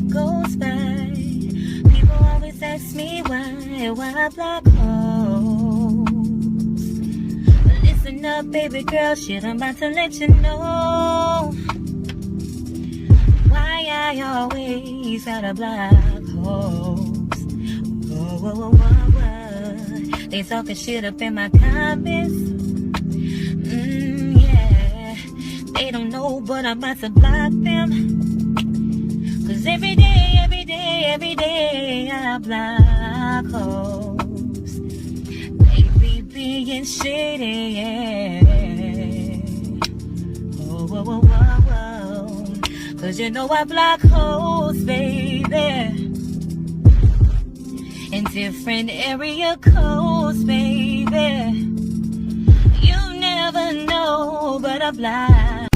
goes by. People always ask me why I block hoes. Listen up, baby girl, shit, I'm about to let you know why I always gotta block hoes. Whoa. They talking shit up in my comments. Yeah, they don't know, but I'm about to block them. Cause every day, I block hoes. They be being shady, yeah. Whoa. Cause you know I block hoes, baby. In different area codes, baby. You never know, but I block.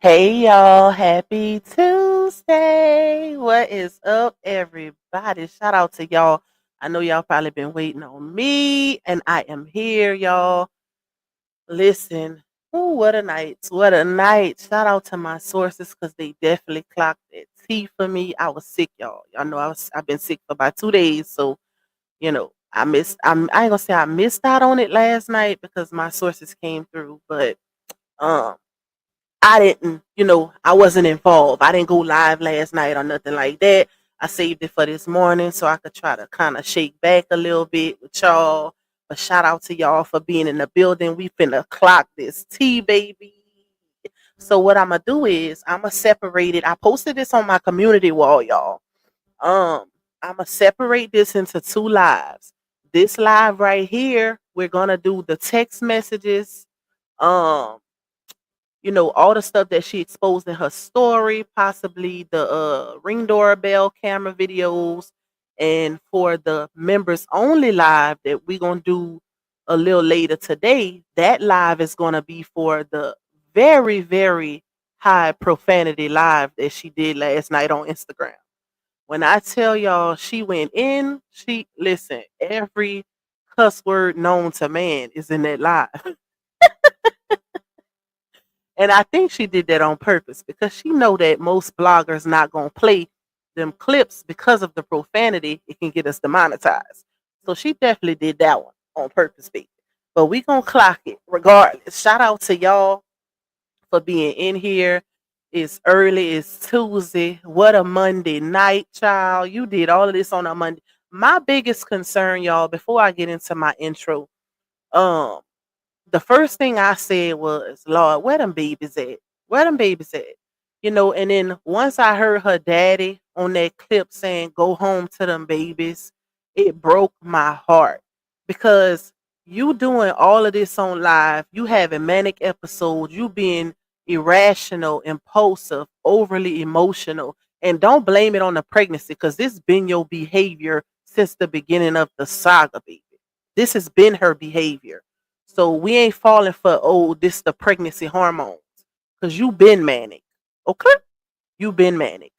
Hey y'all, happy Tuesday. What is up, everybody? Shout out to y'all. I know y'all probably been waiting on me, and I am here, y'all. Listen, ooh, what a night. What a night. Shout out to my sources because they definitely clocked that tea for me. I was sick, y'all. Y'all know I've been sick for about 2 days, so I ain't gonna say I missed out on it last night because my sources came through, but um I didn't, I wasn't involved. I didn't go live last night or nothing like that. I saved it for this morning so I could try to kind of shake back a little bit with y'all. But shout out to y'all for being in the building. We finna clock this tea, baby. So what I'm gonna do is I'm gonna separate it. I posted this on my community wall, y'all. Um, I'm gonna separate this into two lives. This live right here, we're gonna do the text messages. Um, all the stuff that she exposed in her story, possibly the ring doorbell camera videos. And for the members only live that we're going to do a little later today, that live is going to be for the very, very high profanity live that she did last night on Instagram. When I tell y'all she went in, listen, every cuss word known to man is in that live. And I think she did that on purpose because she know that most bloggers not gonna play them clips because of the profanity. It can get us demonetized. So she definitely did that one on purpose, baby. But we gonna clock it regardless. Shout out to y'all for being in here. It's early. It's Tuesday. What a Monday night, child. You did all of this on a Monday. My biggest concern, y'all, before I get into my intro, um, the first thing I said was, Lord, where them babies at? Where them babies at? And then once I heard her daddy on that clip saying, go home to them babies, it broke my heart because you doing all of this on live, you having manic episodes, you being irrational, impulsive, overly emotional, and don't blame it on the pregnancy because this been your behavior since the beginning of the saga, baby. This has been her behavior. So we ain't falling for this the pregnancy hormones. Cause you been manic. Okay? You been manic.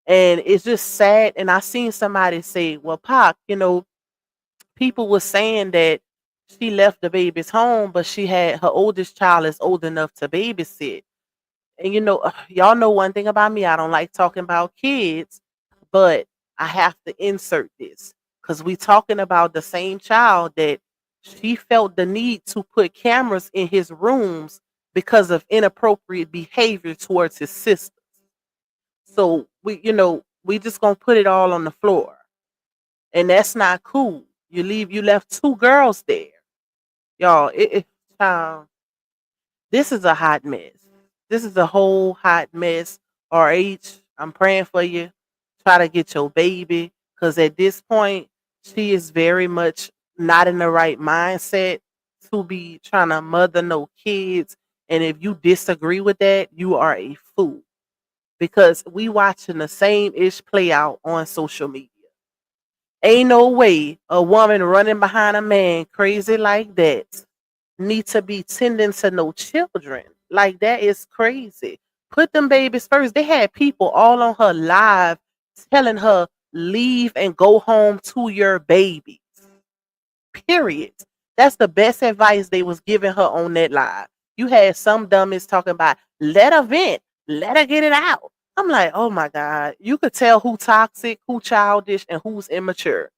And it's just sad. And I seen somebody say, well, Pac, people were saying that she left the babies home, but she had her oldest child is old enough to babysit. And y'all know one thing about me, I don't like talking about kids, but I have to insert this because we talking about the same child that she felt the need to put cameras in his rooms because of inappropriate behavior towards his sisters. So we just gonna put it all on the floor. And that's not cool. You left two girls there. Y'all, child, this is a hot mess. This is a whole hot mess. RH, I'm praying for you. Try to get your baby. Because at this point, she is very much not in the right mindset to be trying to mother no kids. And if you disagree with that, you are a fool. Because we watching the same ish play out on social media. Ain't no way a woman running behind a man crazy like that need to be tending to no children. Like that is crazy. Put them babies first. They had people all on her live telling her leave and go home to your babies. Period. That's the best advice they was giving her on that live. You had some dummies talking about let her vent, let her get it out. I'm like, oh my God. You could tell who toxic, who childish, and who's immature.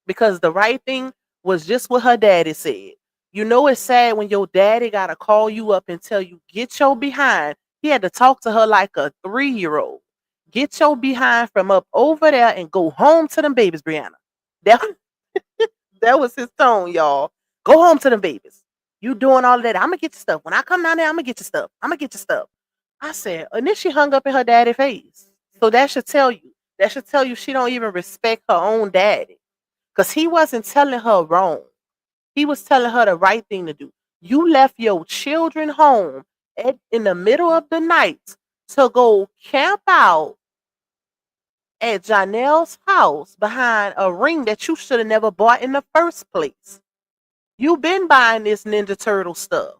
Because the right thing was just what her daddy said. You know it's sad when your daddy gotta call you up and tell you, get your behind. He had to talk to her like a 3-year-old. Get your behind from up over there and go home to them babies, Brianna. That, that was his tone, y'all. Go home to them babies. You doing all of that. I'm gonna get your stuff. When I come down there, I'm gonna get your stuff. I'm gonna get your stuff. I said, and then she hung up in her daddy's face. So that should tell you. That should tell you she don't even respect her own daddy. Because he wasn't telling her wrong. He was telling her the right thing to do. You left your children home in the middle of the night to go camp out at Johnell's house behind a ring that you should have never bought in the first place. You've been buying this Ninja Turtle stuff.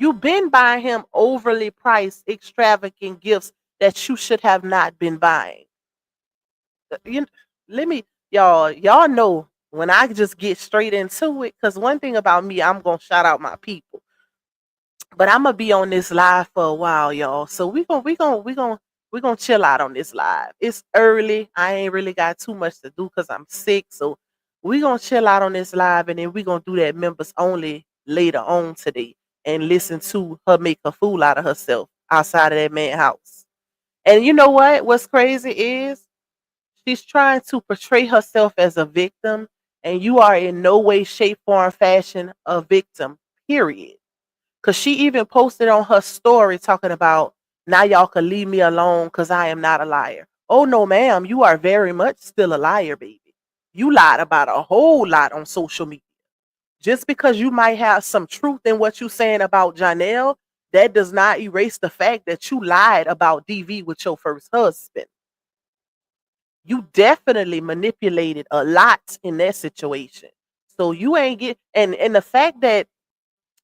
You've been buying him overly priced, extravagant gifts that you should have not been buying. You, let me, y'all know when I just get straight into it. Because one thing about me, I'm gonna shout out my people, but I'm gonna be on this live for a while, y'all. So we gonna chill out on this live. It's early. I ain't really got too much to do because I'm sick. So we gonna chill out on this live, and then we gonna do that members only later on today and listen to her make a fool out of herself outside of that man's house. And you know what? What's crazy is she's trying to portray herself as a victim, and you are in no way, shape, form, fashion a victim, period. Because she even posted on her story talking about, now y'all can leave me alone because I am not a liar. Oh, no, ma'am, you are very much still a liar, baby. You lied about a whole lot on social media. Just because you might have some truth in what you're saying about Johnell, that does not erase the fact that you lied about DV with your first husband. You definitely manipulated a lot in that situation. So you ain't get and the fact that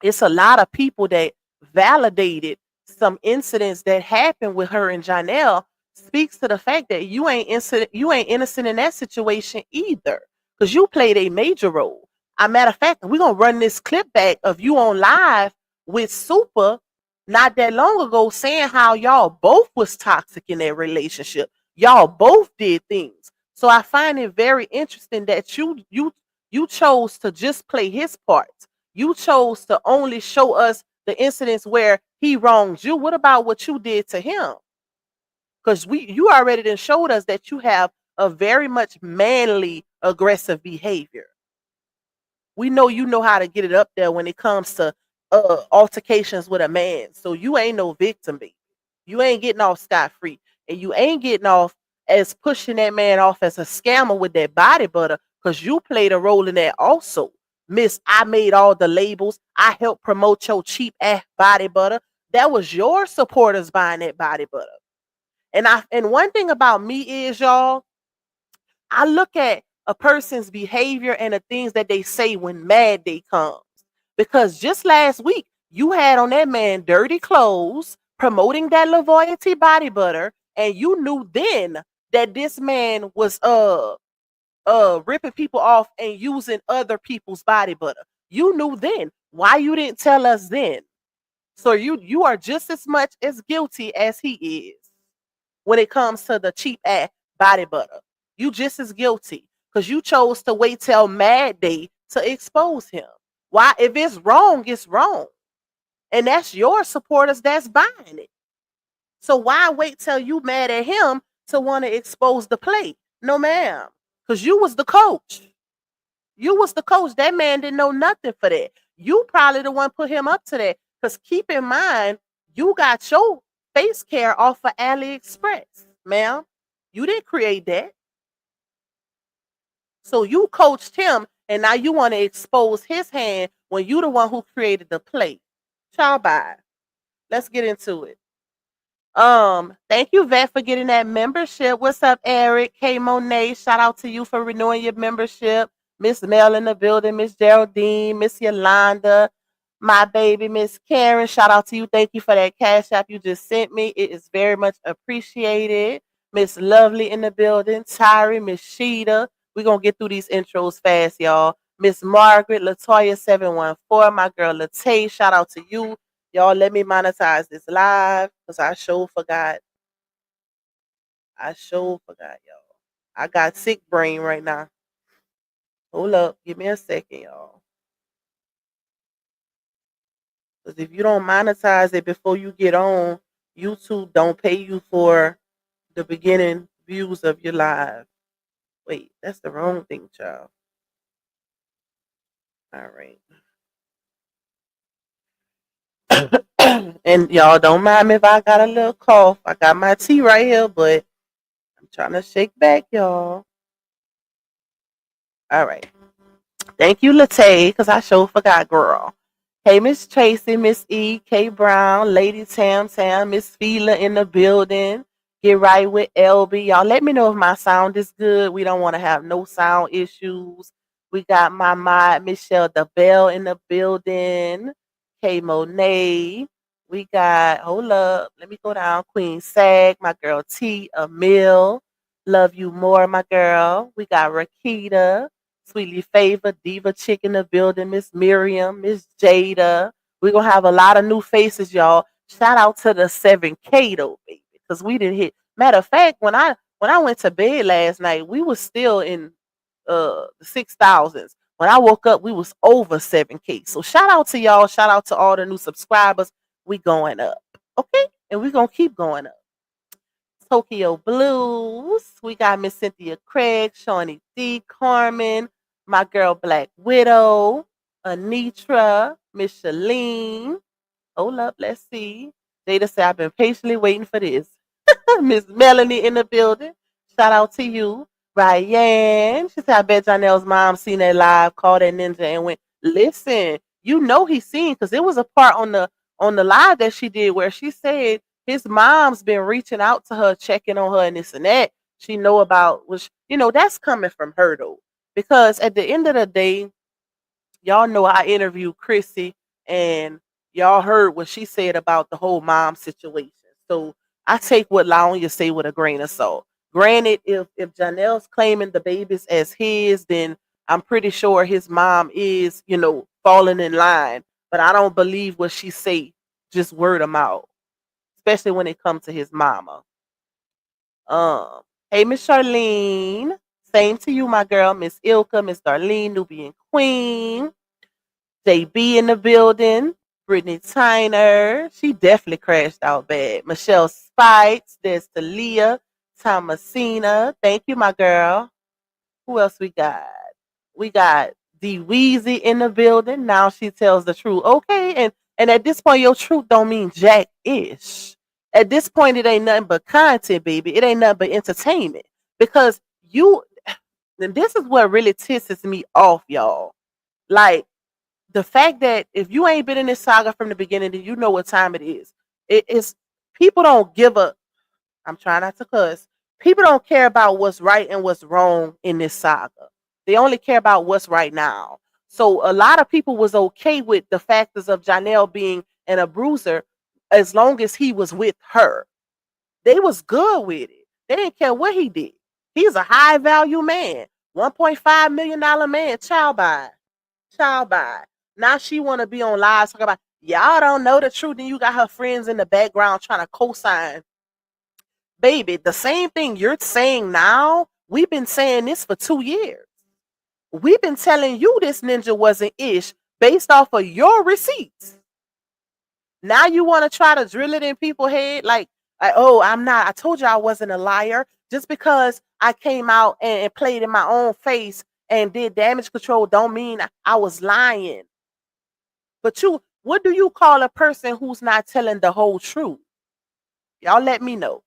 it's a lot of people that validated some incidents that happened with her and Johnell speaks to the fact that you ain't innocent in that situation either. Because you played a major role. A matter of fact, we're gonna run this clip back of you on live with Super not that long ago saying how y'all both was toxic in that relationship. Y'all both did things. So I find it very interesting that you chose to just play his part. You chose to only show us the incidents where he wronged you. What about what you did to him? Because you already done showed us that you have a very much manly aggressive behavior. We know you know how to get it up there when it comes to altercations with a man. So you ain't no victim, baby. You ain't getting off scot free, and you ain't getting off as pushing that man off as a scammer with that body butter, because you played a role in that also. Miss, I made all the labels. I helped promote your cheap ass body butter. That was your supporters buying that body butter. And one thing about me is, y'all, I look at a person's behavior and the things that they say when mad day comes. Because just last week, you had on that man dirty clothes, promoting that Lavoyalty body butter, and you knew then that this man was ripping people off and using other people's body butter. You knew then. Why you didn't tell us then? So you are just as much as guilty as he is when it comes to the cheap ass body butter. You just as guilty because you chose to wait till Mad Day to expose him. Why? If it's wrong, it's wrong. And that's your supporters that's buying it. So why wait till you mad at him to want to expose the plate? No, ma'am. Because you was the coach. You was the coach. That man didn't know nothing for that. You probably the one put him up to that. Because keep in mind, you got your face care off of AliExpress, ma'am. You didn't create that. So you coached him, and now you want to expose his hand when you the one who created the play. Ciao, bye. Let's get into it. Thank you, Vet, for getting that membership. What's up, Eric? K Monet, shout out to you for renewing your membership. Miss Mel in the building, Miss Geraldine, Miss Yolanda, my baby, Miss Karen. Shout out to you. Thank you for that cash app you just sent me. It is very much appreciated. Miss Lovely in the building, Tyre, Miss Sheeta. We're gonna get through these intros fast, y'all. Miss Margaret, Latoya 714, my girl Latay. Shout out to you. Y'all let me monetize this live because I sure forgot. I sure forgot, y'all. I got sick brain right now. Hold up. Give me a second, y'all. Because if you don't monetize it before you get on, YouTube don't pay you for the beginning views of your live. Wait, that's the wrong thing, child. All right. And y'all don't mind me if I got a little cough. I got my tea right here, but I'm trying to shake back, y'all. All right. Thank you, Latay, because I sure forgot, girl. Hey, Miss Tracy, Miss E, K Brown, Lady Tam Tam, Miss Fila in the building. Get right with LB. Y'all let me know if my sound is good. We don't want to have no sound issues. We got my mod, Michelle the Bell in the building. K Monet. We got, hold up, let me go down. Queen Sag, my girl T, Emil. Love you more, my girl. We got Rakita. Sweetly Favor, Diva Chick in the building, Miss Miriam, Miss Jada. We're gonna have a lot of new faces, y'all. Shout out to the 7K though, baby. Because we didn't hit. Matter of fact, when I went to bed last night, we was still in the 6,000s. When I woke up, we was over 7K. So shout out to y'all. Shout out to all the new subscribers. We going up. Okay? And we gonna keep going up. Tokyo Blues. We got Miss Cynthia Craig, Shawnee D, Carmen, my girl Black Widow, Anitra, Miss Shalene. Hold up, let's see. Jada said, I've been patiently waiting for this. Miss Melanie in the building. Shout out to you. Ryan. She said, I bet Johnell's mom seen that live, called that ninja and went, listen, you know he seen, because there was a part on the live that she did where she said his mom's been reaching out to her, checking on her and this and that. She know about, which, that's coming from her though. Because at the end of the day, y'all know I interviewed Chrissy and y'all heard what she said about the whole mom situation. So I take what Laonia say with a grain of salt. Granted, if Johnell's claiming the babies as his, then I'm pretty sure his mom is, falling in line. But I don't believe what she say just word of mouth, especially when it comes to his mama. Um, hey Miss Charlene, same to you, my girl, Miss Ilka, Miss Darlene, Nubian Queen. JB in the building. Brittany Tyner. She definitely crashed out bad. Michelle Spikes. There's Talia. Thomasina. Thank you, my girl. Who else we got? We got D Weezy in the building. Now she tells the truth. Okay, and at this point, your truth don't mean jack ish. At this point, it ain't nothing but content, baby. It ain't nothing but entertainment. Because and this is what really tisses me off, y'all. Like, the fact that if you ain't been in this saga from the beginning, then you know what time it is. It is people don't give a. I'm trying not to cuss. People don't care about what's right and what's wrong in this saga. They only care about what's right now. So a lot of people was okay with the factors of Johnell being an abuser as long as he was with her. They was good with it. They didn't care what he did. He's a high value man, $1.5 million man. Child by. Now she want to be on live talking about y'all don't know the truth, and you got her friends in the background trying to co-sign. Baby, the same thing you're saying now, we've been saying this for 2 years. We've been telling you this ninja wasn't ish based off of your receipts. Now you want to try to drill it in people's head like, oh, I'm not. I told you I wasn't a liar. Just because I came out and played in my own face and did damage control don't mean I was lying. But what do you call a person who's not telling the whole truth? Y'all let me know.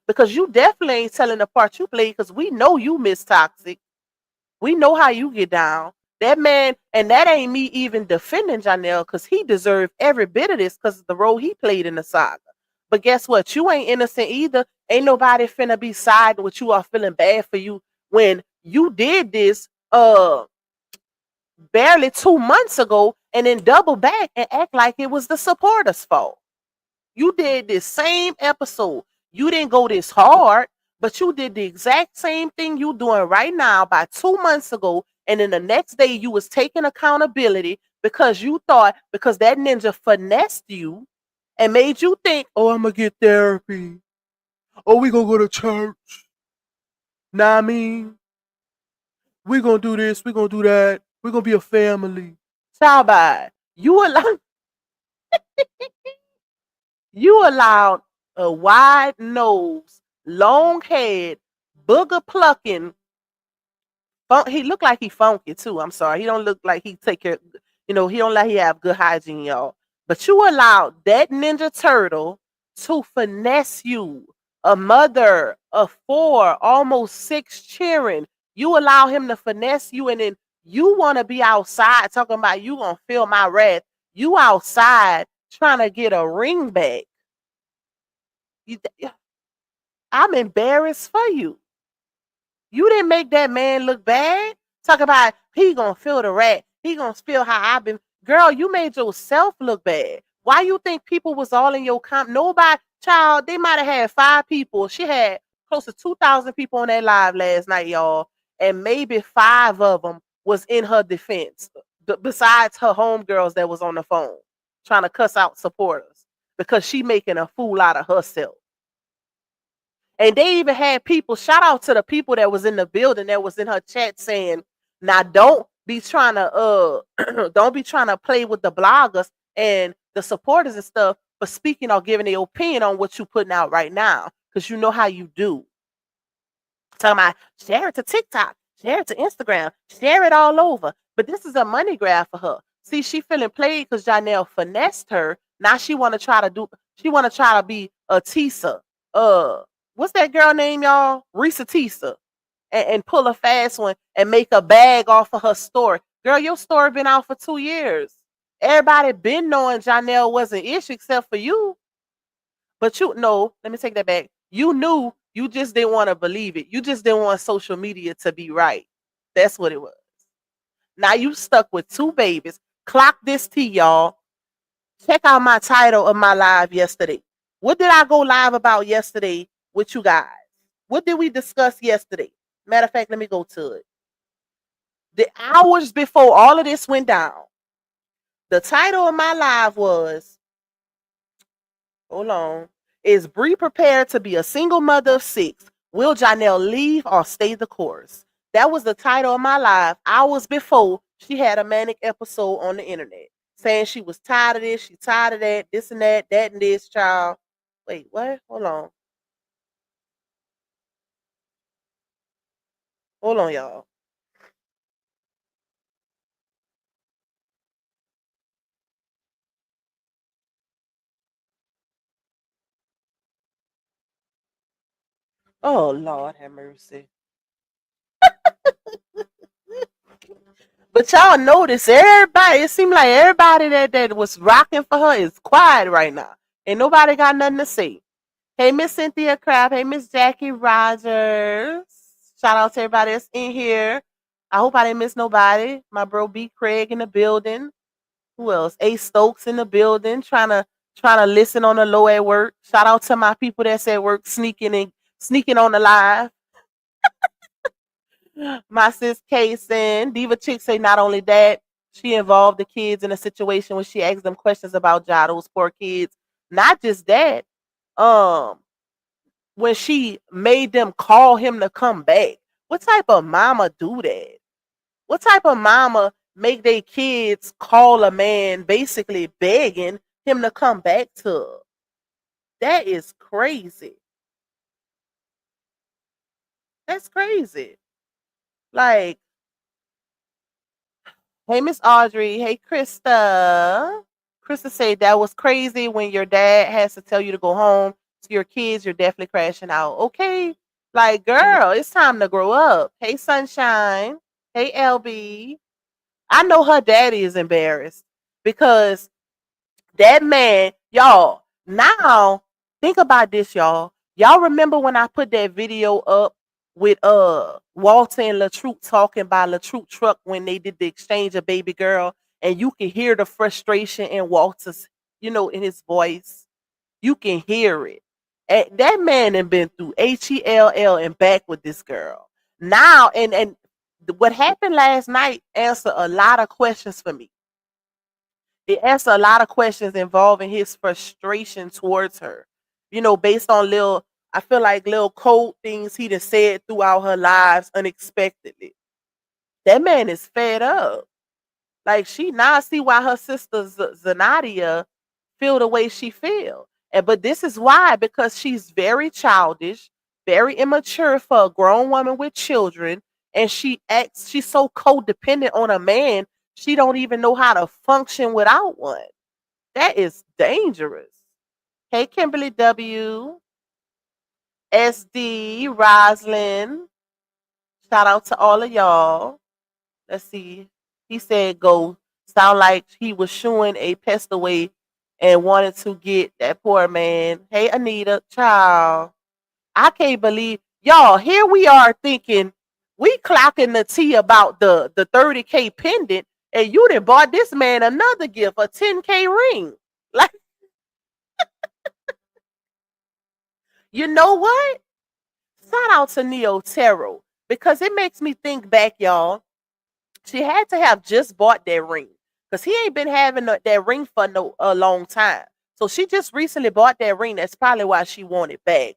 Because you definitely ain't telling the part you play because we know you miss Toxic. We know how you get down. That man, and that ain't me even defending Johnell because he deserved every bit of this because of the role he played in the saga. But guess what? You ain't innocent either. Ain't nobody finna be siding with you or feeling bad for you when you did this barely 2 months ago and then double back and act like it was the supporters' fault. You did this same episode. You didn't go this hard, but you did the exact same thing you doing right now by 2 months ago. And then the next day you was taking accountability because you thought because that ninja finessed you and made you think, oh, I'm gonna get therapy. Oh, we gonna go to church. Nah, I mean, we gonna do this, we gonna do that. We gonna be a family. Ciao, bye. You allowed a wide nose, long head, booger plucking. He looked like he funky too. I'm sorry. He don't look like he take care. He don't like he have good hygiene, y'all. But you allowed that Ninja Turtle to finesse you, a mother of 4, almost 6 cheering. You allow him to finesse you, and then you want to be outside talking about you gonna feel my wrath. You outside trying to get a ring back. You, I'm embarrassed for you. You didn't make that man look bad. Talk about he gonna feel the rat. He gonna feel how I've been. Girl, you made yourself look bad. Why you think people was all in your Nobody, child, they might have had 5 people. She had close to 2,000 people on that live last night, y'all. And maybe 5 of them was in her defense. Besides her homegirls that was on the phone trying to cuss out supporters because she making a fool out of herself. And they even had people, shout out to the people that was in the building that was in her chat saying, now don't be trying to don't be trying to play with the bloggers and the supporters and stuff, but speaking or giving their opinion on what you putting out right now. Because you know how you do. Talking about share it to TikTok, share it to Instagram, share it all over. But this is a money grab for her. See, she feeling played because Johnell finessed her. Now she want to try to be a Tisa. What's that girl name, y'all? Risa Tisa. And pull a fast one and make a bag off of her story. Girl, your story been out for 2 years. Everybody been knowing Johnell wasn't ish except for you. But let me take that back. You knew, you just didn't want to believe it. You just didn't want social media to be right. That's what it was. Now you stuck with 2 babies. Clock this tea, y'all. Check out my title of my live yesterday. What did I go live about yesterday with you guys? What did we discuss yesterday? Matter of fact, let me go to it. The hours before all of this went down, the title of my live was, hold on, is Bree prepared to be a single mother of 6? Will Johnell leave or stay the course? That was the title of my live hours before she had a manic episode on the internet saying she was tired of this, she tired of that, this and that and this, child. Wait, what? Hold on. Hold on, y'all. Oh, Lord have mercy. But y'all notice it seemed like everybody that was rocking for her is quiet right now. Ain't nobody got nothing to say. Hey, Miss Cynthia Crab. Hey, Miss Jackie Rogers. Shout out to everybody that's in here. I hope I didn't miss nobody. My bro B Craig in the building. Who else? A Stokes in the building, trying to listen on the low at work. Shout out to my people that's at work sneaking on the live. My sis Kaysen, Diva Chick say not only that, she involved the kids in a situation where she asked them questions about those poor kids. Not just that, when she made them call him to come back. What type of mama do that? What type of mama make their kids call a man basically begging him to come back to her? That is crazy. That's crazy. Like, Hey, Miss Audrey. Hey, Krista. Krista said that was crazy when your dad has to tell you to go home to your kids. You're definitely crashing out. Okay. Like, girl, it's time to grow up. Hey, Sunshine. Hey, LB. I know her daddy is embarrassed because that man, y'all, now think about this, y'all. Y'all remember when I put that video up with Walter and LaTruth talking about LaTruth truck when they did the exchange of baby girl, and you can hear the frustration in Walter's, in his voice. You can hear it. And that man had been through HELL and back with this girl. Now and what happened last night answered a lot of questions for me. It answered a lot of questions involving his frustration towards her. Based on I feel like little cold things he done said throughout her lives unexpectedly. That man is fed up. Like she now see why her sister Zanadia feel the way she feel. But this is why, because she's very childish, very immature for a grown woman with children, and she's so codependent on a man, she don't even know how to function without one. That is dangerous. Hey, Kimberly W, SD, Roslyn. Shout out to all of y'all. Let's see. He said go. Sound like he was shooing a pest away and wanted to get that poor man. Hey, Anita, child. I can't believe y'all. Here we are thinking we clocking the tea about the 30K pendant, and you done bought this man another gift, a 10K ring. Like, you know what? Shout out to Neo Tarot because it makes me think back, y'all. She had to have just bought that ring because he ain't been having that ring for a long time. So she just recently bought that ring. That's probably why she wanted back.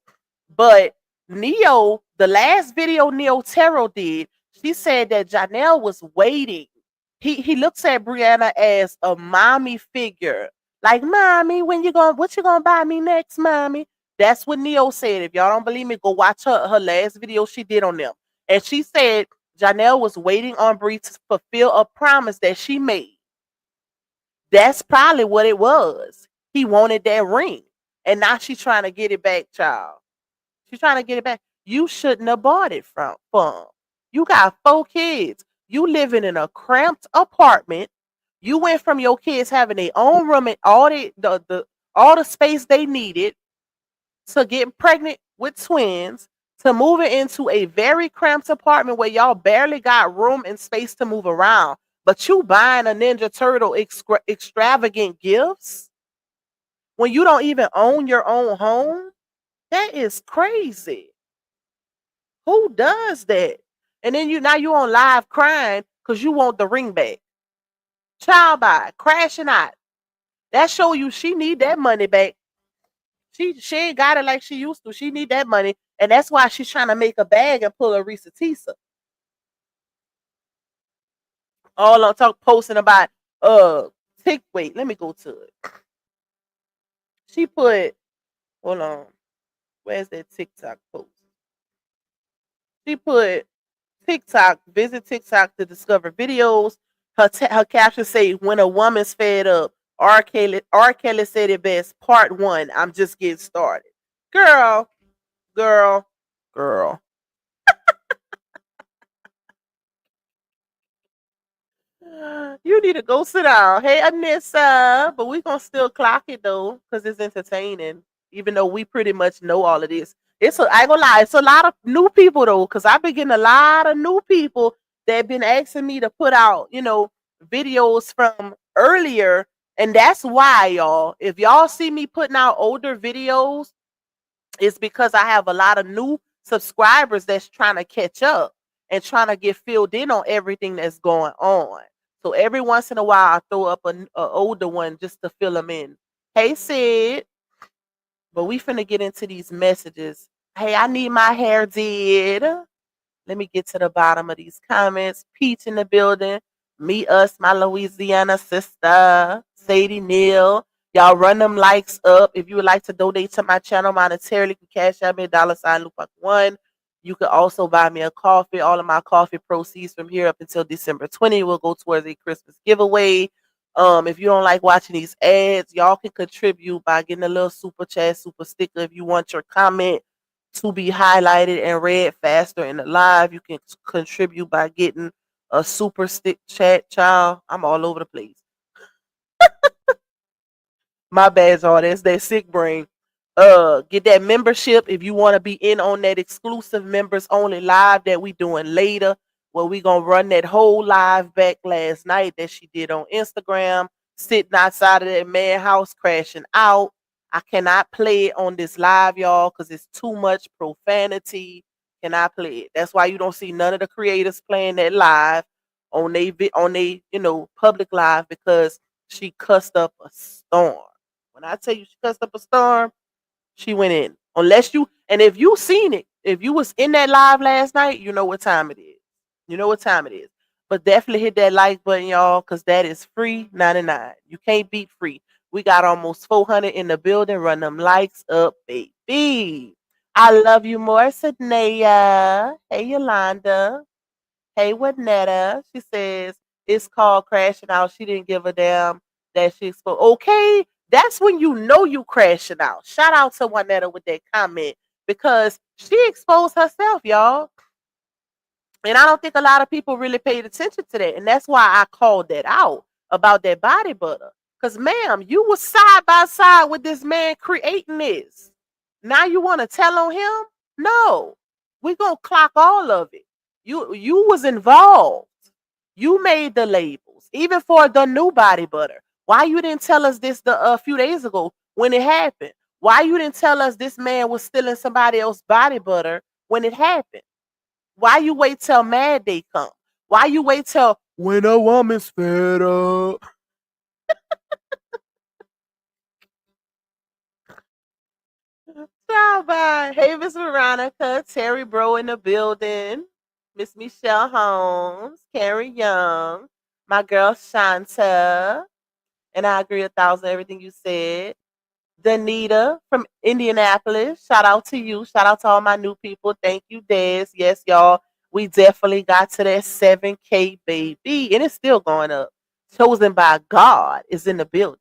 But Neo, the last video Neo Tarot did, she said that Johnell was waiting. He looks at Brianna as a mommy figure. Like, mommy, what you gonna buy me next, mommy? That's what Neo said. If y'all don't believe me, go watch her last video she did on them. And she said Johnell was waiting on Bree to fulfill a promise that she made. That's probably what it was. He wanted that ring. And now she's trying to get it back, child. She's trying to get it back. You shouldn't have bought it from. You got 4 kids. You living in a cramped apartment. You went from your kids having their own room and all the space they needed to getting pregnant with twins to moving into a very cramped apartment where y'all barely got room and space to move around. But you buying a Ninja Turtle extravagant gifts when you don't even own your own home? That is crazy. Who does that? And then now you on live crying because you want the ring back. Child by crashing out. That show you she need that money back. She ain't got it like she used to. She need that money. And that's why she's trying to make a bag and pull a Risa Tisa. All on talk posting about wait, let me go to it. She put, hold on. Where's that TikTok post? She put visit TikTok to discover videos. Her caption say, when a woman's fed up, R. Kelly said it best, part 1, I'm just getting started. Girl. You need to go sit down. Hey, Anissa. But we gonna still clock it though, because it's entertaining. Even though we pretty much know all of this. I ain't gonna lie, it's a lot of new people though, because I've been getting a lot of new people that been asking me to put out, videos from earlier. And that's why, y'all, if y'all see me putting out older videos, it's because I have a lot of new subscribers that's trying to catch up and trying to get filled in on everything that's going on. So every once in a while, I throw up an older one just to fill them in. Hey, Sid. But we finna get into these messages. Hey, I need my hair did. Let me get to the bottom of these comments. Peach in the building. Me, us, my Louisiana sister. Sadie Neal. Y'all run them likes up. If you would like to donate to my channel monetarily, you can cash out me $sign Lupac1. You could also buy me a coffee. All of my coffee proceeds from here up until December 20 will go towards a Christmas giveaway. If you don't like watching these ads, y'all can contribute by getting a little super chat, super sticker. If you want your comment to be highlighted and read faster in the live, you can contribute by getting a super stick chat, child. I'm all over the place. My bad, y'all. That's that sick brain. Get that membership if you want to be in on that exclusive members only live that we doing later. Where we gonna run that whole live back last night that she did on Instagram, sitting outside of that man house crashing out. I cannot play it on this live, y'all, because it's too much profanity. Cannot play it. That's why you don't see none of the creators playing that live on they public live, because she cussed up a storm. When I tell you she cussed up a storm, she went in. Unless you, and if you seen it, if you was in that live last night, you know what time it is. You know what time it is. But definitely hit that like button, y'all, because that is free 99. You can't beat free. We got almost 400 in the building. Run them likes up, baby. I love you more, Sydnea. Hey, Yolanda. Hey, Wanetta. She says it's called crashing out. She didn't give a damn that she spoke. Okay, that's when you know you crashing out. Shout out to Wanetta with that comment, because she exposed herself, y'all. And I don't think a lot of people really paid attention to that. And that's why I called that out about that body butter. Because, ma'am, you were side by side with this man creating this. Now you want to tell on him? No. We're going to clock all of it. You was involved. You made the labels, even for the new body butter. Why you didn't tell us this a few days ago when it happened? Why you didn't tell us this man was stealing somebody else's body butter when it happened? Why you wait till Mad Day come? Why you wait till when a woman's fed up? Ciao, bye. Hey, Miss Veronica, Terry Bro in the building, Miss Michelle Holmes, Carrie Young, my girl Shanta, and I agree 1,000 everything you said. Danita from Indianapolis, shout out to you. Shout out to all my new people. Thank you, Des. Yes, y'all. We definitely got to that 7K, baby. And it's still going up. Chosen by God is in the building.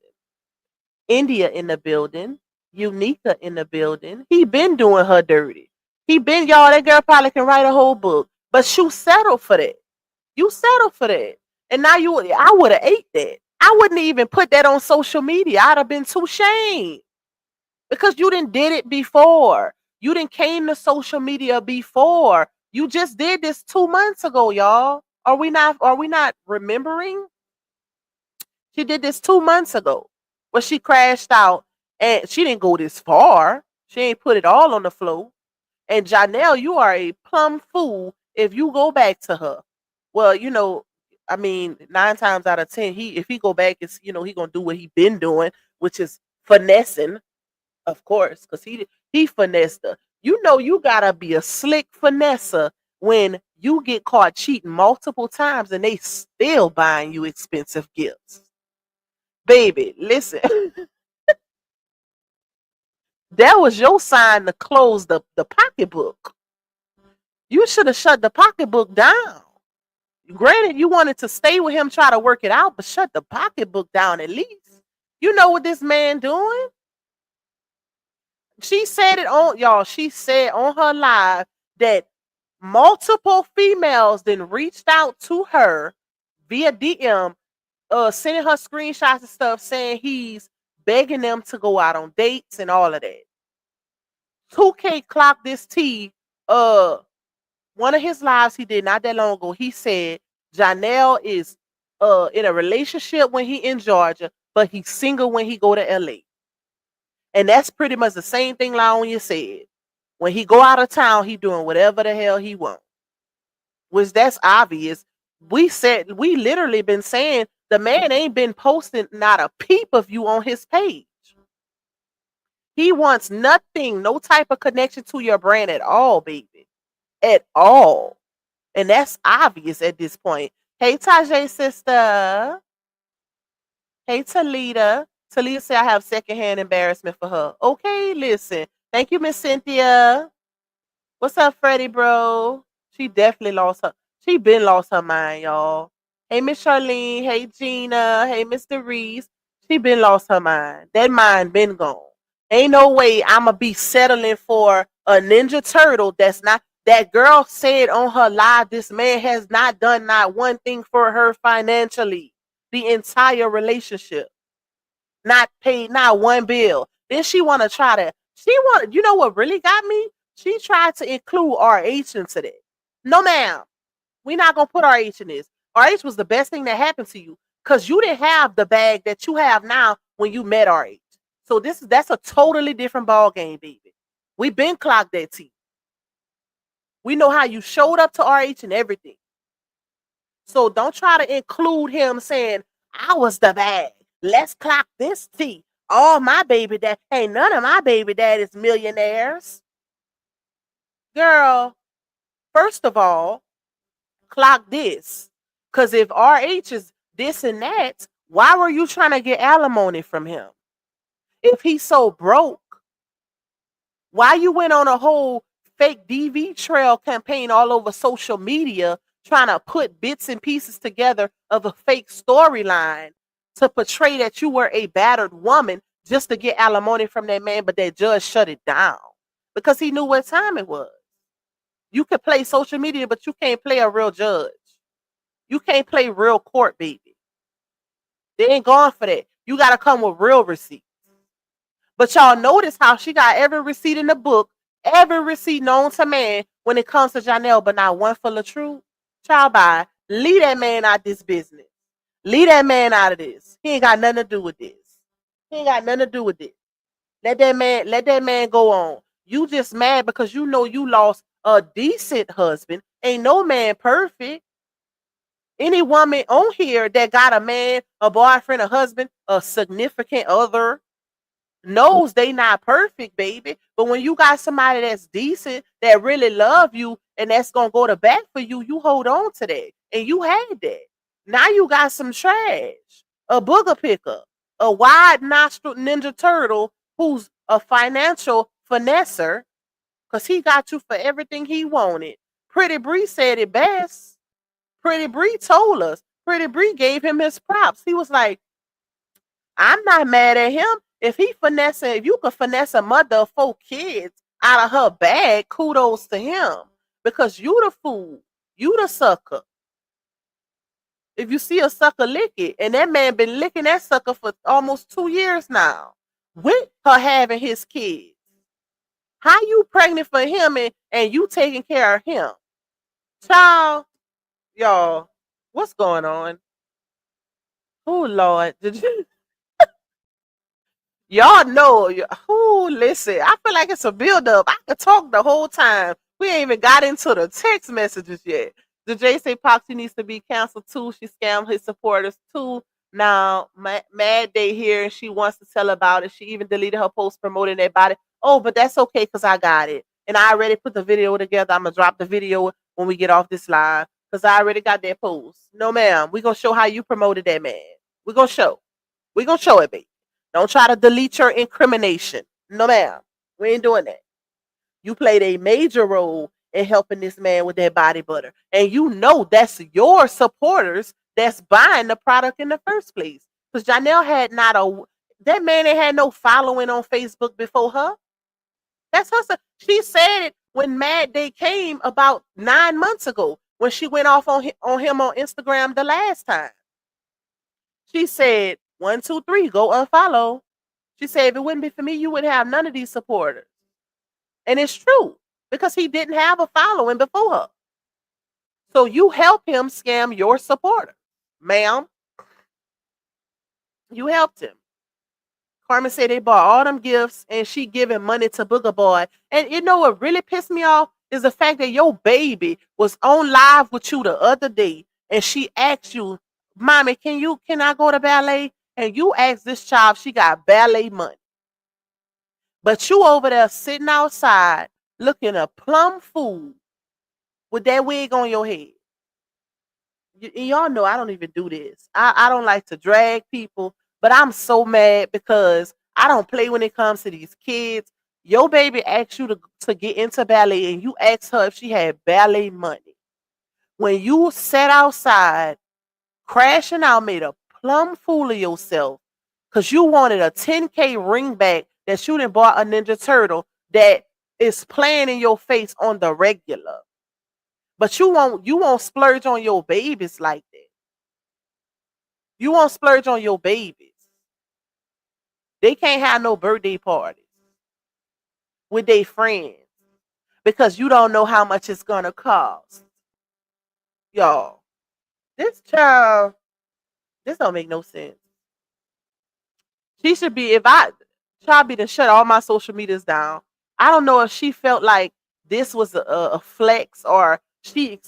India in the building. Unica in the building. He been doing her dirty. He been, y'all, that girl probably can write a whole book. But you settled for that. You settled for that. And now I would have ate that. I wouldn't even put that on social media. I'd have been too shamed. Because you didn't did it before. You didn't came to social media before. You just did this 2 months ago, y'all. Are we not remembering? She did this 2 months ago. Where she crashed out, and she didn't go this far. She ain't put it all on the floor. And Johnell, you are a plumb fool if you go back to her. Well, I mean, 9 times out of 10, if he go back, it's he gonna do what he been doing, which is finessing, of course, because he finessed her. You gotta be a slick finesser when you get caught cheating multiple times and they still buying you expensive gifts. Baby, listen, that was your sign to close the pocketbook. You should have shut the pocketbook down. Granted, you wanted to stay with him, try to work it out, but shut the pocketbook down at least. You know what this man doing? She said it on y'all. She said on her live that multiple females then reached out to her via DM, sending her screenshots and stuff saying he's begging them to go out on dates and all of that. 2K clocked this T. One of his lives he did not that long ago. He said Johnell is in a relationship when he in Georgia, but he's single when he go to LA. And that's pretty much the same thing Laonia said. When he go out of town, he doing whatever the hell he want. Which that's obvious. We literally been saying the man ain't been posting not a peep of you on his page. He wants nothing, no type of connection to your brand at all, baby. At all. And that's obvious at this point. Hey, Tajay, sister. Hey, Talita. Talita said I have secondhand embarrassment for her. Okay, listen. Thank you, Miss Cynthia. What's up, Freddie, bro? She definitely lost her. She been lost her mind, y'all. Hey, Miss Charlene. Hey, Gina. Hey, Mr. Reese. She been lost her mind. That mind been gone. Ain't no way I'ma be settling for a Ninja Turtle that's not. That girl said on her live, this man has not done not one thing for her financially. The entire relationship. Not paid not one bill. Then she wanna try to you know what really got me? She tried to include RH into that. No ma'am. We're not gonna put RH in this. RH was the best thing that happened to you because you didn't have the bag that you have now when you met RH. So that's a totally different ball game, baby. We been clocked that T. We know how you showed up to RH and everything. So don't try to include him saying, I was the bag. Let's clock this T. All my baby dad. Hey, none of my baby dad is millionaires. Girl, first of all, clock this. Because if RH is this and that, why were you trying to get alimony from him? If he's so broke, why you went on a whole fake DV trail campaign all over social media trying to put bits and pieces together of a fake storyline to portray that you were a battered woman just to get alimony from that man, but that judge shut it down because he knew what time it was. You can play social media, but you can't play a real judge. You can't play real court, baby. They ain't going for that. You got to come with real receipts. But y'all notice how she got every receipt in the book, every receipt known to man when it comes to Johnell, but not one for Latrue. Child bye. Leave that man out this business. Leave that man out of this. He ain't got nothing to do with this. He ain't got nothing to do with this. Let that man go on. You just mad because you know you lost a decent husband. Ain't no man perfect. Any woman on here that got a man, a boyfriend, a husband, a significant other, knows they not perfect, baby. But when you got somebody that's decent, that really love you, and that's gonna go to bat for you, you hold on to that. And you had that. Now you got some trash, a booger picker, a wide nostril Ninja Turtle who's a financial finesser, because he got you for everything he wanted. Pretty Bree said it best. Pretty Bree told us. Pretty Bree gave him his props. He was like, I'm not mad at him. If you could finesse a mother of 4 kids out of her bag, kudos to him. Because you the fool. You the sucker. If you see a sucker, lick it. And that man been licking that sucker for almost 2 years now. With her having his kids. How you pregnant for him and you taking care of him? Child, y'all, what's going on? Oh, Lord. Did you? Y'all know, who listen, I feel like it's a build-up. I could talk the whole time. We ain't even got into the text messages yet. The J say Poxy needs to be canceled too. She scammed his supporters too. Now, Mad Day here, and she wants to tell about it. She even deleted her post promoting that body. Oh, but that's okay because I got it. And I already put the video together. I'm going to drop the video when we get off this live because I already got that post. No, ma'am. We're going to show how you promoted that man. We're going to show. We're going to show it, baby. Don't try to delete your incrimination. No, ma'am. We ain't doing that. You played a major role in helping this man with that body butter. And you know that's your supporters that's buying the product in the first place. Because Johnell that man ain't had no following on Facebook before her. That's her. She said it when Mad Day came about 9 months ago when she went off on him on Instagram the last time. She said, 1, 2, 3, go unfollow. She said, if it wouldn't be for me, you wouldn't have none of these supporters. And it's true because he didn't have a following before her. So you help him scam your supporter. Ma'am, you helped him. Carmen said they bought all them gifts and she giving money to Booger Boy. And you know what really pissed me off is the fact that your baby was on live with you the other day and she asked you, Mommy, can I go to ballet? And you asked this child if she got ballet money. But you over there sitting outside looking a plum fool with that wig on your head. Y'all know I don't even do this. I don't like to drag people, but I'm so mad because I don't play when it comes to these kids. Your baby asked you to get into ballet and you asked her if she had ballet money. When you sat outside crashing out, made a plumb fool of yourself because you wanted a 10K ring back that you done bought a Ninja Turtle that is playing in your face on the regular. But you won't splurge on your babies like that. You won't splurge on your babies. They can't have no birthday parties with their friends because you don't know how much it's gonna cost. Y'all, this child, this don't make no sense. She should be, if I try be to shut all my social medias down. I don't know if she felt like this was a flex or you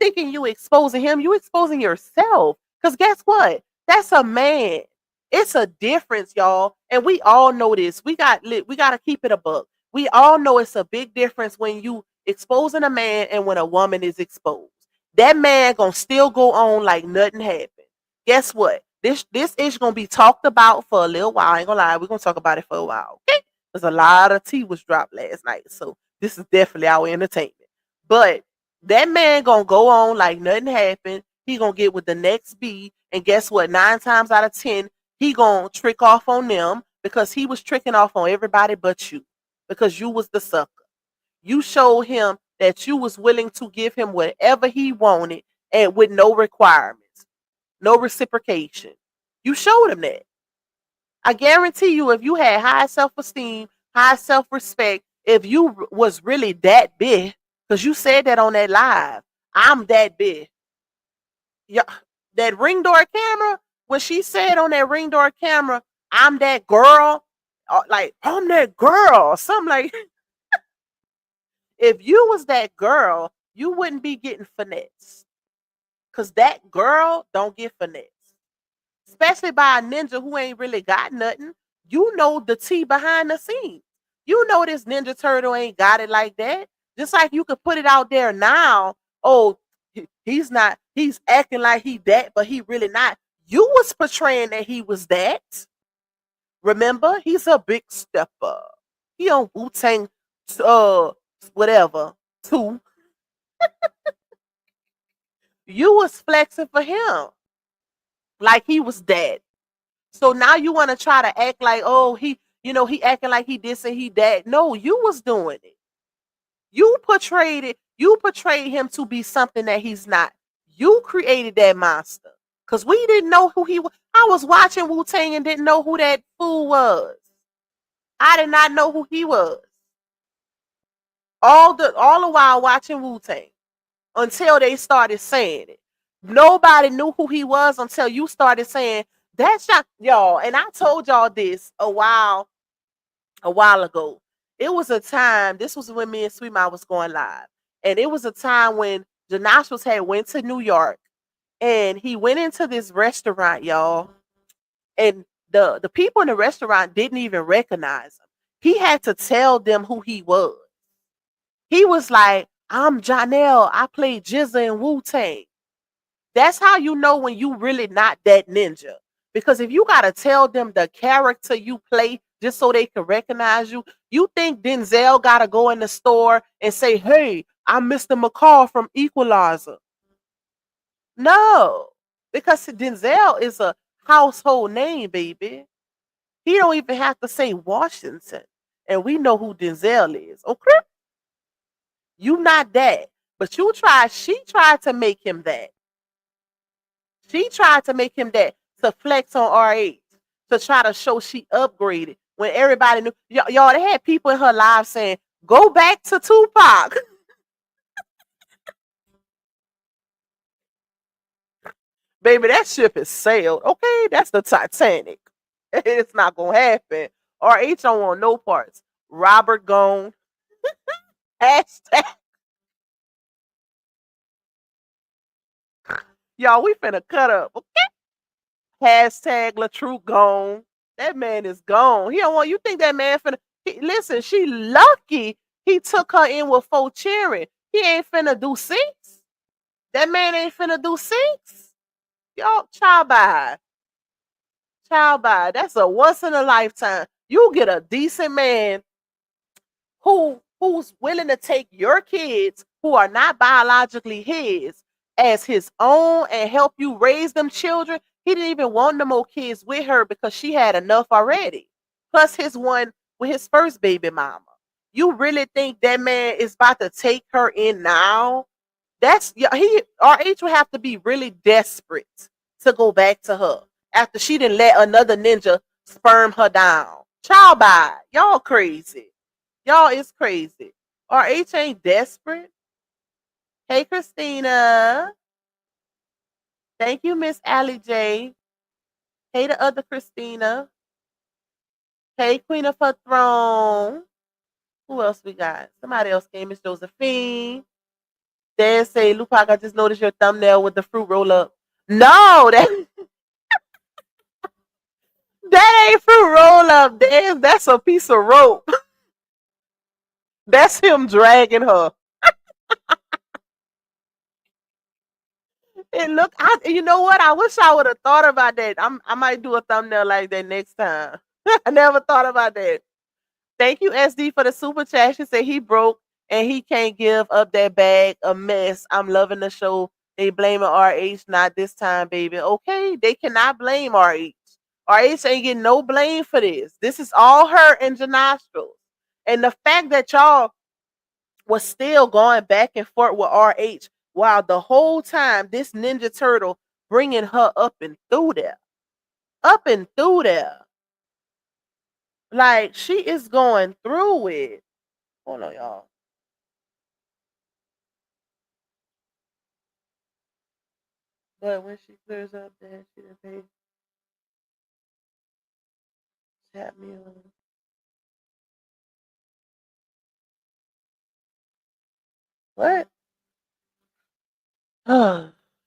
thinking you exposing him, you exposing yourself. Cause guess what? That's a man. It's a difference, y'all, and we all know this. We got to keep it a buck. We all know it's a big difference when you exposing a man and when a woman is exposed. That man gonna still go on like nothing happened. Guess what? This is gonna be talked about for a little while. I ain't gonna lie, we're gonna talk about it for a while. Okay? There's a lot of tea was dropped last night. So this is definitely our entertainment. But that man gonna go on like nothing happened. He gonna get with the next B. And guess what? 9 times out of 10, he gonna trick off on them because he was tricking off on everybody but you. Because you was the sucker. You showed him that you was willing to give him whatever he wanted and with no requirements, no reciprocation. You showed him that. I guarantee you, if you had high self-esteem, high self-respect, if you was really that big, because you said that on that live, I'm that big. Yeah, that ring door camera, when she said on that ring door camera, I'm that girl, like I'm that girl, something like if you was that girl, you wouldn't be getting finesse. Cause that girl don't get finesse. Especially by a ninja who ain't really got nothing. You know the tea behind the scenes. You know this Ninja Turtle ain't got it like that. Just like you could put it out there now. Oh, he's not, he's acting like he that, but he really not. You was portraying that he was that. Remember, he's a big stepper. He on Wu-Tang whatever. Two. You was flexing for him. Like he was that. So now you want to try to act like, oh, he acting like he this and he that. No, you was doing it. You portrayed it. You portrayed him to be something that he's not. You created that monster. Because we didn't know who he was. I was watching Wu-Tang and didn't know who that fool was. I did not know who he was. All the while watching Wu-Tang until they started saying it. Nobody knew who he was until you started saying that's not y'all. And I told y'all this a while ago. It was a time, this was when me and Sweet Mouth was going live. And it was a time when Johnell had went to New York and he went into this restaurant, y'all. And the people in the restaurant didn't even recognize him. He had to tell them who he was. He was like, I'm Johnell. I play Jizza in Wu-Tang. That's how you know when you really not that ninja. Because if you gotta tell them the character you play just so they can recognize you, you think Denzel gotta go in the store and say, hey, I'm Mr. McCall from Equalizer. No. Because Denzel is a household name, baby. He don't even have to say Washington. And we know who Denzel is. Okay? You not that. But she tried to make him that. She tried to make him that to flex on RH, to try to show she upgraded when everybody knew. Y'all, they had people in her live saying, go back to Tupac. Baby, that ship has sailed. Okay, that's the Titanic. It's not going to happen. RH don't want no parts. Robert gone. Hashtag. Y'all, we finna cut up. Okay? Hashtag LaTrue gone. That man is gone. He don't want you think that man finna listen, she lucky he took her in with 4 cheering. He ain't finna do 6. That man ain't finna do 6. Y'all, child by. Child by. That's a once in a lifetime. You get a decent man who's willing to take your kids who are not biologically his as his own and help you raise them children. He didn't even want no more kids with her because she had enough already. Plus his one with his first baby mama. You really think that man is about to take her in now? That's he RH would have to be really desperate to go back to her after she didn't let another ninja sperm her down. Child bye. Y'all crazy. Y'all is crazy. RH ain't desperate. Hey Christina. Thank you, Miss Allie J. Hey the other Christina. Hey Queen of her throne. Who else we got? Somebody else came, Miss Josephine. They say, Lupac, I just noticed your thumbnail with the fruit roll up. No, that ain't fruit roll up. That's a piece of rope. That's him dragging her. And look, you know what? I wish I would have thought about that. I might do a thumbnail like that next time. I never thought about that. Thank you, SD, for the super chat. She said he broke and he can't give up that bag. A mess. I'm loving the show. They blaming RH, not this time, baby. Okay, they cannot blame RH. RH ain't getting no blame for this. This is all her and Janostrils. And the fact that y'all was still going back and forth with RH while the whole time this Ninja Turtle bringing her up and through there. Up and through there. Like, she is going through it. Hold on, y'all. But when she clears up that she didn't pay, tap me on. What?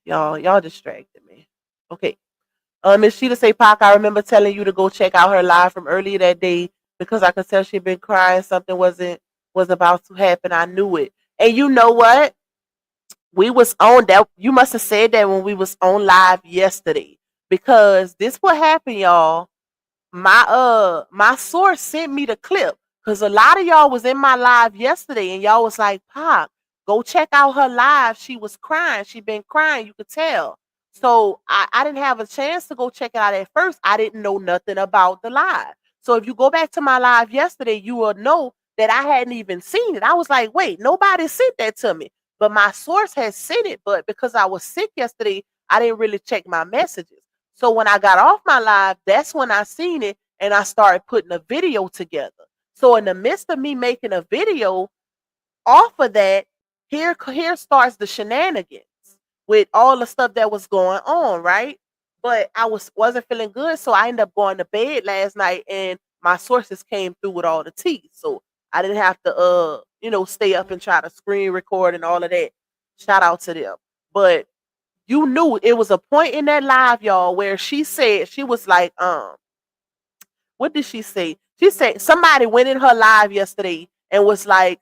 y'all distracted me. Okay. Miss Sheeta say, Pac, I remember telling you to go check out her live from earlier that day because I could tell she'd been crying. Something was about to happen. I knew it. And you know what? We was on that. You must have said that when we was on live yesterday because this what happened, y'all. My source sent me the clip because a lot of y'all was in my live yesterday and y'all was like, Pop, go check out her live. She was crying. She been crying. You could tell. So I didn't have a chance to go check it out at first. I didn't know nothing about the live. So if you go back to my live yesterday, you will know that I hadn't even seen it. I was like, wait, nobody sent that to me. But my source has sent it. But because I was sick yesterday, I didn't really check my messages. So when I got off my live, that's when I seen it and I started putting a video together. So in the midst of me making a video off of that, here starts the shenanigans with all the stuff that was going on, right? But I wasn't feeling good, so I ended up going to bed last night and my sources came through with all the tea. So I didn't have to stay up and try to screen record and all of that. Shout out to them. But you knew it was a point in that live, y'all, where she said, she was like, what did she say? She said somebody went in her live yesterday and was like,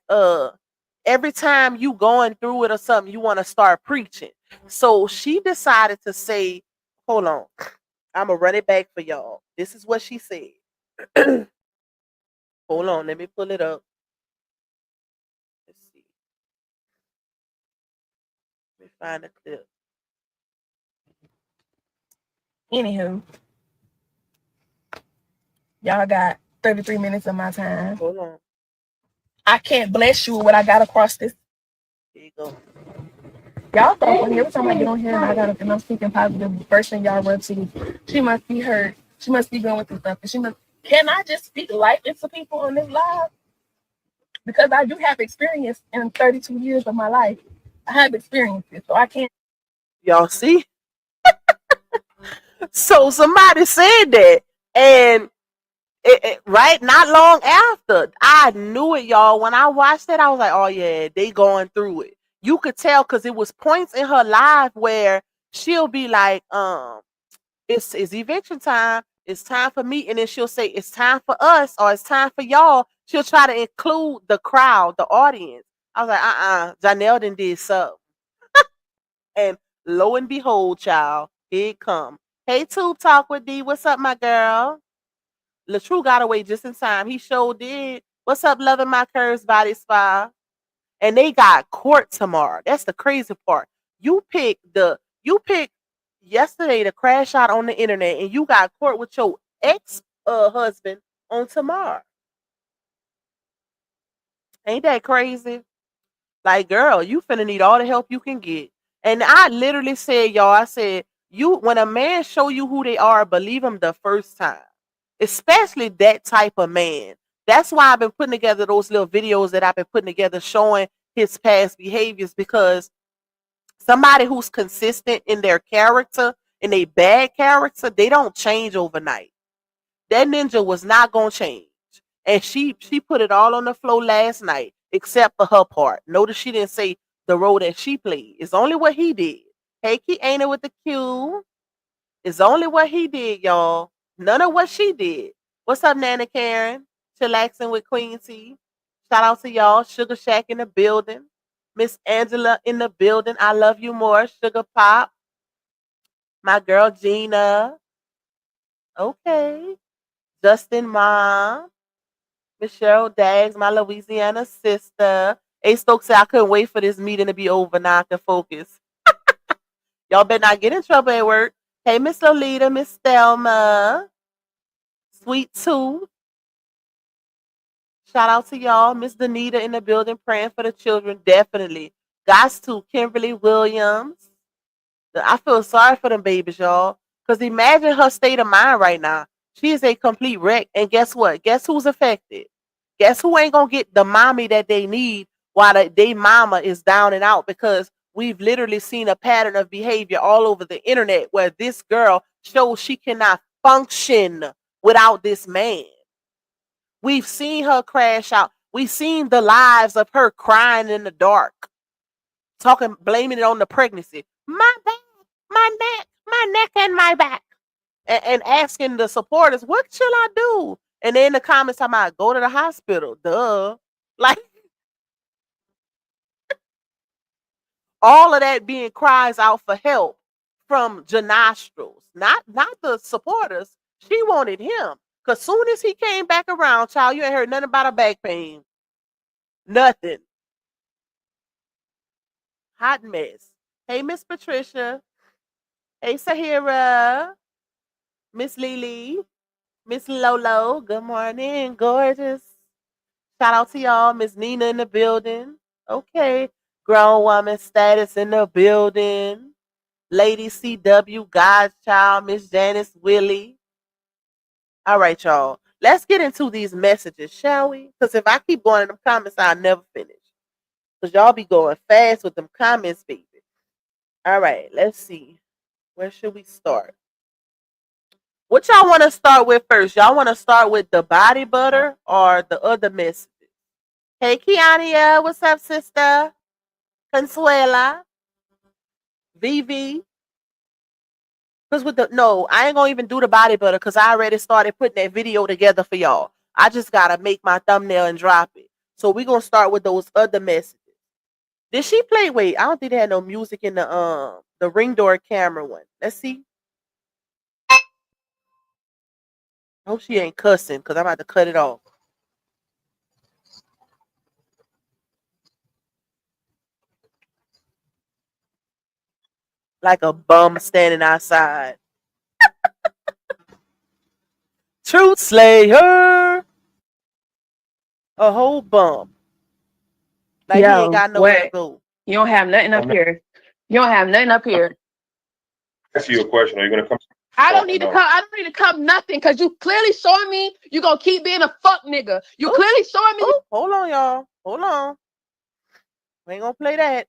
every time you going through it or something, you want to start preaching. So she decided to say, hold on, I'm gonna run it back for y'all. This is what she said. Hold on, let me pull it up. Let's see. Let me find the clip. Anywho, y'all got 33 minutes of my time. Hold on. I can't bless you with what I got across this. Here you go. Y'all thought funny every time I get on here and I'm speaking positive, the first thing y'all run to, she must be hurt. She must be going through something. Can I just speak life into people on this live? Because I do have experience in 32 years of my life. I have experiences, so I can't. Y'all see? So somebody said that, and right not long after, I knew it, y'all. When I watched it, I was like, oh yeah, they going through it. You could tell because it was points in her life where she'll be like, it's eviction time, it's time for me, and then she'll say it's time for us or it's time for y'all. She'll try to include the crowd, the audience. I was like, Johnell did something. And lo and behold, child, here it come. Hey, Tube Talk with D. What's up, my girl? LaTrue got away just in time. He sure did. What's up, loving my curves body spa? And they got court tomorrow. That's the crazy part. You picked yesterday to crash out on the internet, and you got court with your ex husband on tomorrow. Ain't that crazy? Like, girl, you finna need all the help you can get. And I literally said, y'all, I said, you when a man show you who they are, believe him the first time. Especially that type of man. That's why I've been putting together those little videos that I've been putting together showing his past behaviors, because somebody who's consistent in their character, in a bad character, they don't change overnight. That ninja was not gonna change. And she put it all on the floor last night, except for her part. Notice she didn't say the role that she played. It's only what he did. Hey, Key ain't it with the Q. It's only what he did, y'all. None of what she did. What's up, Nana Karen? Chillaxing with Queen T. Shout out to y'all. Sugar Shack in the building. Miss Angela in the building. I love you more. Sugar Pop. My girl Gina. Okay. Justin Mom. Michelle Daggs, my Louisiana sister. A Stokes said I couldn't wait for this meeting to be over. Now I can focus. Y'all better not get in trouble at work. Hey, Miss Lolita, Miss Thelma. Sweet Tooth. Shout out to y'all. Miss Danita in the building praying for the children. Definitely. Guys to Kimberly Williams. I feel sorry for them babies, y'all. Because imagine her state of mind right now. She is a complete wreck. And guess what? Guess who's affected? Guess who ain't going to get the mommy that they need while they mama is down and out? Because we've literally seen a pattern of behavior all over the internet where this girl shows she cannot function without this man. We've seen her crash out. We've seen the lives of her crying in the dark, blaming it on the pregnancy. My back, my neck, and my back. And asking the supporters, what shall I do? And then in the comments, I'm like, go to the hospital. Duh. Like, all of that being cries out for help from Janostrals. Not the supporters. She wanted him. Because soon as he came back around, child, you ain't heard nothing about her back pain. Nothing. Hot mess. Hey, Miss Patricia. Hey, Sahira. Miss Lily. Miss Lolo. Good morning. Gorgeous. Shout out to y'all. Miss Nina in the building. Okay. Grown woman status in the building. Lady CW, God's child, Miss Janice Willie. All right, y'all. Let's get into these messages, shall we? Because if I keep going in them comments, I'll never finish. Because y'all be going fast with them comments, baby. All right, let's see. Where should we start? What y'all want to start with first? Y'all want to start with the body butter or the other messages? Hey, Kiania, what's up, sister? Consuela, Vivi. Because I ain't gonna even do the body butter because I already started putting that video together for y'all. I just gotta make my thumbnail and drop it. So we're gonna start with those other messages. Did she play? Wait, I don't think they had no music in the ring door camera one. Let's see. I hope she ain't cussing because I'm about to cut it off. Like a bum standing outside. Truth Slayer. A whole bum. Like he ain't got nowhere to go. You don't have nothing up here. You don't have nothing up here. Ask you a question. Are you gonna come? I don't need to come. I don't need to come nothing because you clearly showing me you gonna keep being a fuck nigga. You clearly showing me. Hold on, y'all. Hold on. We ain't gonna play that.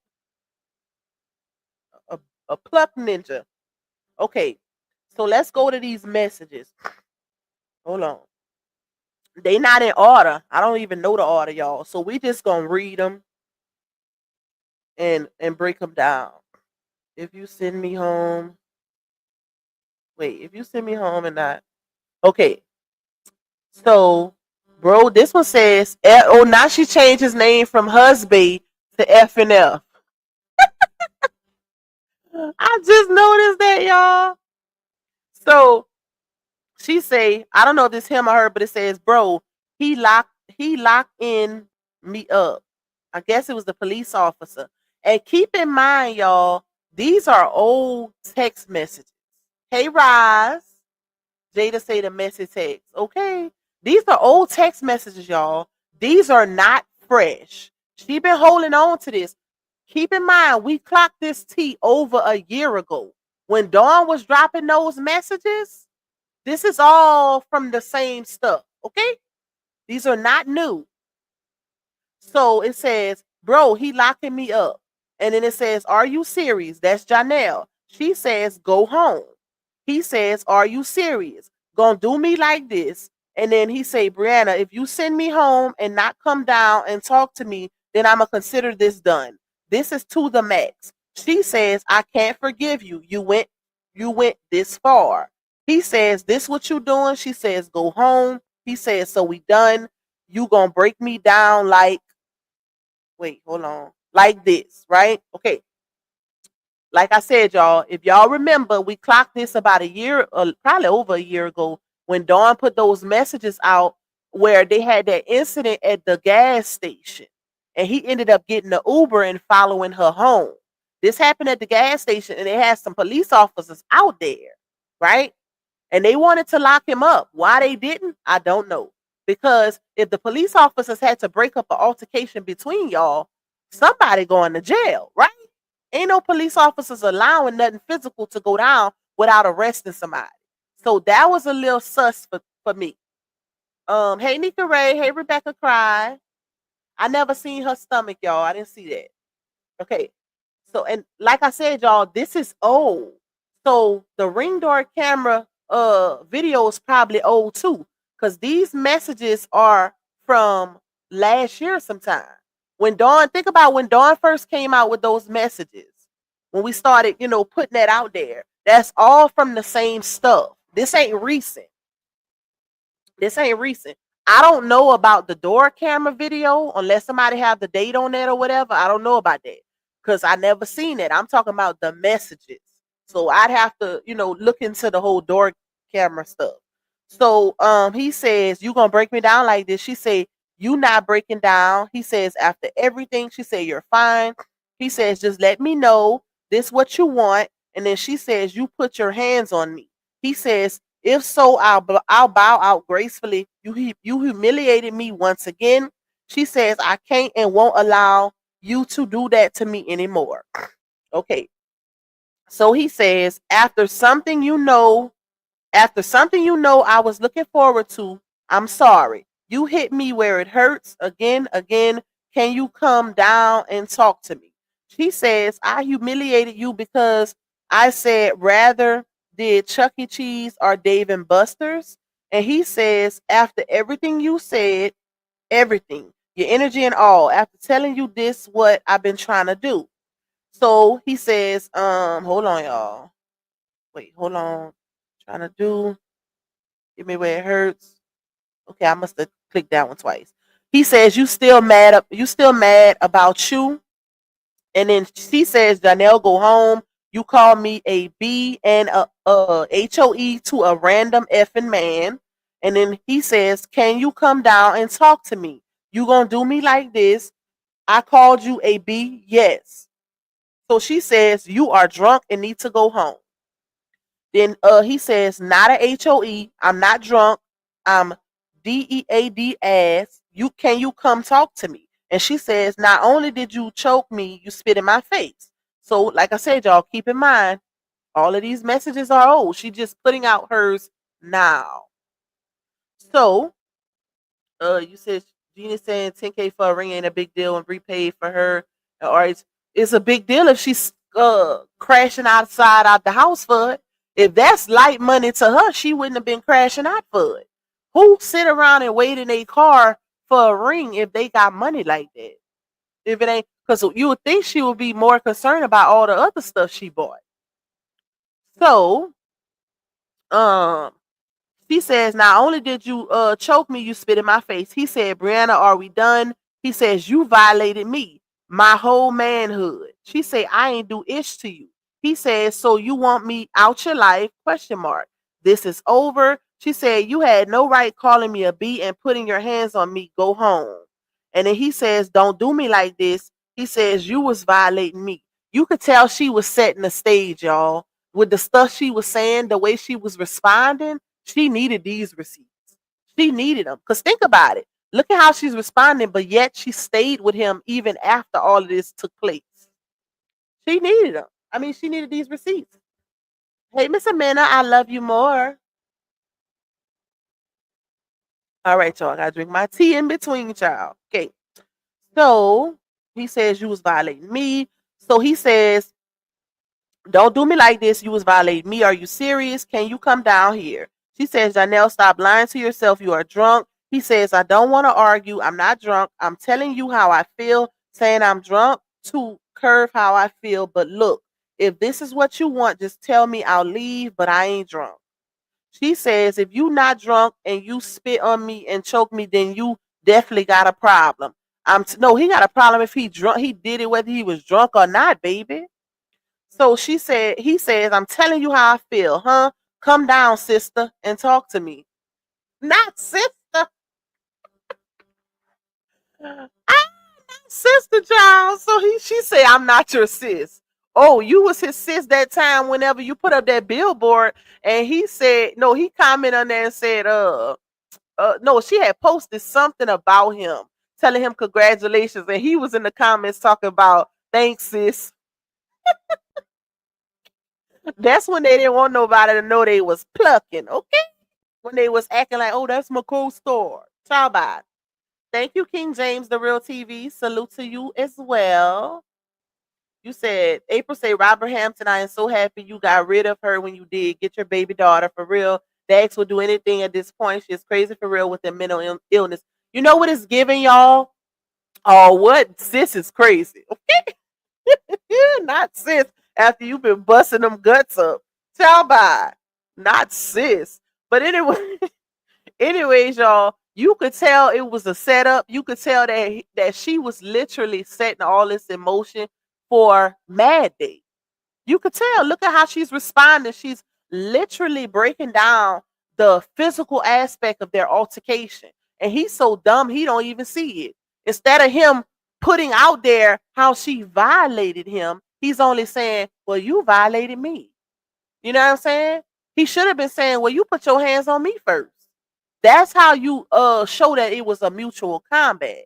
A pluck ninja. Okay. So let's go to these messages. Hold on. They not in order. I don't even know the order, y'all. So we just gonna read them and break them down. If you send me home. Wait, if you send me home and not. Okay. So, bro, this one says, oh, now she changed his name from husband to F and F. I just noticed that, y'all. So she say, I don't know if it's him or her, but it says, bro, he locked he locked in me up. I guess it was the police officer. And keep in mind, y'all, these are old text messages. Hey, Rise. Jada say the message text. Okay. These are old text messages, y'all. These are not fresh. She been holding on to this. Keep in mind, we clocked this tea over a year ago. When Dawn was dropping those messages, this is all from the same stuff. Okay? These are not new. So it says, bro, he locking me up. And then it says, are you serious? That's Johnell. She says, go home. He says, are you serious? Gonna do me like this? And then he say, Brianna, if you send me home and not come down and talk to me, then I'ma consider this done. This is to the max. She says, I can't forgive you. You went this far. He says, this what you doing? She says, go home. He says, so we done. You gonna break me down like, wait, hold on, like this, right? Okay. Like I said, y'all, if y'all remember, we clocked this about a year, probably over a year ago, when Dawn put those messages out where they had that incident at the gas station. And he ended up getting the Uber and following her home. This happened at the gas station, and they had some police officers out there, right? And they wanted to lock him up. Why they didn't, I don't know. Because if the police officers had to break up an altercation between y'all, somebody going to jail, right? Ain't no police officers allowing nothing physical to go down without arresting somebody. So that was a little sus for me. Hey Nika Ray, hey Rebecca Cry. I never seen her stomach, y'all. I didn't see that. Okay. So, and like I said, y'all, this is old. So the Ring Door camera video is probably old too. Because these messages are from last year sometime. When Dawn, think about when Dawn first came out with those messages. When we started, putting that out there. That's all from the same stuff. This ain't recent. I don't know about the door camera video unless somebody have the date on that or whatever. I don't know about that because I never seen it. I'm talking about the messages. So I'd have to, look into the whole door camera stuff. So he says, you gonna break me down like this? She say, you not breaking down. He says, after everything, she say, you're fine. He says, just let me know this what you want. And then she says, you put your hands on me. He says, if so, I'll bow out gracefully. You humiliated me once again. She says, I can't and won't allow you to do that to me anymore. Okay. So he says, after something you know I was looking forward to, I'm sorry. You hit me where it hurts again. Can you come down and talk to me? She says, I humiliated you because I said rather did Chuck E. Cheese or Dave and Buster's. And he says, after everything you said, everything, your energy and all, after telling you this, what I've been trying to do. So he says, hold on, y'all. Wait, hold on. Trying to do, give me where it hurts. Okay, I must have clicked that one twice. He says, you still mad about you? And then she says, Johnell, go home. You call me a B and a HOE to a random effing man. And then he says, can you come down and talk to me? You gonna do me like this? I called you a B? Yes. So she says, you are drunk and need to go home. Then he says, not a HOE. I'm not drunk. I'm DEAD ass. Can you come talk to me? And she says, not only did you choke me, you spit in my face. So, like I said, y'all, keep in mind, all of these messages are old. She's just putting out hers now. So, you said Gina saying 10K for a ring ain't a big deal and repaid for her. Or it's a big deal if she's crashing outside out the house for it. If that's light money to her, she wouldn't have been crashing out for it. Who sit around and wait in a car for a ring if they got money like that? If it ain't, because you would think she would be more concerned about all the other stuff she bought. So, she says, not only did you choke me, you spit in my face. He said, Brianna, are we done? He says, you violated me, my whole manhood. She said, I ain't do ish to you. He says, so you want me out your life? Question mark. This is over. She said, you had no right calling me a B and putting your hands on me. Go home. And then he says, don't do me like this. He says, you was violating me. You could tell she was setting the stage, y'all. With the stuff she was saying, the way she was responding, she needed these receipts. She needed them. Because think about it. Look at how she's responding, but yet she stayed with him even after all of this took place. She needed them. I mean, she needed these receipts. Hey, Miss Amanda, I love you more. All right, y'all. I gotta drink my tea in between, child. Okay. So he says you was violating me. So he says, don't do me like this. You was violating me. Are you serious? Can you come down here? She says, Johnell, stop lying to yourself. You are drunk. He says, I don't want to argue. I'm not drunk. I'm telling you how I feel, saying I'm drunk to curve how I feel. But look, if this is what you want, just tell me. I'll leave, but I ain't drunk. She says, if you not drunk and you spit on me and choke me, then you definitely got a problem. No, he got a problem if he drunk. He did it whether he was drunk or not, baby. So he says, I'm telling you how I feel, huh? Come down, sister, and talk to me. Not sister. Sister child. So she said, I'm not your sis. Oh, you was his sis that time whenever you put up that billboard. And he said, no, he commented on there and said, no, she had posted something about him, telling him congratulations. And he was in the comments talking about, thanks, sis. That's when they didn't want nobody to know they was plucking, okay? When they was acting like, oh, that's my co-star. Ciao, bye. Thank you, King James, the real TV. Salute to you as well. You said, April say, Robert Hampton, I am so happy you got rid of her when you did. Get your baby daughter for real. The ex will do anything at this point. She's crazy for real with the mental illness. You know what it's giving, y'all? Oh, what? Sis is crazy. Okay? Not sis. After you've been busting them guts up. Tell by. Not sis. But anyway, anyways, y'all, you could tell it was a setup. You could tell that she was literally setting all this in motion for Mad Day. You could tell. Look at how she's responding. She's literally breaking down the physical aspect of their altercation. And he's so dumb, he don't even see it. Instead of him putting out there how she violated him, he's only saying, well, you violated me. You know what I'm saying? He should have been saying, well, you put your hands on me first. That's how you show that it was a mutual combat.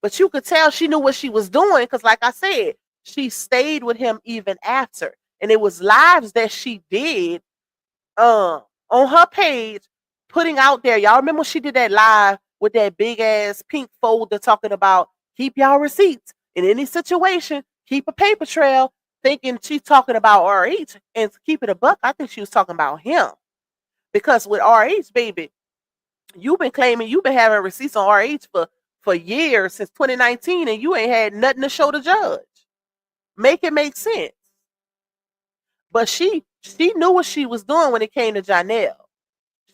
But you could tell she knew what she was doing because, like I said, she stayed with him even after. And it was lives that she did on her page, putting out there. Y'all remember she did that live with that big ass pink folder talking about keep y'all receipts in any situation, keep a paper trail, thinking she's talking about RH. And to keep it a buck, I think she was talking about him. Because with RH, baby, you've been claiming you've been having receipts on RH for years, since 2019, and you ain't had nothing to show the judge. Make it make sense. But she knew what she was doing when it came to Johnell.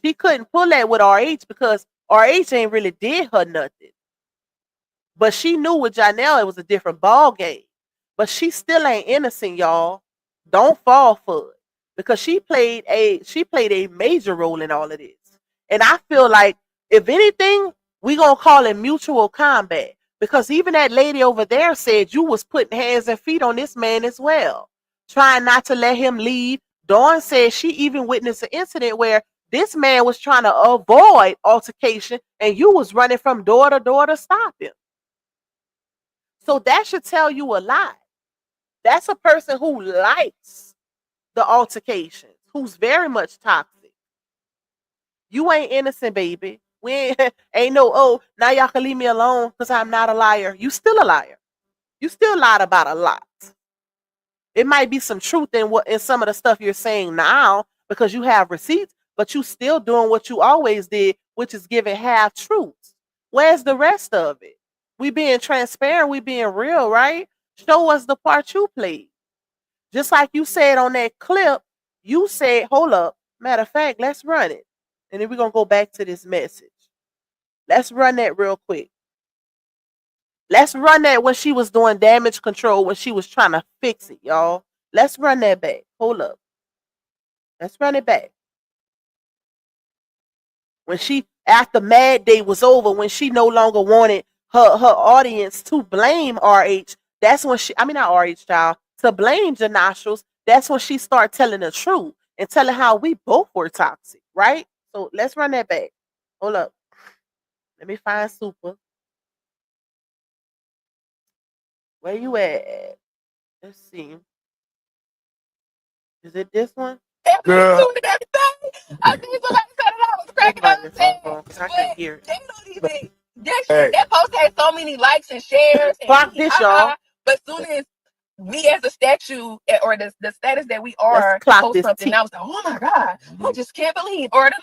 She couldn't pull that with RH because RH ain't really did her nothing. But she knew with Johnell it was a different ball game. But she still ain't innocent, y'all. Don't fall for it. Because she played a major role in all of this. And I feel like, if anything, we gonna call it mutual combat. Because even that lady over there said you was putting hands and feet on this man as well, trying not to let him leave. Dawn said she even witnessed an incident where this man was trying to avoid altercation and you was running from door to door to stop him. So that should tell you a lot. That's a person who likes the altercations, who's very much toxic. You ain't innocent, baby. We ain't no, oh, now y'all can leave me alone because I'm not a liar. You still a liar. You still lied about a lot. It might be some truth in some of the stuff you're saying now because you have receipts, but you still doing what you always did, which is giving half truths. Where's the rest of it? We being transparent, we being real, right? Show us the part you played. Just like you said on that clip, you said, hold up. Matter of fact, let's run it. And then we're going to go back to this message. Let's run that real quick. Let's run that when she was doing damage control, when she was trying to fix it, y'all. Let's run that back. Hold up. Let's run it back. When she, after Mad Day was over, when she no longer wanted her audience to blame RH, that's when she, I mean not RH child, to blame Johnell, that's when she started telling the truth and telling how we both were toxic, right? So let's run that back. Hold up. Let me find Super. Where you at? Let's see. Is it this one? Girl. I think somebody said it. I was cracking up and saying, because I can hear it. they don't even. That post had so many likes and shares. Clock this, y'all. But soon as we as a statue or the status that we are clock post this something, T. I was like, oh my God, I just can't believe. But a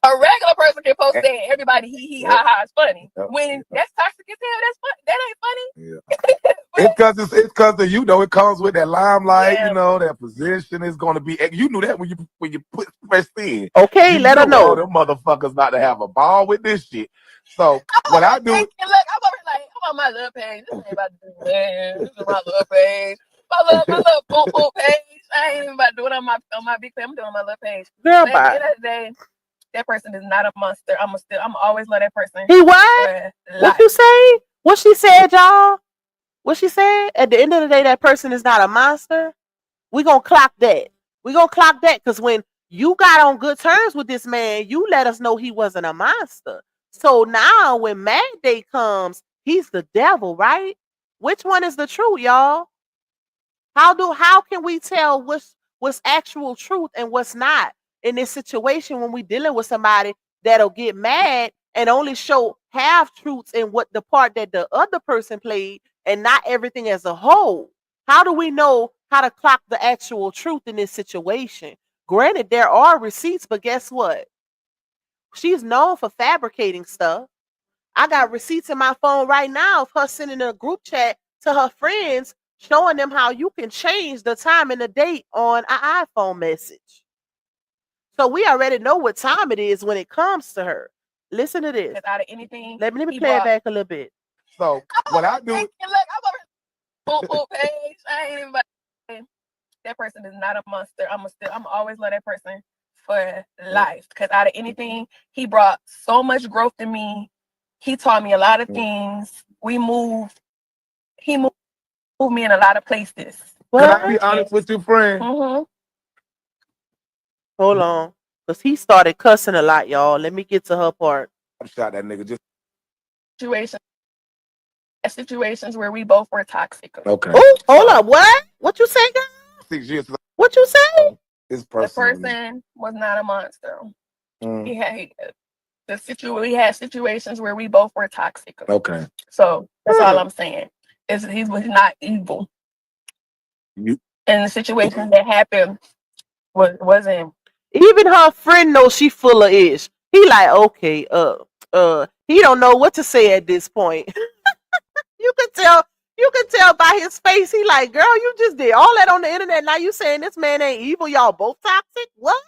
regular person can post that everybody he ha ha is funny. When that's toxic as hell, that's fun. That ain't funny. Yeah. It's because of, you know, it comes with that limelight, you know, that position is going to be. You knew that when you put pressed in. Okay, let her know. Oh, them motherfuckers about to have a ball with this shit. So what I do, look, I'm over like, I'm on my little page. This ain't about to do that. This is my little page. My little boom page. I ain't even about to do it on my big page. I'm doing my little page. Girl, but at the end of the day, that person is not a monster. I'm always love that person. He what? What you say? What she said, y'all? What she said? At the end of the day, that person is not a monster. We gonna clock that. We gonna clock that because when you got on good terms with this man, you let us know he wasn't a monster. So now when Mad Day comes, he's the devil, right? Which one is the truth, y'all? How can we tell what's actual truth and what's not in this situation when we dealing with somebody that'll get mad and only show half truths in what the part that the other person played and not everything as a whole? How do we know how to clock the actual truth in this situation? Granted, there are receipts, but guess what? She's known for fabricating stuff. I got receipts in my phone right now of her sending a group chat to her friends showing them how you can change the time and the date on an iPhone message. So we already know what time it is when it comes to her. Listen to this. Out of anything, let me play it back a little bit. So what I do, look, I'm over page. I ain't even about to say that person is not a monster. I'm always love that person for life. Because out of anything, he brought so much growth to me. He taught me a lot of things. He moved me in a lot of places. Can I be honest with you, friend? Mm-hmm. Hold on. Because he started cussing a lot, y'all. Let me get to her part. I shot that nigga just. Situations where we both were toxic. Okay. Oh, hold up. What? What you say, girl? 6 years. What you say? This The person was not a monster. Mm. We had situations where we both were toxic. Okay. So that's all I'm saying. He was not evil. And the situation that happened wasn't. Even her friend knows she full of ish. He like, okay, he don't know what to say at this point. You can tell by his face. He like, girl, you just did all that on the internet. Now you saying this man ain't evil. Y'all both toxic. What?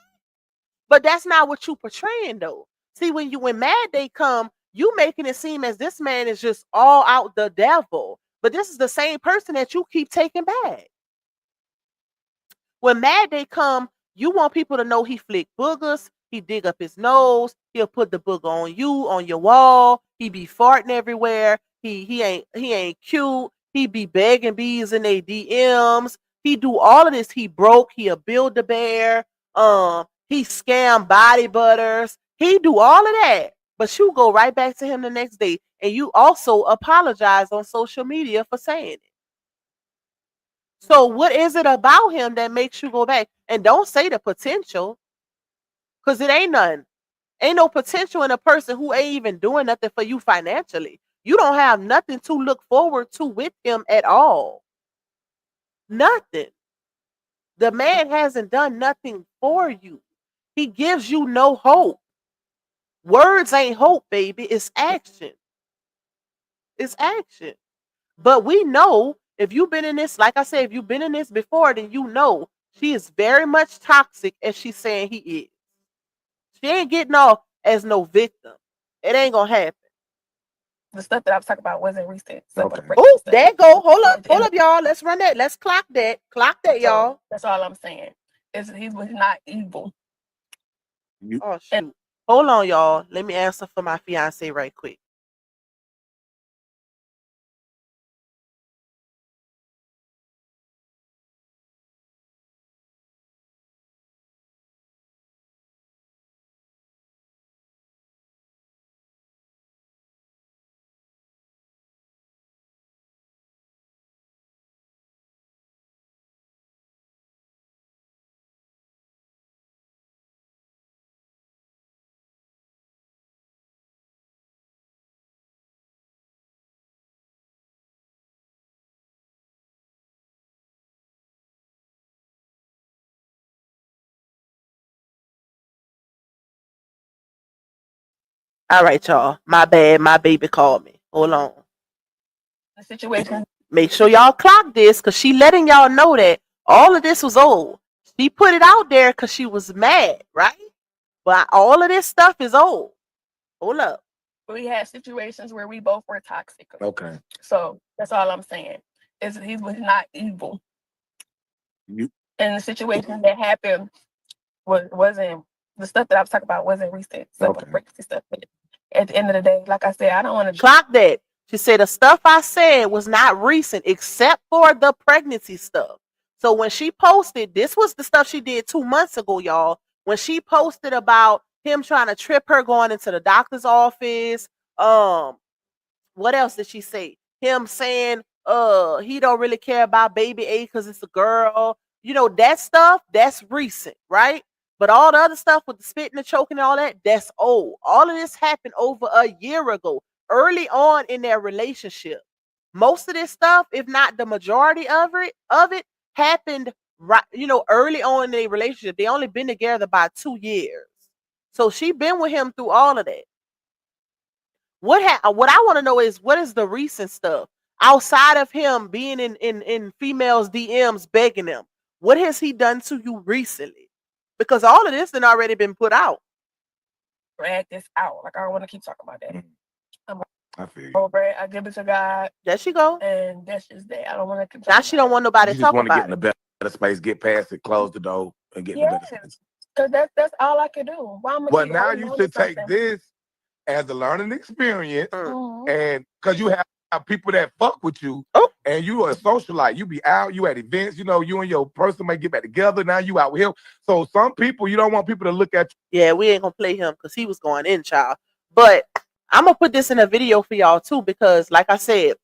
But that's not what you portraying though. See, when Mad Day come, you making it seem as this man is just all out the devil. But this is the same person that you keep taking back. When Mad Day come, you want people to know he flick boogers, he dig up his nose, he'll put the booger on you, on your wall, he be farting everywhere, he ain't cute, he be begging bees in their DMs, he do all of this, he broke, he'll build a bear, he scam body butters, he do all of that. But you go right back to him the next day and you also apologize on social media for saying it. So what is it about him that makes you go back? And don't say the potential, because it ain't none. Ain't no potential in a person who ain't even doing nothing for you financially. You don't have nothing to look forward to with him at all. Nothing. The man hasn't done nothing for you. He gives you no hope. Words ain't hope, baby. It's action. It's action. But we know if you've been in this, like I said, if you've been in this before, then you know she is very much toxic as she's saying he is. She ain't getting off as no victim. It ain't gonna happen. The stuff that I was talking about wasn't recent. Okay. Oh, there you go. Hold up, y'all. Let's run that. Let's clock that. Clock that, y'all. That's all I'm saying. He was not evil. Oh shoot. Hold on, y'all. Let me answer for my fiance right quick. All right, y'all. My bad. My baby called me. Hold on. The situation. Make sure y'all clock this because she letting y'all know that all of this was old. She put it out there because she was mad, right? But all of this stuff is old. Hold up. We had situations where we both were toxic. Okay. So that's all I'm saying. Is he was not evil. And the situation that happened wasn't the stuff that I was talking about wasn't recent. Pregnancy stuff. But at the end of the day, like I said, I don't want to clock that. She said the stuff I said was not recent except for the pregnancy stuff. So when she posted, this was the stuff she did 2 months ago, y'all. When she posted about him trying to trip her going into the doctor's office, what else did she say? Him saying he don't really care about baby A because it's a girl. You know, that stuff, that's recent, right? But all the other stuff with the spitting and choking and all that, that's old. All of this happened over a year ago, early on in their relationship. Most of this stuff, if not the majority of it happened right, you know, early on in their relationship. They only been together about 2 years. So she been with him through all of that. What I want to know is what is the recent stuff outside of him being in females DMs begging them? What has he done to you recently? Because all of this had already been put out. drag this out. Like I don't want to keep talking about that. I feel you. Over it. I give it to God. There she go. And that's just that. I don't want to. Now she don't want nobody You to just talk want to get about in it. a better space, get past it, close the door, and get in a better space. Because that's all I can do. Why am I But keep now holding you on should to take something? this as a learning experience, Mhm. and because you have people that fuck with you, and you are a socialite. You be out, you at events, you know, you and your person may get back together. Now you out with him. So some people, you don't want people to look at you. Yeah, we ain't gonna play him because he was going in, child. But I'm gonna put this in a video for y'all too, because like I said,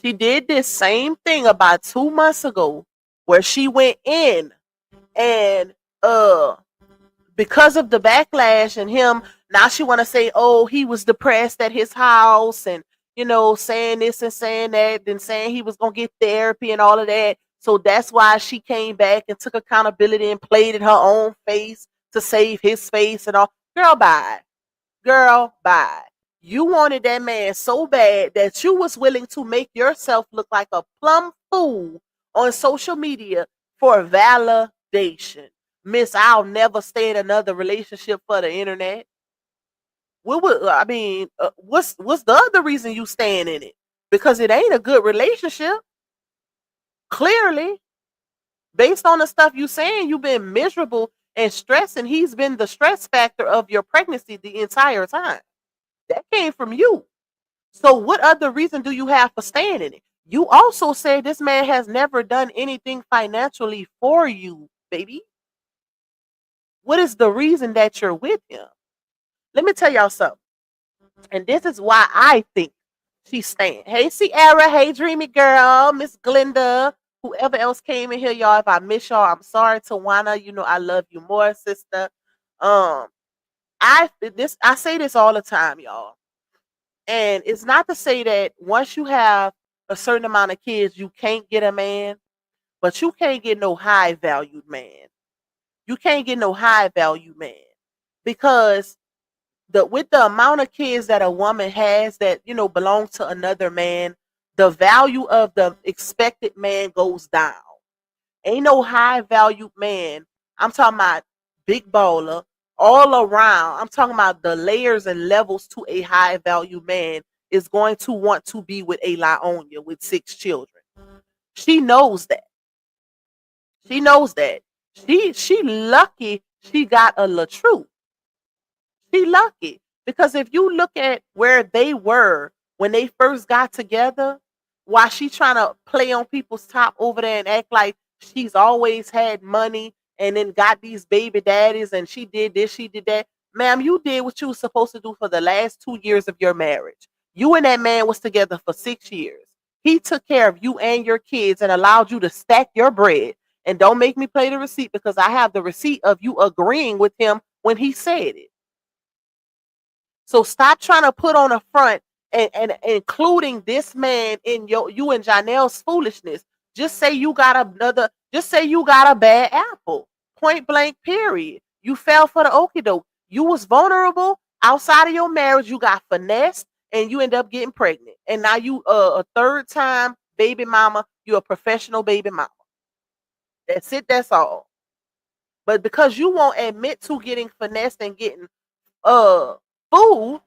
she did this same thing about 2 months ago where she went in and because of the backlash and him, now she want to say, oh, he was depressed at his house and, you know, saying this and saying that, then saying he was going to get therapy and all of that. So that's why she came back and took accountability and played in her own face to save his face and all. Girl, bye. Girl, bye. You wanted that man so bad that you was willing to make yourself look like a plumb fool on social media for validation. Miss, I'll never stay in another relationship for the internet. What would I mean? What's the other reason you staying in it? Because it ain't a good relationship. Clearly, based on the stuff you saying, you've been miserable and stressed, and he's been the stress factor of your pregnancy the entire time. That came from you. So what other reason do you have for staying in it? You also said this man has never done anything financially for you, baby. What is the reason that you're with him? Let me tell y'all something. And this is why I think she's staying. Hey, Sierra. Hey, Dreamy Girl. Miss Glenda. Whoever else came in here, y'all. If I miss y'all, I'm sorry. Tawana, you know I love you more, sister. I say this all the time, y'all. And it's not to say that once you have a certain amount of kids, you can't get a man, but you can't get no high valued man. You can't get no high valued man because with the amount of kids that a woman has that, you know, belong to another man, the value of the expected man goes down. Ain't no high valued man. I'm talking about big baller all around. I'm talking about the layers and levels to a high value man is going to want to be with a Lionia with 6 children. She knows that. She knows that. She lucky she got a LaTrue. She lucky. Because if you look at where they were when they first got together, while she trying to play on people's top over there and act like she's always had money and then got these baby daddies and she did this, she did that. Ma'am, you did what you were supposed to do for the last 2 years of your marriage. You and that man was together for 6 years. He took care of you and your kids and allowed you to stack your bread. And don't make me play the receipt because I have the receipt of you agreeing with him when he said it. So stop trying to put on a front and including this man in you and Johnell's foolishness. Just say you got a bad apple. Point blank, period. You fell for the okie doke. You was vulnerable outside of your marriage. You got finessed and you end up getting pregnant. And now you a third time baby mama. You're a professional baby mama. That's it. That's all. But because you won't admit to getting finessed and getting fooled,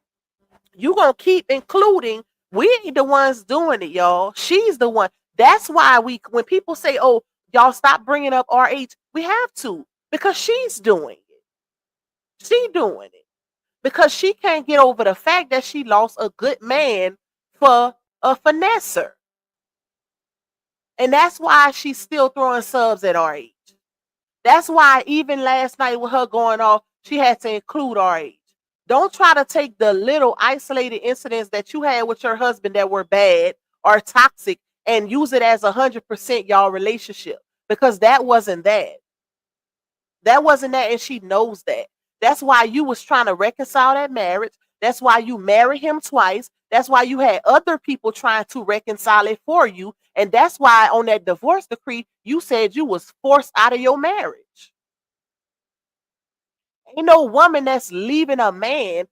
you gonna keep including. We ain't the ones doing it, y'all. She's the one. That's why when people say, "Oh, y'all stop bringing up RH," we have to because she's doing it. She doing it because she can't get over the fact that she lost a good man for a finesser, and that's why she's still throwing subs at RH. That's why even last night with her going off, she had to include RH. Don't try to take the little isolated incidents that you had with your husband that were bad or toxic and use it as 100% y'all relationship because that wasn't that. That wasn't that, and she knows that. That's why you was trying to reconcile that marriage. That's why you married him twice. That's why you had other people trying to reconcile it for you. And that's why on that divorce decree, you said you was forced out of your marriage. Ain't no woman that's leaving a man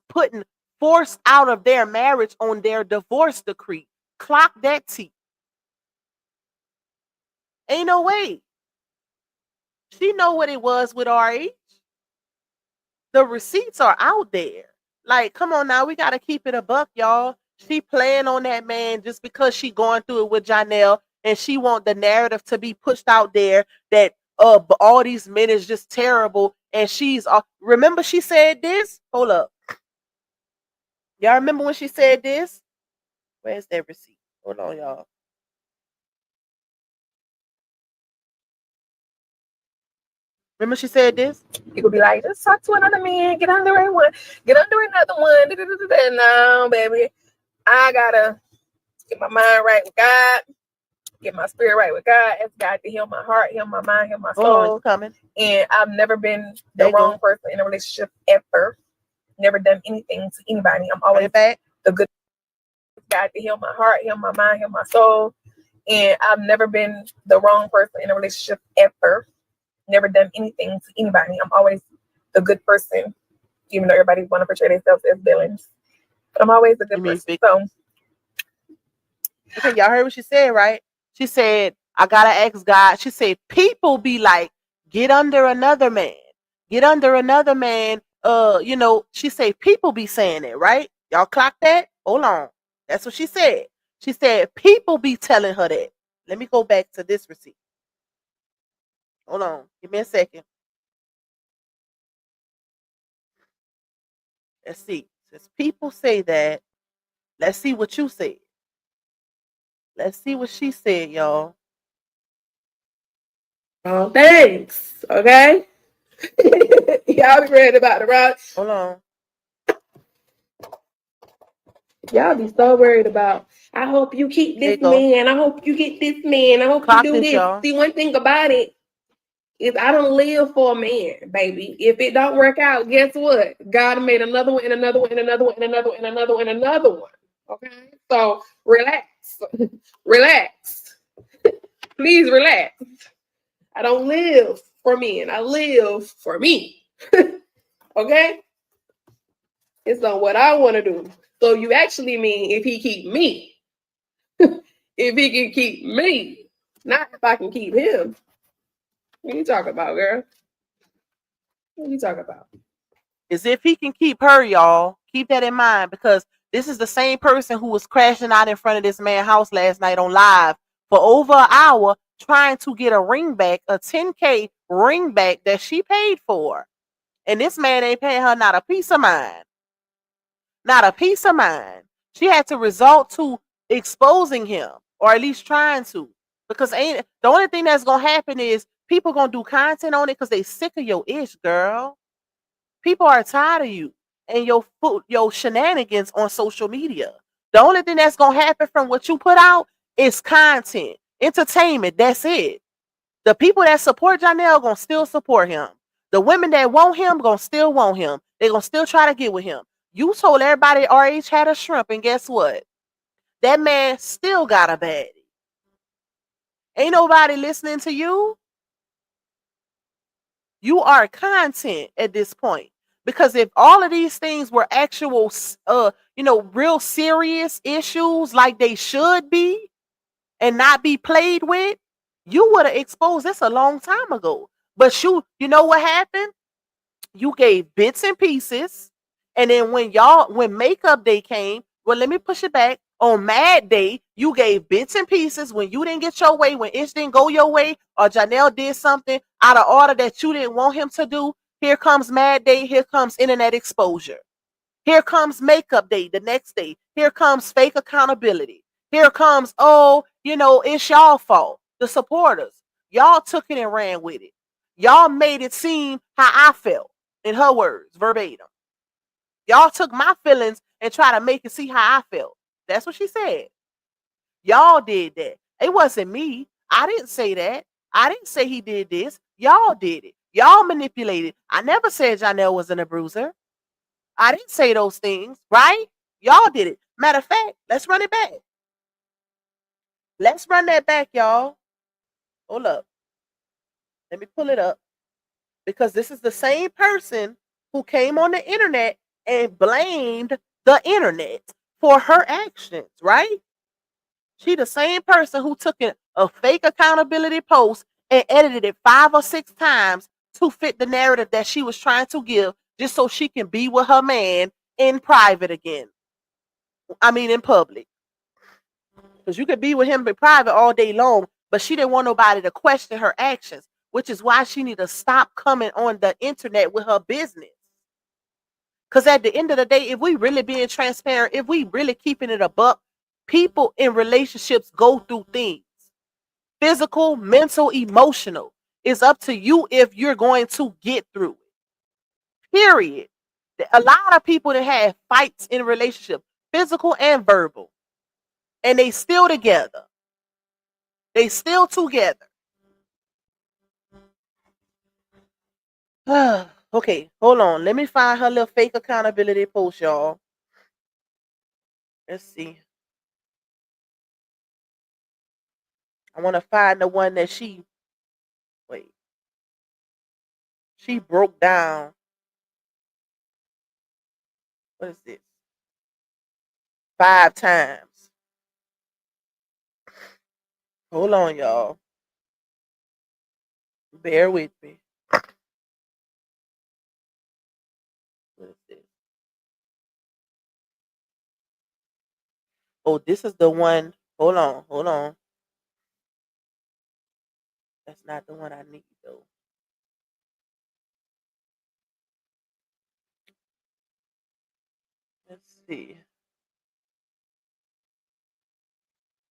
putting forced out of their marriage on their divorce decree. Clock that T. Ain't no way. She know what it was with RH. The receipts are out there. Like, come on now, we gotta keep it a buck, y'all. She playing on that man just because she going through it with Johnell, and she want the narrative to be pushed out there that all these men is just terrible. And she's remember she said this? Hold up. Y'all remember when she said this? Where's that receipt? Hold on, y'all. Remember she said this? You could be like, just talk to another man, get under one, get under another one. No, baby. I gotta get my mind right with God, get my spirit right with God, ask God to heal my heart, heal my mind, heal my soul. Oh, it's coming. And I've never been the wrong person in a relationship ever. Never done anything to anybody. I'm always the good God to heal my heart, heal my mind, heal my soul. And I've never been the wrong person in a relationship ever. Never done anything to anybody. I'm always the good person, even though everybody want to portray themselves as villains. But I'm always a good person. So, okay, y'all heard what she said, right? She said, I gotta ask God. She said, people be like, get under another man. Get under another man. She said, people be saying it, right? Y'all clock that? Hold on. That's what she said. She said, people be telling her that. Let me go back to this receipt. Hold on. Give me a second. Let's see. Since people say that, let's see what you said. Let's see what she said, y'all. Oh, thanks. Okay. Y'all be ready about the rocks. Hold on. Y'all be so worried about, I hope you keep this man. I hope you get this man. I hope you do this. Y'all. See, one thing about it is I don't live for a man, baby. If it don't work out, guess what? God made another one and another one and another one and another one and another one and another one. Okay? So relax. Relax. Please relax. I don't live for men. I live for me. Okay? It's on what I want to do. So you actually mean if he keep me. If he can keep me. Not if I can keep him. What you talking about, girl? What you talking about? Is if he can keep her, y'all. Keep that in mind because this is the same person who was crashing out in front of this man's house last night on live for over an hour trying to get a ring back, a $10K ring back that she paid for. And this man ain't paying her not a piece of mind. Not a piece of mind. She had to resort to exposing him, or at least trying to. Because ain't the only thing that's gonna happen is people gonna do content on it because they sick of your ish, girl. People are tired of you and your shenanigans on social media. The only thing that's gonna happen from what you put out is content, entertainment. That's it. The people that support Johnell gonna still support him. The women that want him gonna still want him. They gonna still try to get with him. You told everybody RH had a shrimp, and guess what? That man still got a baddie. Ain't nobody listening to you. You are content at this point. Because if all of these things were actual, real serious issues like they should be and not be played with, you would have exposed this a long time ago. But you know what happened? You gave bits and pieces. And then when makeup day came, well, let me push it back. On Mad Day, you gave bits and pieces when you didn't get your way, when it didn't go your way, or Johnell did something out of order that you didn't want him to do. Here comes Mad Day. Here comes internet exposure. Here comes makeup day the next day. Here comes fake accountability. Here comes, it's y'all fault. The supporters. Y'all took it and ran with it. Y'all made it seem how I felt, in her words, verbatim. Y'all took my feelings and try to make it see how I felt. That's what she said. Y'all did that. It wasn't me. I didn't say that. I didn't say he did this. Y'all did it. Y'all manipulated. I never said Johnell wasn't a bruiser. I didn't say those things, right? Y'all did it. Matter of fact, let's run it back. Let's run that back, y'all. Hold up. Let me pull it up. Because this is the same person who came on the internet and blamed the internet for her actions, right? She the same person who took a fake accountability post and edited it 5 or 6 times to fit the narrative that she was trying to give just so she can be with her man in private again. I mean, in public. Because you could be with him in private all day long, but she didn't want nobody to question her actions, which is why she need to stop coming on the internet with her business. Because at the end of the day, if we really being transparent, if we really keeping it a buck, people in relationships go through things. Physical, mental, emotional. It's up to you if you're going to get through it. Period. A lot of people that have fights in relationships, physical and verbal, and they still together. They still together. Okay, hold on. Let me find her little fake accountability post, y'all. Let's see. I want to find the one that she broke down. What is this? 5 times. Hold on, y'all. Bear with me. What is this? Oh, this is the one. Hold on. That's not the one I need, though. Let's see.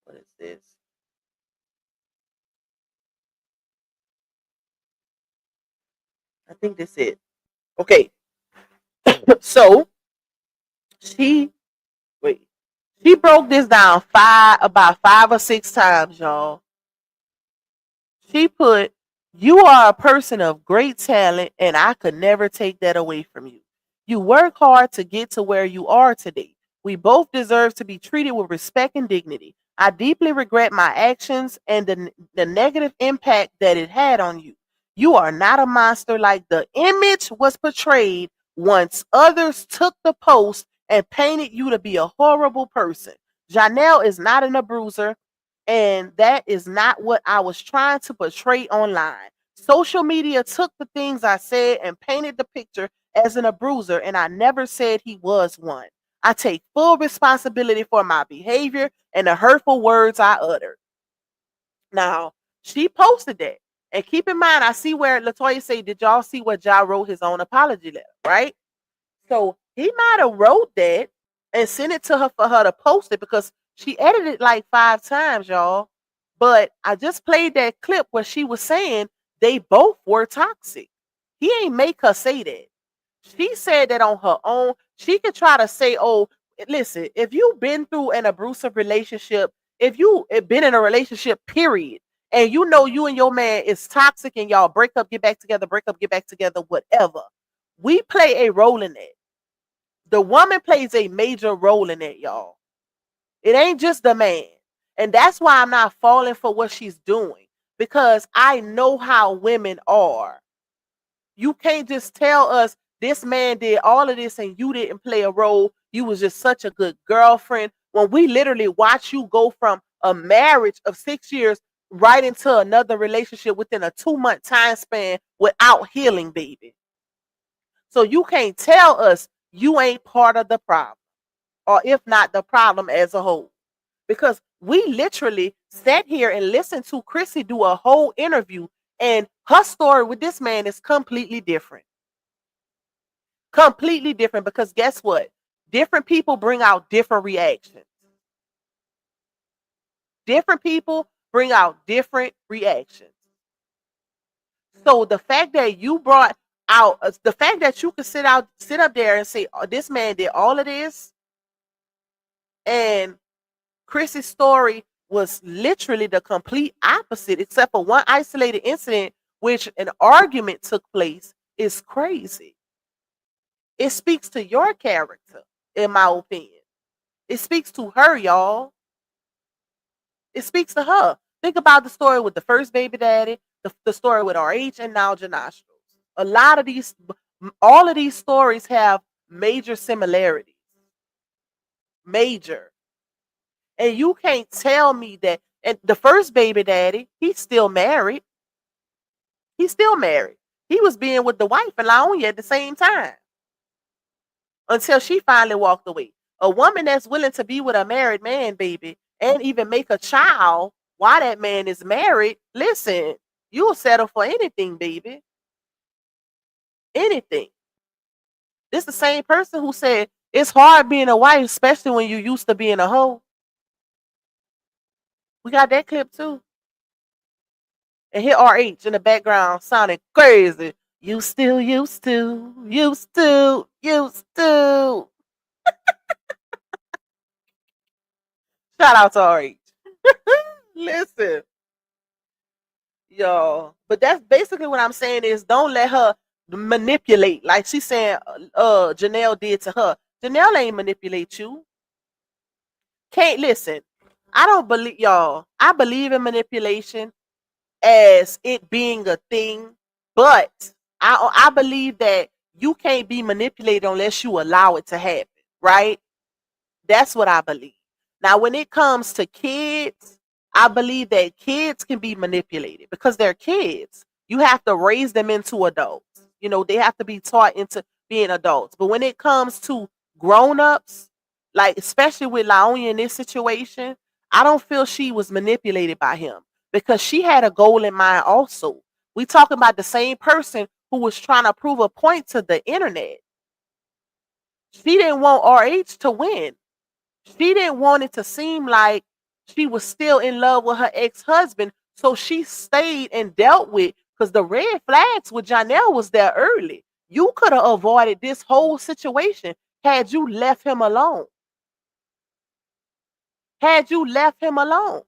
What is this? I think that's it. Okay. So she broke this down about 5 or 6 times, y'all. She put, "You are a person of great talent, and I could never take that away from you. You work hard to get to where you are today. We both deserve to be treated with respect and dignity. I deeply regret my actions and the negative impact that it had on you. You are not a monster like the image was portrayed once others took the post and painted you to be a horrible person. Johnell is not an abuser, and that is not what I was trying to portray online. Social media took the things I said and painted the picture as an abuser, and I never said he was one. I take full responsibility for my behavior and the hurtful words I uttered." Now, she posted that. And keep in mind, I see where Latoya say, did y'all see what Ja wrote his own apology letter, right? So he might have wrote that and sent it to her for her to post it because she edited it like 5 times, y'all. But I just played that clip where she was saying they both were toxic. He ain't make her say that. She said that on her own. She could try to say, oh, listen, if you've been through an abusive relationship, if you have been in a relationship, period, and you know you and your man is toxic and y'all break up, get back together, break up, get back together, whatever. We play a role in that. The woman plays a major role in it, y'all. It ain't just the man. And that's why I'm not falling for what she's doing, because I know how women are. You can't just tell us this man did all of this and you didn't play a role. You was just such a good girlfriend. When we literally watch you go from a marriage of 6 years right into another relationship within a 2-month time span without healing, baby. So you can't tell us you ain't part of the problem, or if not the problem as a whole. Because we literally sat here and listened to Chrissy do a whole interview, and her story with this man is completely different. Completely different, because guess what? Different people bring out different reactions. Different people bring out different reactions. So the fact that you brought out, the fact that you could sit up there and say, oh, this man did all of this, and Chrissy's story was literally the complete opposite, except for one isolated incident, which an argument took place, is crazy. It speaks to your character, in my opinion. It speaks to her, y'all. It speaks to her. Think about the story with the first baby daddy, the story with RH, and now Johnell. All of these stories have major similarities. Major. And you can't tell me that. And the first baby daddy, he's still married. He's still married. He was being with the wife and Laonia at the same time, until she finally walked away. A woman that's willing to be with a married man, baby, and even make a child while that man is married, listen, you'll settle for anything, baby. Anything. This the same person who said it's hard being a wife, especially when you used to being a hoe. We got that clip too. And here RH in the background sounding crazy. You still used to. Shout out to RH. Listen, y'all. But that's basically what I'm saying is, don't let her manipulate. Like she's saying Johnell did to her. Johnell ain't manipulate you. Can't listen. I don't believe, y'all. I believe in manipulation as it being a thing, but I believe that you can't be manipulated unless you allow it to happen, right? That's what I believe. Now, when it comes to kids, I believe that kids can be manipulated because they're kids. You have to raise them into adults. You know, they have to be taught into being adults. But when it comes to grown-ups, like especially with Laonia in this situation, I don't feel she was manipulated by him, because she had a goal in mind also. We talking about the same person who was trying to prove a point to the internet. She didn't want RH to win. She didn't want it to seem like she was still in love with her ex-husband. So she stayed and dealt with, because the red flags with Johnell was there early. You could have avoided this whole situation had you left him alone. Had you left him alone.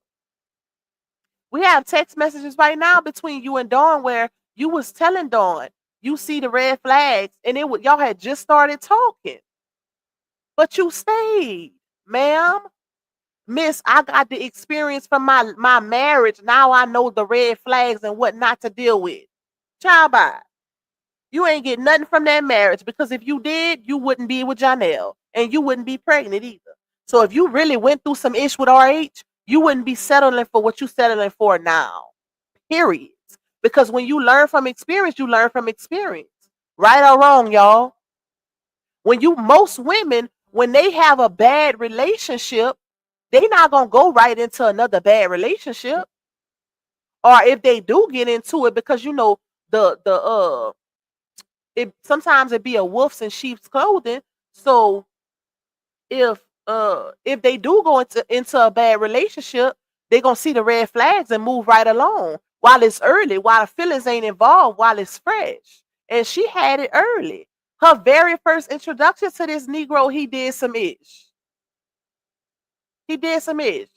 We have text messages right now between you and Dawn where you was telling Dawn, you see the red flags, and y'all had just started talking. But you stayed, ma'am. Miss, I got the experience from my marriage. Now I know the red flags and what not to deal with. Child, bye. You ain't get nothing from that marriage, because if you did, you wouldn't be with Johnell, and you wouldn't be pregnant either. So if you really went through some ish with RH, you wouldn't be settling for what you're settling for now. Period. Because when you learn from experience, you learn from experience. Right or wrong, y'all. Most women, when they have a bad relationship, they not gonna go right into another bad relationship. Or if they do get into it, because you know it sometimes it be a wolf's in sheep's clothing. So if they do go into a bad relationship, they're gonna see the red flags and move right along while it's early, while the feelings ain't involved, while it's fresh. And she had it early. Her very first introduction to this Negro, he did some ish. He did some ish.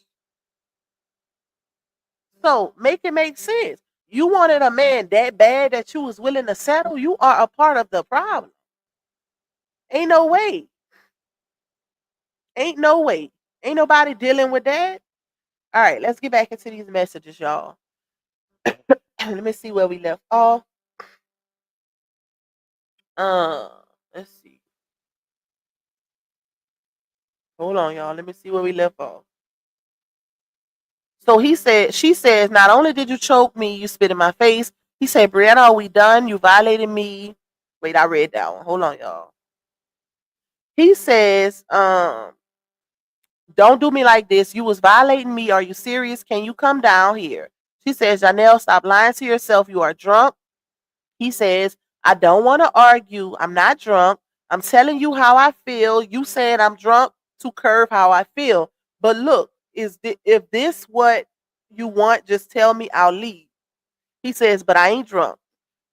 So make it make sense. You wanted a man that bad that you was willing to settle. You are a part of the problem. Ain't no way. Ain't no way. Ain't nobody dealing with that. All right, let's get back into these messages, y'all. Let me see where we left off. Let's see. Hold on, y'all. Let me see where we left off. So she says, not only did you choke me, you spit in my face. He said, Brianna, are we done? You violated me. Wait, I read that one. Hold on, y'all. He says, don't do me like this. You was violating me. Are you serious? Can you come down here? She says, Johnell, stop lying to yourself. You are drunk. He says, I don't want to argue. I'm not drunk. I'm telling you how I feel. You saying I'm drunk to curve how I feel. But look, if this what you want, just tell me, I'll leave. He says, but I ain't drunk.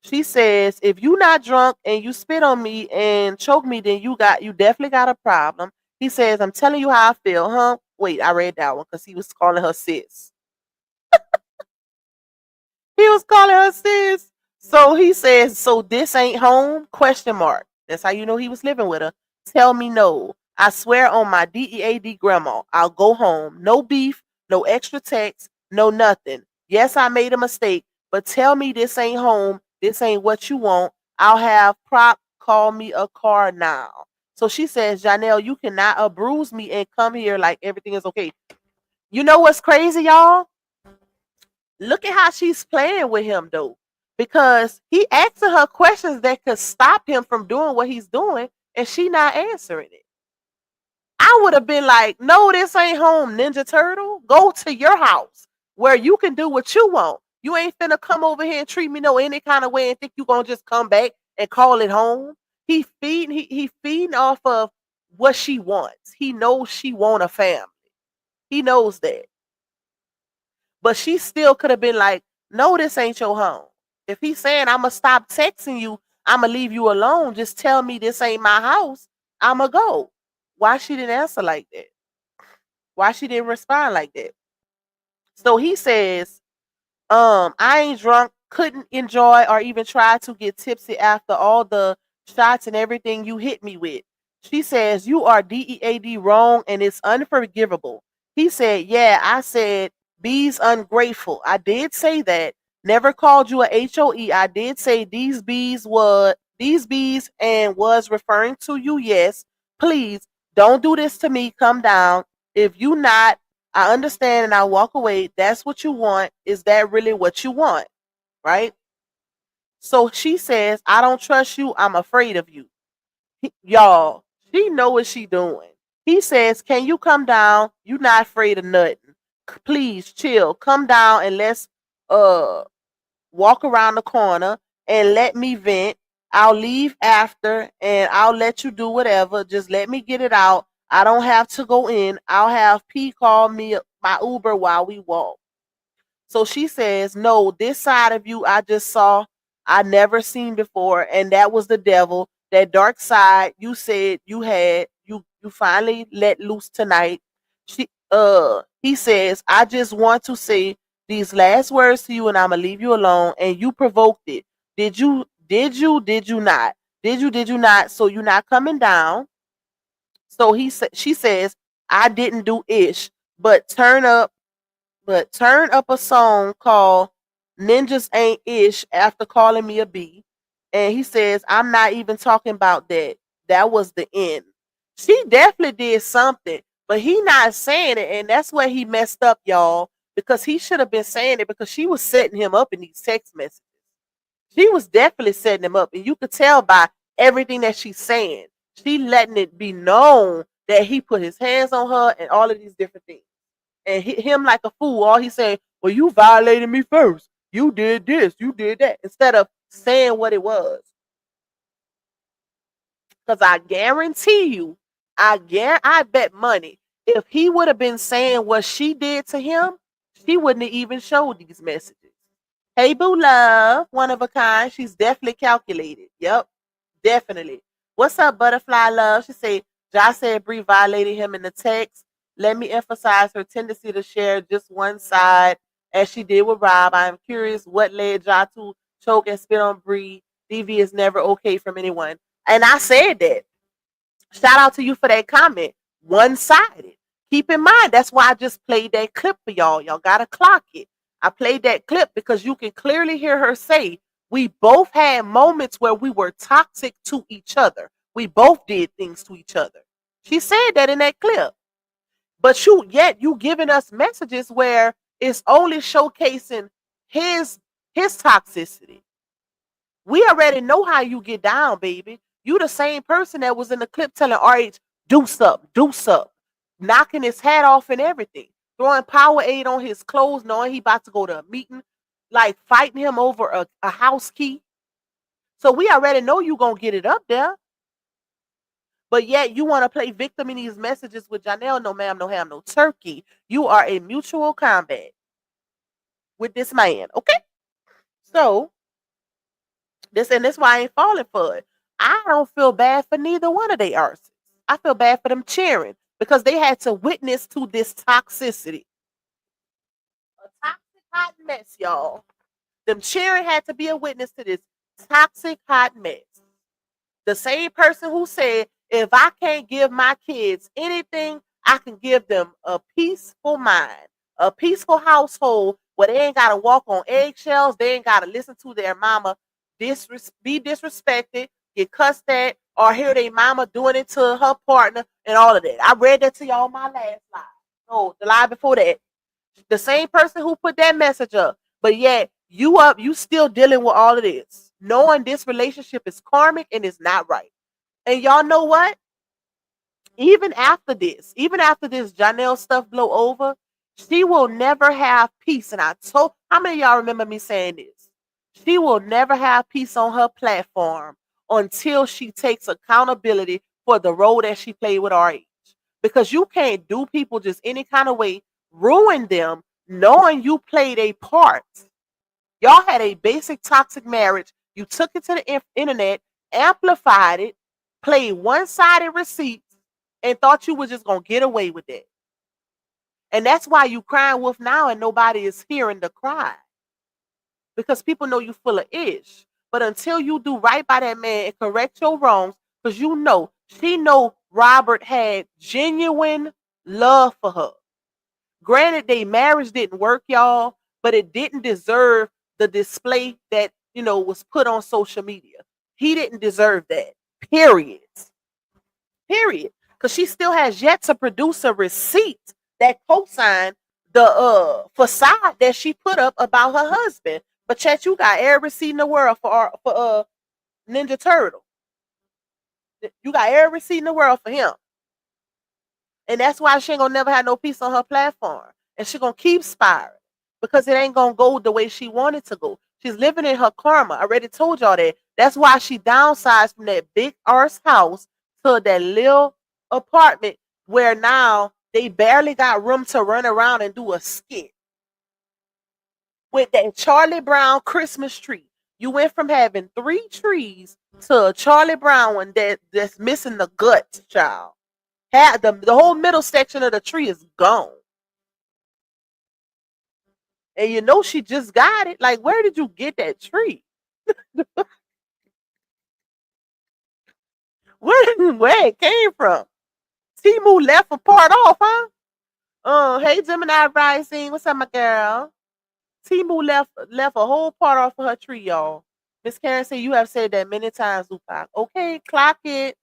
She says, if you not drunk and you spit on me and choke me, then you definitely got a problem. He says, I'm telling you how I feel, huh? Wait, I read that one because he was calling her sis. He was calling her sis. So he says, so this ain't home? Question mark. That's how you know he was living with her. Tell me no. I swear on my DEAD grandma, I'll go home. No beef, no extra text, no nothing. Yes, I made a mistake, but tell me this ain't home. This ain't what you want. I'll have Prop call me a car now. So she says, Johnell, you cannot bruise me and come here like everything is okay. You know what's crazy, y'all? Look at how she's playing with him, though. Because he asking her questions that could stop him from doing what he's doing, and she not answering it. I would have been like, no, this ain't home, Ninja Turtle. Go to your house where you can do what you want. You ain't finna come over here and treat me no any kind of way and think you gonna just come back and call it home. He feeding off of what she wants. He knows she want a family. He knows that. But she still could have been like, no, this ain't your home. If he's saying I'm gonna stop texting you, I'm gonna leave you alone, just tell me this ain't my house, I'm gonna go. Why she didn't answer like that? Why she didn't respond like that? So he says, I ain't drunk, couldn't enjoy or even try to get tipsy after all the shots and everything you hit me with. She says, you are DEAD wrong and it's unforgivable. He said, yeah, I said, B's ungrateful. I did say that. Never called you a HOE. I did say these B's and was referring to you. Yes, please don't do this to me. Come down. If you not, I understand and I walk away. That's what you want. Is that really what you want? Right? So she says, I don't trust you. I'm afraid of you. Y'all, she know what she doing. He says, can you come down? You not afraid of nothing. Please chill. Come down and let's walk around the corner and let me vent. I'll leave after and I'll let you do whatever. Just let me get it out. I don't have to go in. I'll have P call me my Uber while we walk. So she says, no, this side of you I just saw, I never seen before, and that was the devil. That dark side you said you had, you finally let loose tonight. He says, I just want to say these last words to you and I'm gonna leave you alone, and you provoked it. Did you not? Did you not? So you're not coming down. So she says, I didn't do ish, but turn up a song called Ninjas Ain't Ish after calling me a B. And he says, I'm not even talking about that. That was the end. She definitely did something, but he not saying it. And that's where he messed up, y'all, because he should have been saying it because she was setting him up in these text messages. She was definitely setting him up. And you could tell by everything that she's saying. She letting it be known that he put his hands on her and all of these different things. And hit him like a fool. All he said, Well, you violated me first. You did this, you did that. Instead of saying what it was. Because I guarantee you, I bet money, if he would have been saying what she did to him, she wouldn't have even showed these messages. Hey, boo love, one of a kind. She's definitely calculated. Yep, definitely. What's up, butterfly love? She said, Josh said Bree violated him in the text. Let me emphasize her tendency to share just one side, as she did with Rob. I am curious what led Josh to choke and spit on Bree. DV is never okay from anyone. And I said that. Shout out to you for that comment. One-sided. Keep in mind, that's why I just played that clip for y'all. Y'all gotta clock it. I played that clip because you can clearly hear her say, we both had moments where we were toxic to each other. We both did things to each other. She said that in that clip. But yet you giving us messages where it's only showcasing his toxicity. We already know how you get down, baby. You the same person that was in the clip telling RH, do something, knocking his hat off and everything, throwing Powerade on his clothes, knowing he about to go to a meeting, like fighting him over a house key. So we already know you gonna get it up there. But yet you want to play victim in these messages with Johnell. No ma'am, no ham, no turkey. You are a mutual combat with this man, okay? So that's why I ain't falling for it. I don't feel bad for neither one of their arses. I feel bad for them cheering because they had to witness to this toxicity. A toxic hot mess, y'all. Them cheering had to be a witness to this toxic hot mess. The same person who said, if I can't give my kids anything, I can give them a peaceful mind, a peaceful household where they ain't got to walk on eggshells. They ain't got to listen to their mama be disrespected, get cussed at, or hear their mama doing it to her partner and all of that. I read that to y'all on my last live. No, the live before that. The same person who put that message up, but yet you still dealing with all of this, knowing this relationship is karmic and it's not right. And y'all know what? Even after this Johnell stuff blow over, she will never have peace. And how many of y'all remember me saying this? She will never have peace on her platform until she takes accountability for the role that she played with RH. Because you can't do people just any kind of way, ruin them, knowing you played a part. Y'all had a basic toxic marriage. You took it to the internet, amplified it, played one-sided receipts, and thought you were just going to get away with it. And that's why you crying wolf now and nobody is hearing the cry. Because people know you full of ish. But until you do right by that man and correct your wrongs, because she know Robert had genuine love for her. Granted, their marriage didn't work, y'all, but it didn't deserve the display that, was put on social media. He didn't deserve that. Period. Because she still has yet to produce a receipt that co-signed the facade that she put up about her husband. But Chet, you got every receipt in the world for Ninja Turtle. You got every receipt in the world for him. And that's why she ain't gonna never have no peace on her platform. And she gonna keep spiraling because it ain't gonna go the way she wanted to go. She's living in her karma. I already told y'all that. That's why she downsized from that big arse house to that little apartment where now they barely got room to run around and do a skit. With that Charlie Brown Christmas tree. You went from having 3 trees to a Charlie Brown one that's missing the guts, child. The whole middle section of the tree is gone. And she just got it. Like, where did you get that tree? Where it came from? Timu left a part off, huh? Hey Gemini Rising, what's up, my girl? Timu left a whole part off of her tree, y'all. Miss Karen said you have said that many times, Lupac. Okay, clock it,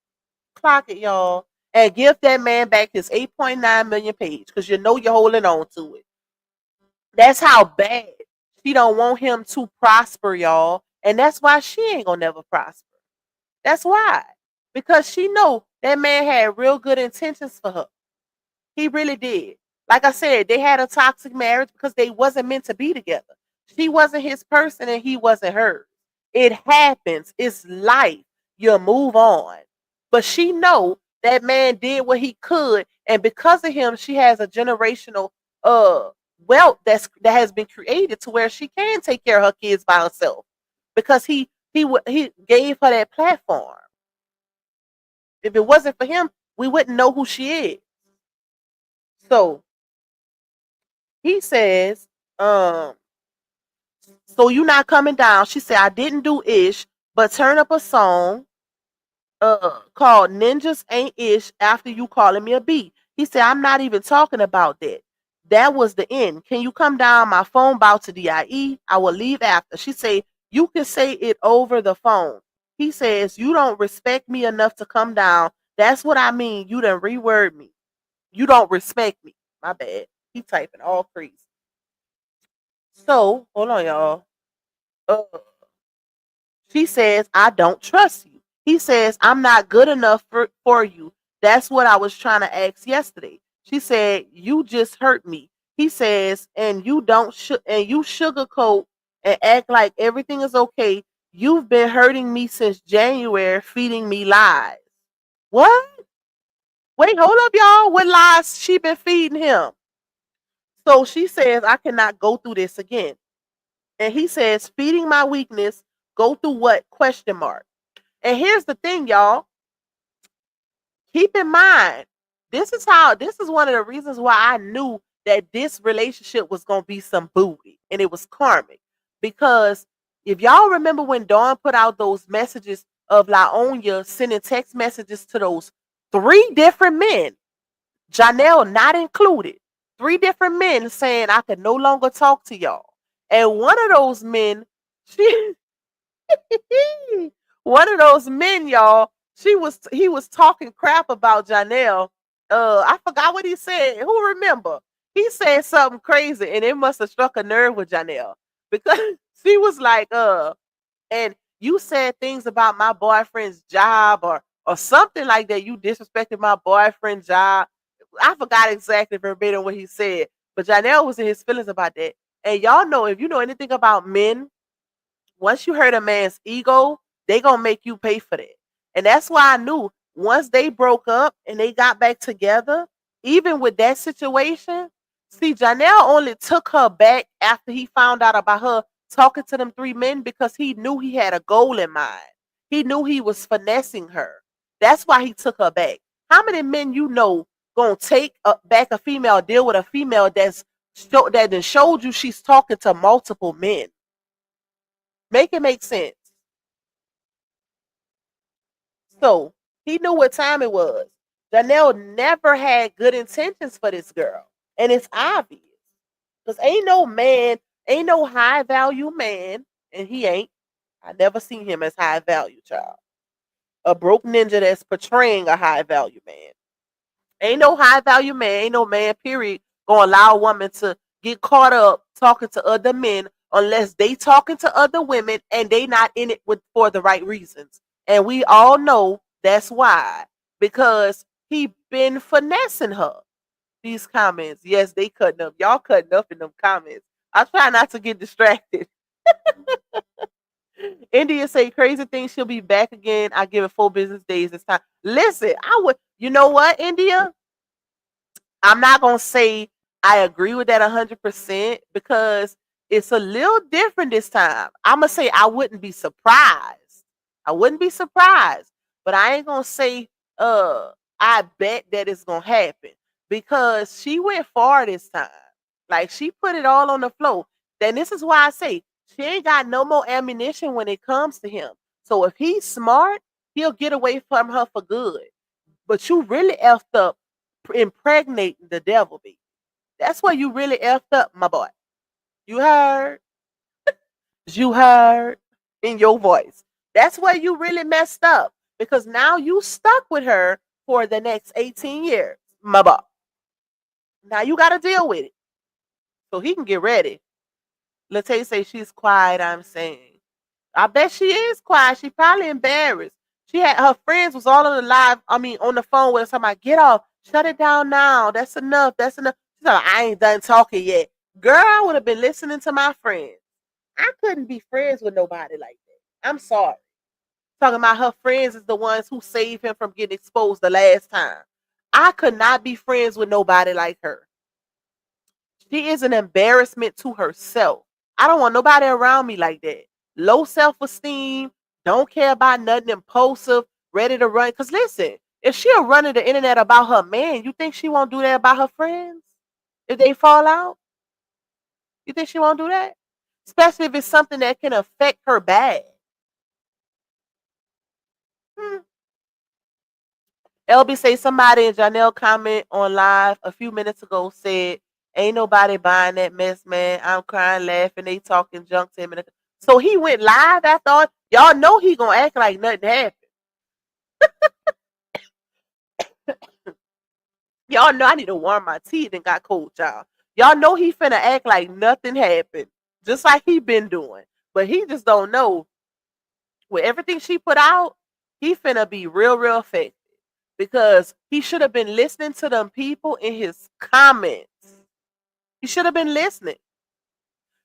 y'all, and give that man back his 8.9 million page because you're holding on to it. That's how bad she don't want him to prosper, y'all. And that's why she ain't gonna never prosper. That's why. Because she know that man had real good intentions for her. He really did. Like I said, they had a toxic marriage because they wasn't meant to be together. She wasn't his person and he wasn't hers. It happens. It's life. You move on. But she know that man did what he could, and because of him, she has a generational wealth that has been created to where she can take care of her kids by herself because he gave her that platform. If it wasn't for him, we wouldn't know who she is. So he says, so you not coming down. She said, I didn't do ish, but turn up a song called Ninjas Ain't Ish after you calling me a B. He said, I'm not even talking about that. That was the end. Can you come down? My phone about to DIE. I will leave after. She said, you can say it over the phone. He says, you don't respect me enough to come down. That's what I mean. You done reword me. You don't respect me. My bad. He typing all crazy. So, hold on, y'all. She says, I don't trust you. He says, I'm not good enough for you. That's what I was trying to ask yesterday. She said, you just hurt me. He says, and you sugarcoat and act like everything is okay. You've been hurting me since January, feeding me lies. What? Wait, hold up, y'all. What lies she been feeding him? So she says, I cannot go through this again. And he says, feeding my weakness, go through what? Question mark. And here's the thing, y'all. Keep in mind, this is one of the reasons why I knew that this relationship was going to be some booty and it was karmic. Because if y'all remember when Dawn put out those messages of Laonya sending text messages to those 3 different men, Johnell not included, 3 different men saying I could no longer talk to y'all. And one of those men, one of those men, y'all, he was talking crap about Johnell. I forgot what he said. Who remember? He said something crazy, and it must have struck a nerve with Johnell because she was like, and you said things about my boyfriend's job or something like that. You disrespected my boyfriend's job. I forgot exactly verbatim what he said, but Johnell was in his feelings about that. And y'all know, if you know anything about men, once you hurt a man's ego, they gonna make you pay for that. And that's why I knew once they broke up and they got back together, even with that situation, see, Johnell only took her back after he found out about her talking to them 3 men because he knew he had a goal in mind. He knew he was finessing her. That's why he took her back. How many men you know gonna take back a female, deal with a female that then showed you she's talking to multiple men? Make it make sense. So he knew what time it was. Johnell never had good intentions for this girl. And it's obvious. Because ain't no high value man, and he ain't. I never seen him as high value, child. A broke ninja that's portraying a high value man. Ain't no high value man, ain't no man, period, gonna allow a woman to get caught up talking to other men unless they talking to other women and they not in it for the right reasons. And we all know that's why. Because he been finessing her. These comments. Yes, they cutting up. Y'all cutting up in them comments. I try not to get distracted. India say crazy things. She'll be back again. I give it 4 business days this time. Listen, I would. You know what, India? I'm not gonna say I agree with that 100% because it's a little different this time. I'm gonna say I wouldn't be surprised. I wouldn't be surprised, but I ain't gonna say I bet that it's gonna happen because she went far this time. Like she put it all on the floor. Then this is why I say she ain't got no more ammunition when it comes to him. So if he's smart, he'll get away from her for good. But you really effed up impregnating the devil, baby. That's where you really effed up, my boy. You heard? You heard in your voice. That's where you really messed up because now you stuck with her for the next 18 years, my boy. Now you got to deal with it. So he can get ready. Latae say she's quiet, I'm saying. I bet she is quiet. She probably embarrassed. She had her friends was all on the phone with her talking about, get off, shut it down now. That's enough. That's enough. She's So I ain't done talking yet. Girl, I would have been listening to my friends. I couldn't be friends with nobody like that. I'm sorry. Talking about her friends is the ones who saved him from getting exposed the last time. I could not be friends with nobody like her. She is an embarrassment to herself. I don't want nobody around me like that. Low self-esteem, don't care about nothing, impulsive, ready to run. Because listen, if she'll run to the internet about her man, you think she won't do that about her friends? If they fall out? You think she won't do that? Especially if it's something that can affect her bad. LB say somebody in Johnell comment on live a few minutes ago said, ain't nobody buying that mess, man. I'm crying, laughing. They talking junk to him. So he went live after all. Y'all know he gonna act like nothing happened. Y'all know I need to warm my teeth and got cold, y'all. Y'all know he finna act like nothing happened. Just like he been doing. But he just don't know. With everything she put out, he finna be real, real affected. Because he should have been listening to them people in his comments. He should have been listening.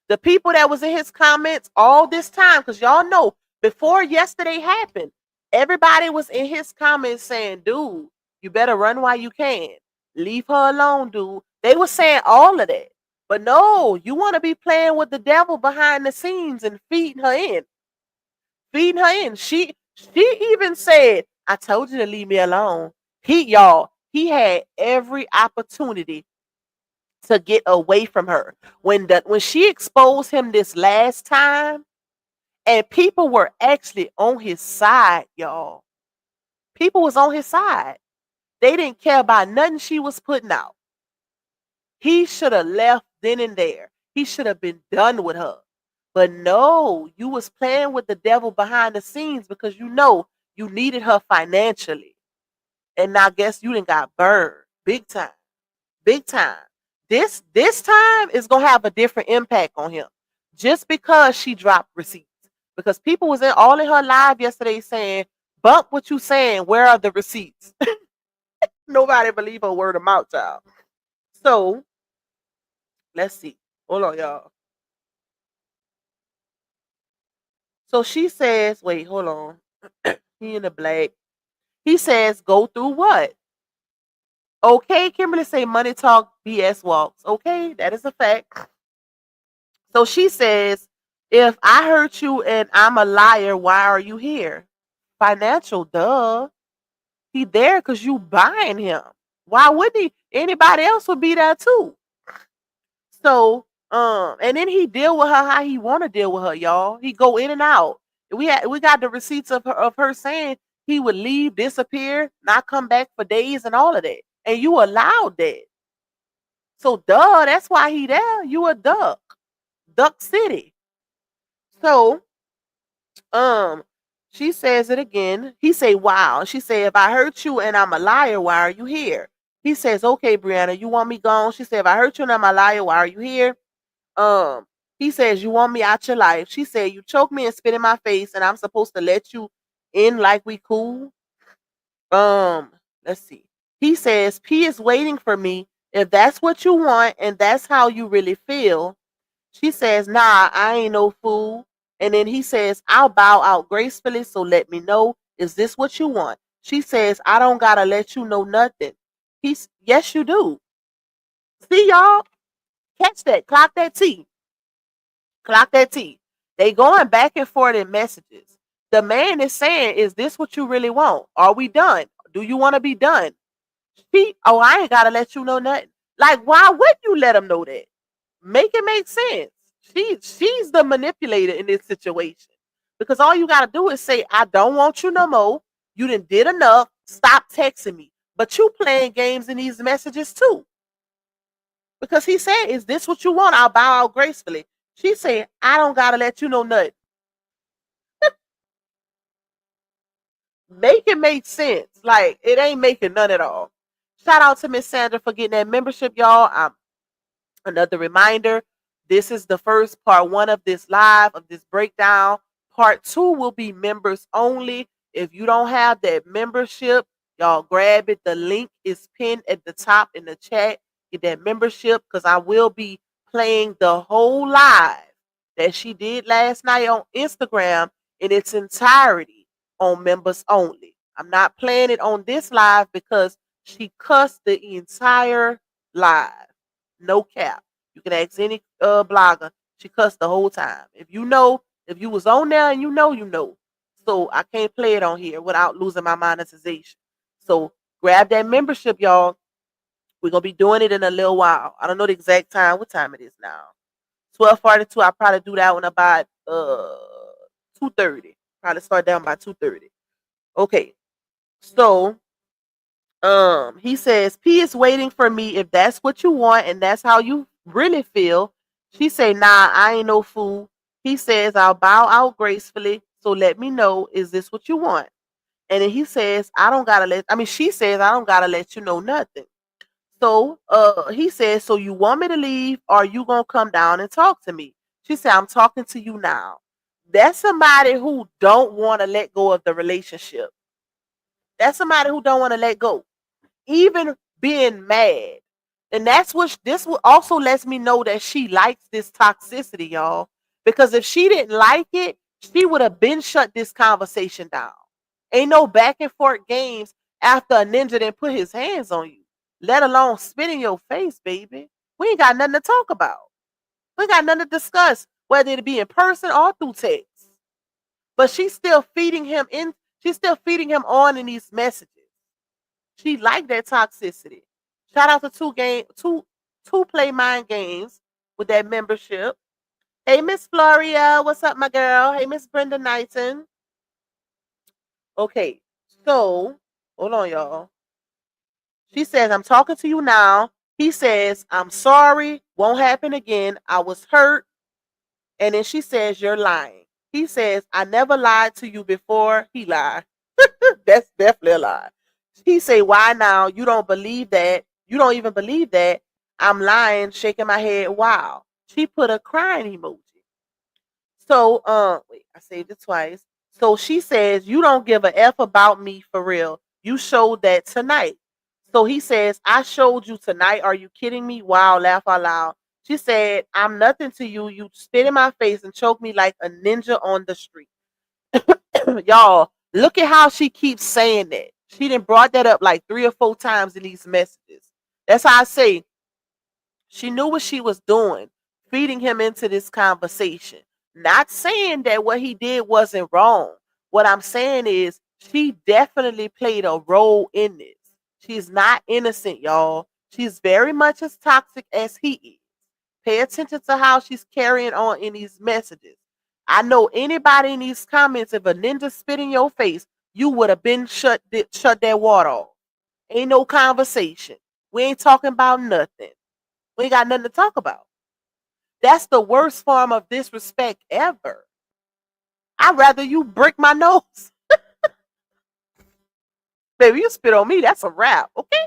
The people that was in his comments all this time, because y'all know, before yesterday happened, everybody was in his comments saying, dude, you better run while you can. Leave her alone, dude. They were saying all of that. But no, you want to be playing with the devil behind the scenes and feeding her in. Feeding her in. She even said, I told you to leave me alone. He had every opportunity to get away from her. When she exposed him this last time, and people were actually on his side, y'all. People was on his side. They didn't care about nothing she was putting out. He should have left then and there. He should have been done with her. But no, you was playing with the devil behind the scenes because you know you needed her financially. And now guess you done got burned. Big time. Big time. This time is gonna have a different impact on him. Just because she dropped receipts. Because people was all in her live yesterday saying, bump what you saying, where are the receipts? Nobody believe her word of mouth, child. So let's see. Hold on, y'all. So she says, wait, hold on. He in the black. He says, go through what? Okay, Kimberly say money talk, BS walks. Okay, that is a fact. So she says, if I hurt you and I'm a liar, why are you here? Financial, duh. He there because you buying him. Why wouldn't he? Anybody else would be there too. So, and then he deal with her how he want to deal with her, y'all. He go in and out. We got the receipts of her saying he would leave, disappear, not come back for days and all of that. And you allowed that. So duh, that's why he there. You a duck. Duck City. So, she says it again. He say, wow. She say, if I hurt you and I'm a liar, why are you here? He says, okay, Brianna, you want me gone? She said, if I hurt you and I'm a liar, why are you here? He says, you want me out your life. She said, you choke me and spit in my face and I'm supposed to let you in like we cool. Let's see. He says, P is waiting for me. If that's what you want and that's how you really feel. She says, nah, I ain't no fool. And then he says, I'll bow out gracefully, so let me know. Is this what you want? She says, I don't gotta let you know nothing. Yes, you do. See, y'all? Catch that. Clock that T. Clock that T. They going back and forth in messages. The man is saying, is this what you really want? Are we done? Do you want to be done? I ain't gotta let you know nothing. Like, why wouldn't you let him know that? Make it make sense. She's the manipulator in this situation. Because all you gotta do is say, I don't want you no more. You did enough. Stop texting me. But you playing games in these messages too. Because he said, is this what you want? I'll bow out gracefully. She said, I don't gotta let you know nothing. Make it make sense. Like, it ain't making none at all. Shout out to Miss Sandra for getting that membership, y'all. Another reminder, this is the first part one of this live, of this breakdown. Part two will be members only. If you don't have that membership, y'all grab it. The link is pinned at the top in the chat. Get that membership, because I will be playing the whole live that she did last night on Instagram in its entirety on members only. I'm not playing it on this live because she cussed the entire live. No cap. You can ask any blogger. She cussed the whole time. If you was on there and you know. So I can't play it on here without losing my monetization. So grab that membership, y'all. We're gonna be doing it in a little while. I don't know the exact time. What time it is now? 12:42. I'll probably do that one about 2:30. Probably start down by 2:30. Okay. So he says, P is waiting for me if that's what you want and that's how you really feel. She say, nah, I ain't no fool. He says, I'll bow out gracefully. So let me know, is this what you want? And then he says, she says, I don't gotta let you know nothing. So he says, so you want me to leave or you gonna come down and talk to me? She said, I'm talking to you now. That's somebody who don't want to let go of the relationship. That's somebody who don't want to let go. Even being mad. And that's what this also lets me know that she likes this toxicity, y'all. Because if she didn't like it, she would have been shut this conversation down. Ain't no back and forth games after a ninja didn't put his hands on you, let alone spit in your face, baby. We ain't got nothing to talk about. We got nothing to discuss, whether it be in person or through text. But she's still feeding him on in these messages. She liked that toxicity. Shout out to two play mind games with that membership. Hey, Miss Floria, what's up, my girl? Hey, Miss Brenda Knighton. Okay, so hold on, y'all. She says, I'm talking to you now. He says, I'm sorry, won't happen again. I was hurt. And then she says, you're lying. He says, I never lied to you before. He lied. That's definitely a lie. He say, why now? You don't believe that. You don't even believe that. I'm lying, shaking my head. Wow. She put a crying emoji. So, wait, I saved it twice. So she says, you don't give a F about me for real. You showed that tonight. So he says, I showed you tonight. Are you kidding me? Wow, laugh out loud. She said, I'm nothing to you. You spit in my face and choke me like a ninja on the street. Y'all, look at how she keeps saying that. She done brought that up like 3 or 4 times in these messages. That's how I say she knew what she was doing, feeding him into this conversation. Not saying that what he did wasn't wrong. What I'm saying is she definitely played a role in this. She's not innocent, y'all. She's very much as toxic as he is. Pay attention to how she's carrying on in these messages. I know anybody in these comments, if a ninja spit in your face, you would have been shut that water off. Ain't no conversation. We ain't talking about nothing. We ain't got nothing to talk about. That's the worst form of disrespect ever. I'd rather you break my nose. Baby, you spit on me, that's a wrap, okay?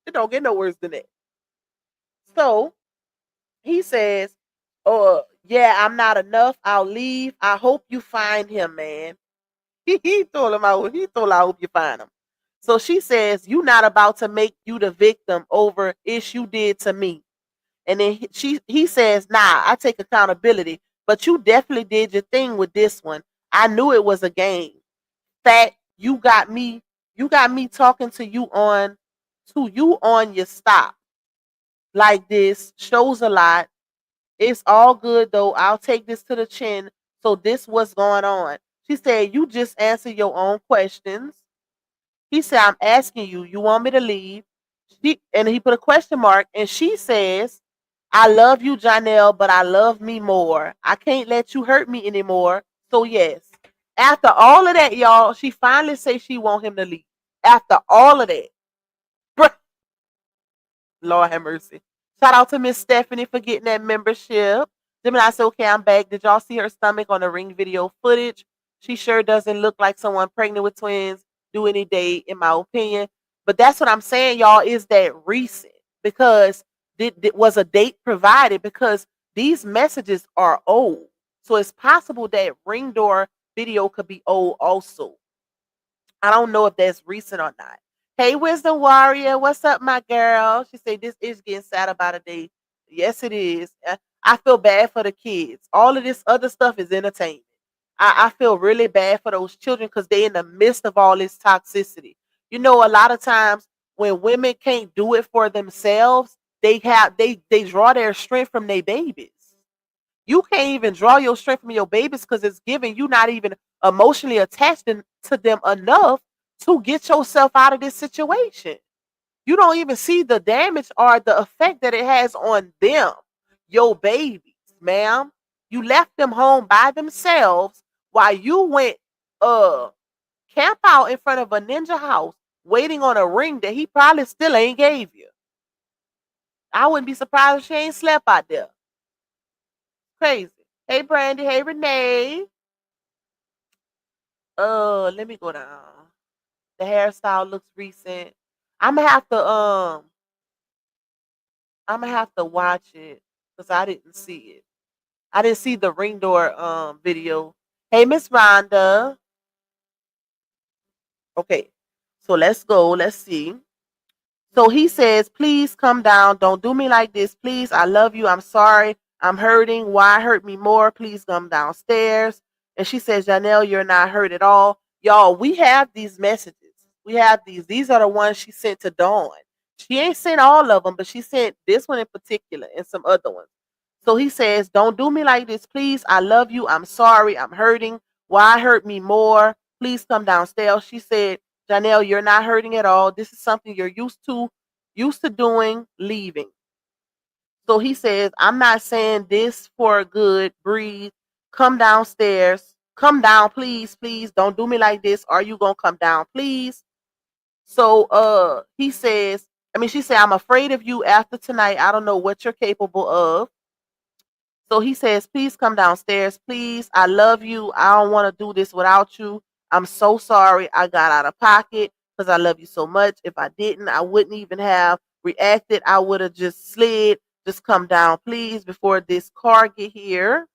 It don't get no worse than that. So he says, yeah, I'm not enough. I'll leave. I hope you find him, man. He told him, I hope you find him. So she says, you not about to make you the victim over ish you did to me. And then he says, nah, I take accountability, but you definitely did your thing with this one. I knew it was a game. Fact, you got me talking to you on your stop. Like this shows a lot. It's all good though. I'll take this to the chin. So this what's going on. She said, you just answer your own questions. He said, I'm asking you, you want me to leave? And he put a question mark, and she says, I love you, Johnell, but I love me more. I can't let you hurt me anymore. So yes. After all of that, y'all, she finally says she want him to leave. After all of that. Lord have mercy. Shout out to Miss Stephanie for getting that membership. Then I said, okay, I'm back. Did y'all see her stomach on the ring video footage? She sure doesn't look like someone pregnant with twins do any day, in my opinion. But that's what I'm saying, y'all, is that recent. Because was a date provided? Because these messages are old. So it's possible that ring door video could be old also. I don't know if that's recent or not. Hey, Wisdom Warrior, what's up, my girl? She said this is getting sad about a day. Yes, it is. I feel bad for the kids. All of this other stuff is entertainment. I feel really bad for those children because they're in the midst of all this toxicity. You know, a lot of times when women can't do it for themselves, they draw their strength from their babies. You can't even draw your strength from your babies because it's giving you not even emotionally attached to them enough to get yourself out of this situation. You don't even see the damage or the effect that it has on them, your babies, ma'am. You left them home by themselves while you went uh camp out in front of a ninja house waiting on a ring that he probably still ain't gave you. I wouldn't be surprised if she ain't slept out there. Crazy. Hey Brandy, hey Renee. Let me go down. The hairstyle looks recent. I'm gonna have to watch it because I didn't see it. I didn't see the ring door video. Hey Miss Rhonda. Okay, so let's go. Let's see. So he says, please come down. Don't do me like this. Please, I love you. I'm sorry. I'm hurting. Why hurt me more? Please come downstairs. And she says, Johnell, you're not hurt at all. Y'all, we have these messages. We have these. These are the ones she sent to Dawn. She ain't sent all of them, but she sent this one in particular and some other ones. So he says, don't do me like this. Please, I love you. I'm sorry. I'm hurting. Why hurt me more? Please come downstairs. She said, Johnell, you're not hurting at all. This is something you're used to doing, leaving. So he says, I'm not saying this for good. Breathe. Come downstairs. Come down, please, please. Don't do me like this. Are you gonna come down, please? So he says, she said, I'm afraid of you after tonight. I don't know what you're capable of. So he says, please come downstairs, please. I love you. I don't want to do this without you. I'm so sorry I got out of pocket because I love you so much. If I didn't, I wouldn't even have reacted. I would have just slid. Just come down, please, before this car get here.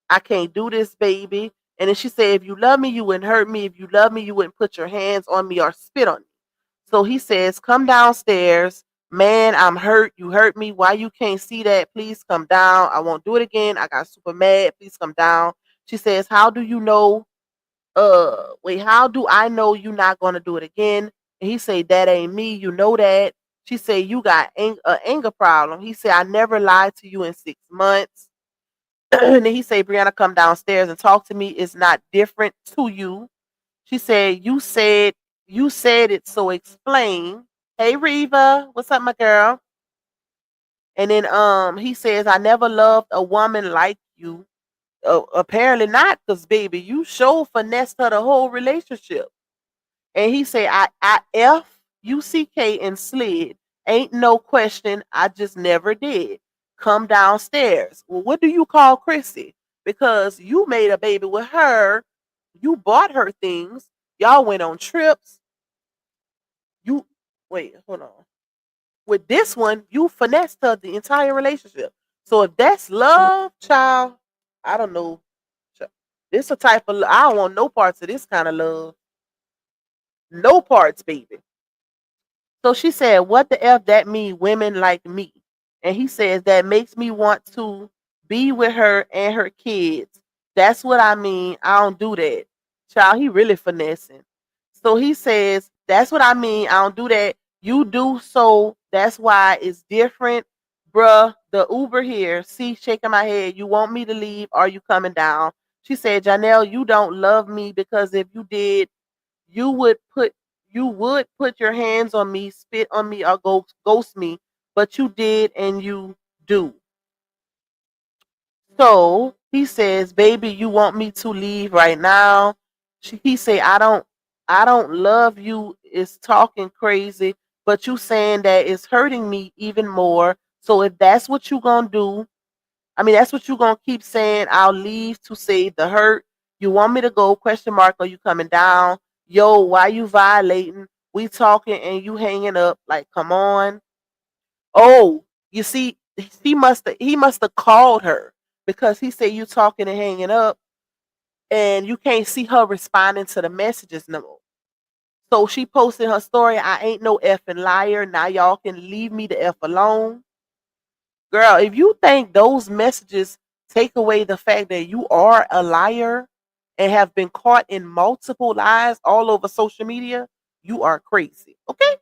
I can't do this, baby. And then she said, if you love me, you wouldn't hurt me. If you love me, you wouldn't put your hands on me or spit on me. So he says, come downstairs. Man, I'm hurt. You hurt me. Why you can't see that? Please come down. I won't do it again. I got super mad. Please come down. She says, how do you know? How do I know you're not going to do it again? And he said, that ain't me. You know that. She said, you got an anger problem. He said, I never lied to you in 6 months. And then he said, Brianna, come downstairs and talk to me. It's not different to you. She said, you said it, so explain. Hey Reva, what's up, my girl? And then he says, I never loved a woman like you. Apparently not, because baby, you sure finessed her the whole relationship. And he said, I F-U-C-K and slid. Ain't no question, I just never did. Come downstairs. Well, what do you call Chrissy? Because you made a baby with her. You bought her things. Y'all went on trips. Hold on. With this one, you finessed her the entire relationship. So if that's love, child, I don't know. This a type of I don't want no parts of this kind of love. No parts, baby. So she said, what the F that mean, women like me? And he says, that makes me want to be with her and her kids. That's what I mean. I don't do that. Child, he really finessing. So he says, that's what I mean. I don't do that. You do, so that's why it's different. Bruh, the Uber here. See, shaking my head. You want me to leave? Are you coming down? She said, Johnell, you don't love me because if you did, you would put your hands on me, spit on me, or ghost me, but you did and you do. So he says, baby, you want me to leave right now? He say, I don't love you. It's talking crazy, but you saying that it's hurting me even more. So if that's what you gonna do, that's what you gonna keep saying. I'll leave to save the hurt. You want me to go? Question mark. Are you coming down? Yo, why you violating? We talking and you hanging up. Like, come on. Oh, you see, he must have called her because he said you talking and hanging up, and you can't see her responding to the messages no more. So she posted her story. I ain't no effing liar. Now y'all can leave me the F alone. Girl, if you think those messages take away the fact that you are a liar and have been caught in multiple lies all over social media, you are crazy. Okay?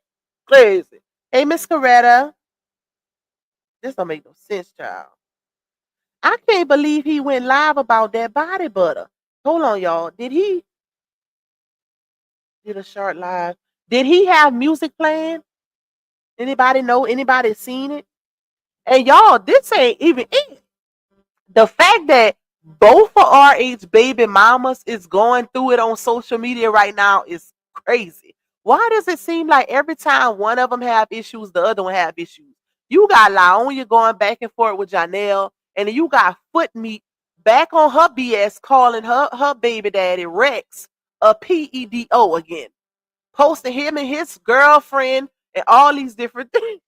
Crazy. Hey, Miss Coretta. This don't make no sense, child. I can't believe he went live about that body butter. Hold on, y'all. Did a short live? Did he have music playing? Anybody know? Anybody seen it? And y'all, this ain't even it. The fact that both of RH baby mamas is going through it on social media right now is crazy. Why does it seem like every time one of them have issues, the other one have issues? You got Laonia going back and forth with Johnell, and then you got Foot Meat back on her BS calling her baby daddy Rex a PEDO again, posting him and his girlfriend and all these different things.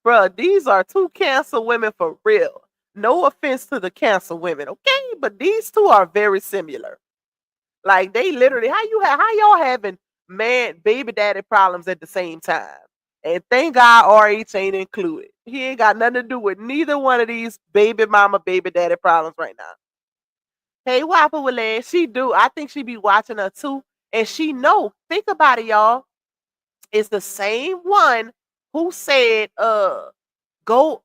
Bruh, these are two cancer women for real. No offense to the cancer women, okay? But these two are very similar. Like they literally, how y'all having baby daddy problems at the same time? And thank God RH ain't included. He ain't got nothing to do with neither one of these baby mama, baby daddy problems right now. Hey, Wappa Willie, she do. I think she be watching her too. And she know. Think about it, y'all. It's the same one who said, go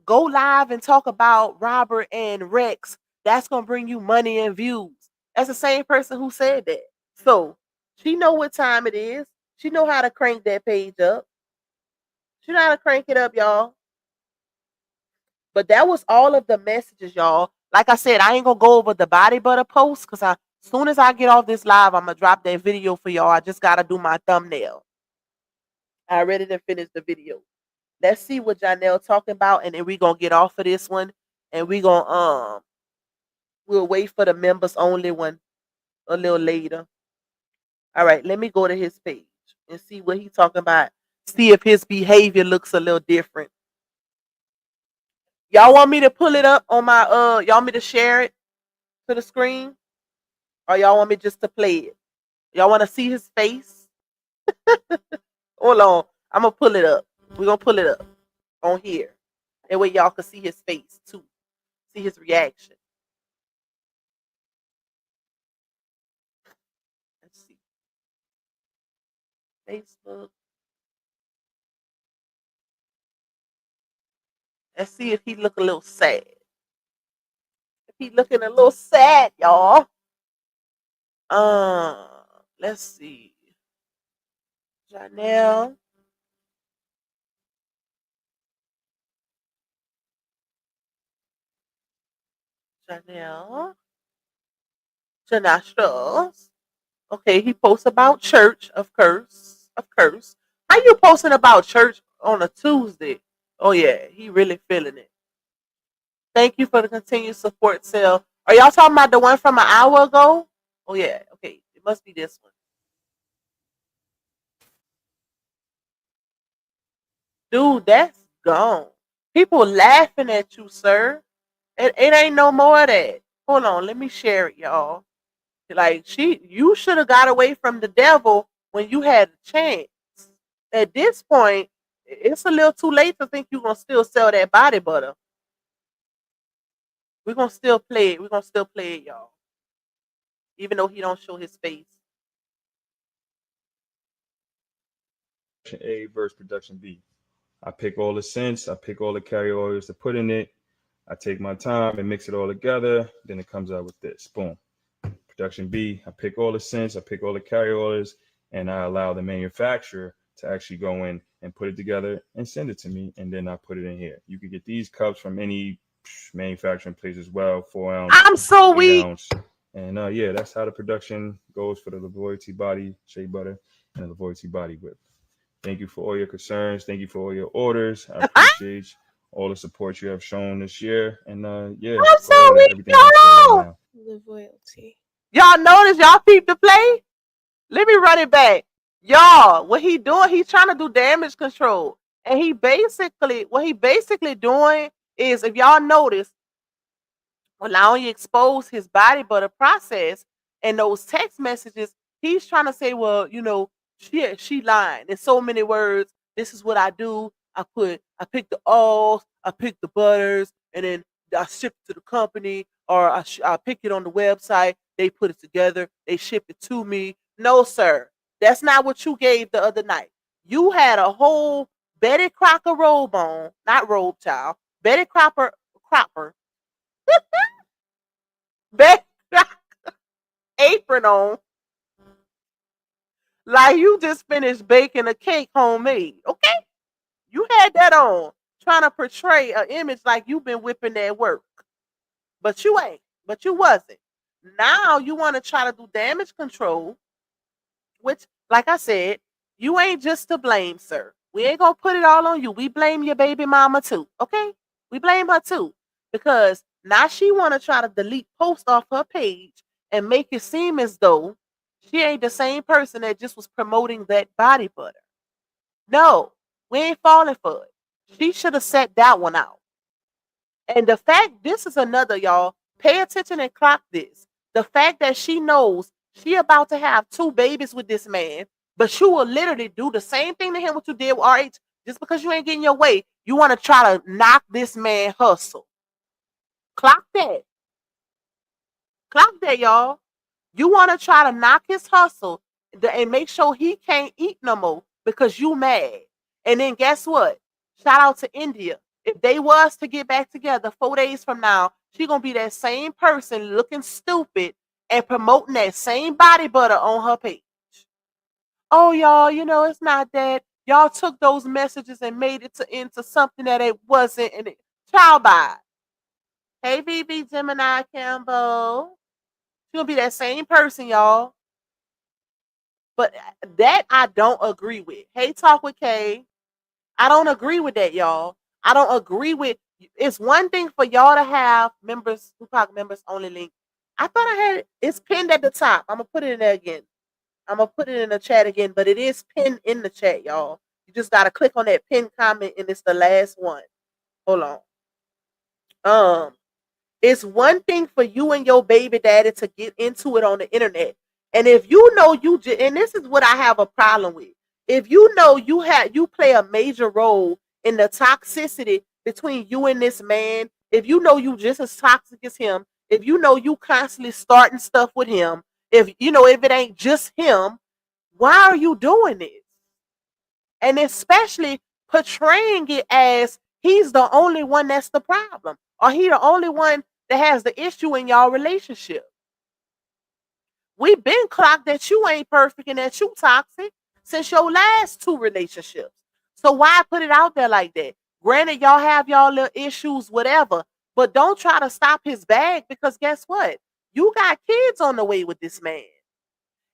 live and talk about Robert and Rex. That's gonna bring you money and views. That's the same person who said that. So she know what time it is. She know how to crank that page up. She know how to crank it up, y'all. But that was all of the messages, y'all. Like I said, I ain't gonna go over the body butter post because as soon as I get off this live, I'm gonna drop that video for y'all. I just gotta do my thumbnail. I ready to finish the video. Let's see what Johnell talking about, and then we gonna get off of this one, and we gonna we'll wait for the members only one a little later. All right, let me go to his page and see what he talking about. See if his behavior looks a little different. Y'all want me to pull it up on my y'all want me to share it to the screen? Or y'all want me just to play it? Y'all want to see his face? Hold on. I'm gonna pull it up. We're gonna pull it up on here. That way y'all can see his face too. See his reaction. Let's see. Facebook. Let's see if he look a little sad. If he looking a little sad, y'all. Let's see. Johnell. Janastros. Okay, he posts about church, of course. Of course. How you posting about church on a Tuesday? Oh yeah, he really feeling it. Thank you for the continued support, Sale. Are y'all talking about the one from an hour ago? Oh yeah, okay. It must be this one. Dude, that's gone. People laughing at you, sir. It ain't no more of that. Hold on, let me share it, y'all. Like you should have got away from the devil when you had a chance. At this point, it's a little too late to think you're gonna still sell that body butter. We're gonna still play it. We're gonna still play it, y'all. Even though he don't show his face. A versus production B. I pick all the scents, I pick all the carry oils to put in it. I take my time and mix it all together. Then it comes out with this. Boom. Production B, I pick all the scents, I pick all the carry oils, and I allow the manufacturer to actually go in and put it together and send it to me. And then I put it in here. You can get these cups from any manufacturing place as well, 4 ounce. I'm so weak. Ounce. And yeah, that's how the production goes for the Lavoie Body Shea Butter and the Lavoie Body Whip. Thank you for all your concerns. Thank you for all your orders. I appreciate all the support you have shown this year. And yeah, I'm so weak, y'all. The loyalty. Y'all notice, y'all peep the play? Let me run it back. Y'all, what he doing, he's trying to do damage control. And what he basically doing is, if y'all notice, allowing you expose his body butter process, And those text messages, he's trying to say, well, you know, she lying. In so many words, this is what I do. I pick the oils, I pick the butters, and then I ship it to the company, or I pick it on the website. They put it together. They ship it to me. No, sir. That's not what you gave the other night. You had a whole Betty Crocker robe on, not robe, child. Betty Cropper, Betty Crocker apron on, like you just finished baking a cake homemade. Okay, you had that on, trying to portray an image like you've been whipping that work, but you ain't. But you wasn't. Now you want to try to do damage control, which, like I said, you ain't just to blame, sir. We ain't gonna put it all on you. We blame your baby mama too. Okay, we blame her too, because now she want to try to delete posts off her page and make it seem as though she ain't the same person that just was promoting that body butter. No, we ain't falling for it. She should have set that one out. And the fact, this is another, y'all, pay attention and clock this. The fact that she knows she about to have 2 babies with this man, but you will literally do the same thing to him what you did with RH, just because you ain't getting your way. You want to try to knock this man hustle. Clock that. Clock that, y'all. You want to try to knock his hustle and make sure he can't eat no more because you mad. And then guess what? Shout out to India. If they was to get back together 4 days from now, she gonna be that same person looking stupid and promoting that same body butter on her page. Oh, y'all, you know, it's not that. Y'all took those messages and made it into something that it wasn't. And child by. Hey, VV Gemini Campbell. She gonna be that same person, y'all. But that I don't agree with. Hey, Talk with Kay. I don't agree with that, y'all. I don't agree with. It's one thing for y'all to have members, Tupac members only link. I thought I had it. It's pinned at the top. I'm gonna put it in there again. I'm gonna put it in the chat again, but it is pinned in the chat, y'all. You just gotta click on that pinned comment, and it's the last one. Hold on. It's one thing for you and your baby daddy to get into it on the internet. And if you know and this is what I have a problem with. If you know you play a major role in the toxicity between you and this man, if you know you just as toxic as him, if you know you constantly starting stuff with him, if you know if it ain't just him, why are you doing this? And especially portraying it as he's the only one that's the problem, or he the only one that has the issue in y'all relationship. We've been clocked that you ain't perfect and that you toxic since your last 2 relationships. So why put it out there like that? Granted, y'all have y'all little issues, whatever, but don't try to stop his bag, because guess what? You got kids on the way with this man.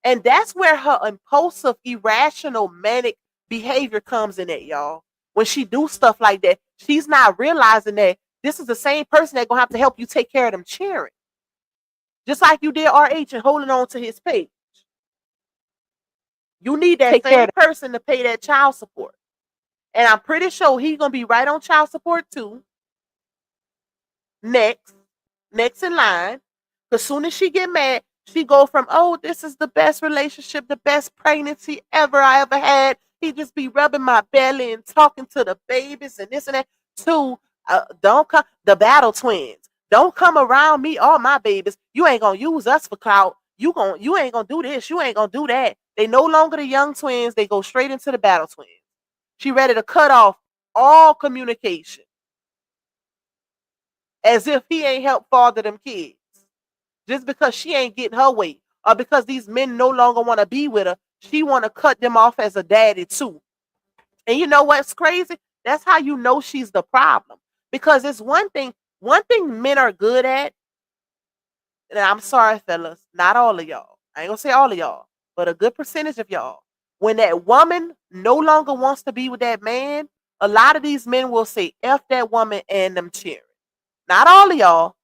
And that's where her impulsive, irrational, manic behavior comes in at, y'all. When she do stuff like that, she's not realizing that this is the same person that's going to have to help you take care of them children. Just like you did RH and holding on to his page. You need that same person to pay that child support. And I'm pretty sure he's going to be right on child support too. Next in line. Because soon as she get mad, she go from, oh, this is the best relationship, the best pregnancy I ever had. He just be rubbing my belly and talking to the babies and this and that. To don't come, the battle twins. Don't come around me or my babies. You ain't gonna use us for clout. You ain't gonna do this. You ain't gonna do that. They no longer the young twins. They go straight into the battle twins. She ready to cut off all communication, as if he ain't helped father them kids. Just because she ain't getting her way, or because these men no longer want to be with her, she want to cut them off as a daddy too. And you know what's crazy? That's how you know she's the problem. Because it's one thing men are good at, and I'm sorry, fellas, not all of y'all. I ain't gonna say all of y'all, but a good percentage of y'all. When that woman no longer wants to be with that man, a lot of these men will say F that woman and them cheering. Not all of y'all.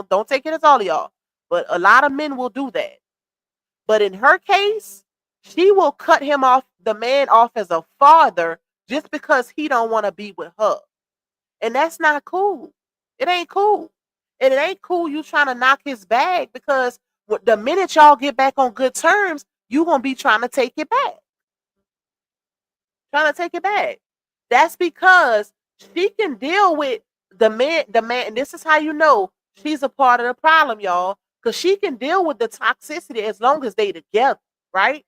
Don't take it as all of y'all. But a lot of men will do that. But in her case, she will cut the man off as a father just because he don't want to be with her. And that's not cool. It ain't cool. And it ain't cool you trying to knock his bag, because the minute y'all get back on good terms, you gonna be trying to take it back. That's because she can deal with the man, and this is how you know she's a part of the problem, y'all. Because she can deal with the toxicity as long as they together, right?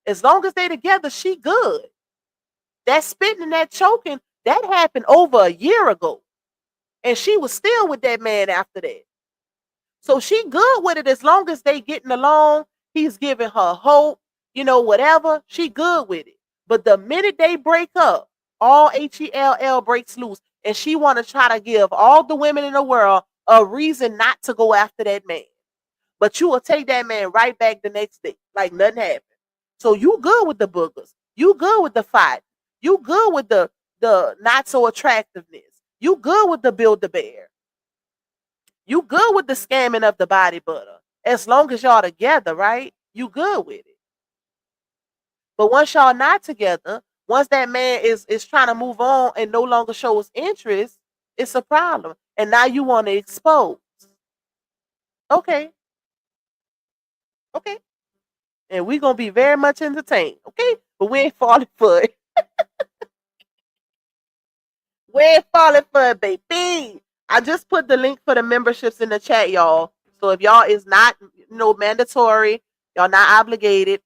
As long as they together, she good. That spitting and that choking, that happened over a year ago. And she was still with that man after that. So she good with it as long as they getting along. He's giving her hope, whatever. She good with it. But the minute they break up, all HELL breaks loose. And she want to try to give all the women in the world a reason not to go after that man. But you will take that man right back the next day, like nothing happened. So you good with the boogers. You good with the fight. You good with the not so attractiveness. You good with the build the bear. You good with the scamming of the body butter. As long as y'all together, right? You good with it. But once y'all not together, once that man is trying to move on and no longer shows interest, it's a problem. And now you want to expose. Okay. And we gonna be very much entertained, okay? But we ain't falling for it. We ain't falling for it, baby. I just put the link for the memberships in the chat, y'all. So if y'all is not, mandatory, y'all not obligated.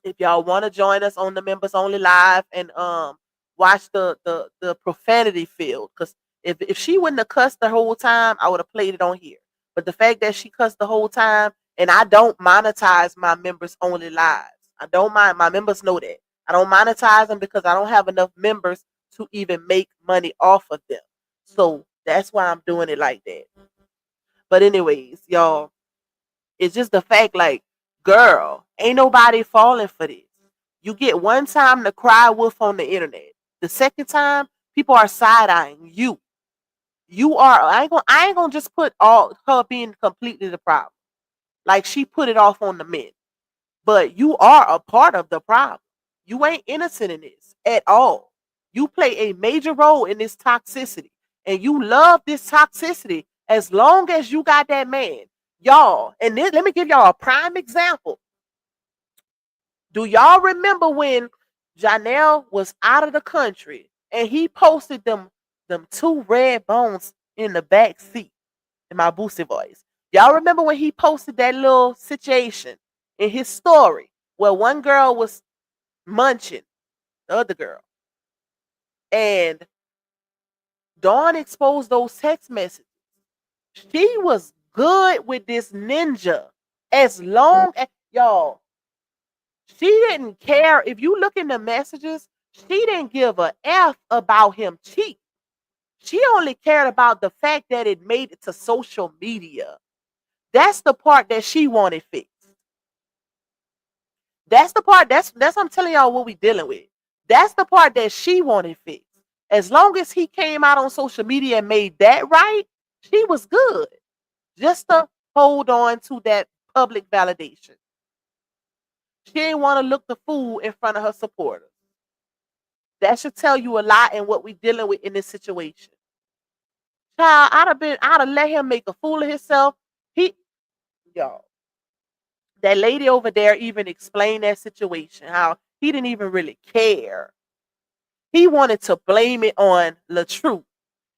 If y'all want to join us on the members only live and watch the profanity field, because if she wouldn't have cussed the whole time, I would have played it on here. But the fact that she cussed the whole time, and I don't monetize my members only lives. I don't mind. My members know that. I don't monetize them because I don't have enough members to even make money off of them. So that's why I'm doing it like that. But anyways, y'all, it's just the fact, like, girl, ain't nobody falling for this. You get one time to cry wolf on the internet. The second time, people are side-eyeing you. You are, I ain't gonna just put all her being completely the problem. Like she put it off on the men. But you are a part of the problem. You ain't innocent in this at all. You play a major role in this toxicity. And you love this toxicity as long as you got that man. Y'all, and then let me give y'all a prime example. Do y'all remember when Johnell was out of the country and he posted them two red bones in the back seat in my Boosie voice? Y'all remember when he posted that little situation in his story where one girl was munching the other girl? And Dawn exposed those text messages. She was good with this ninja as long as, y'all, she didn't care. If you look in the messages, she didn't give a F about him cheating. She only cared about the fact that it made it to social media. That's the part that she wanted fixed. That's the part, that's I'm telling y'all what we dealing with. That's the part that she wanted fixed. As long as he came out on social media and made that right, she was good. Just to hold on to that public validation. She didn't want to look the fool in front of her supporters. That should tell you a lot in what we're dealing with in this situation. Child, I'd have let him make a fool of himself. Y'all, that lady over there even explained that situation, how he didn't even really care. He wanted to blame it on LaTrue,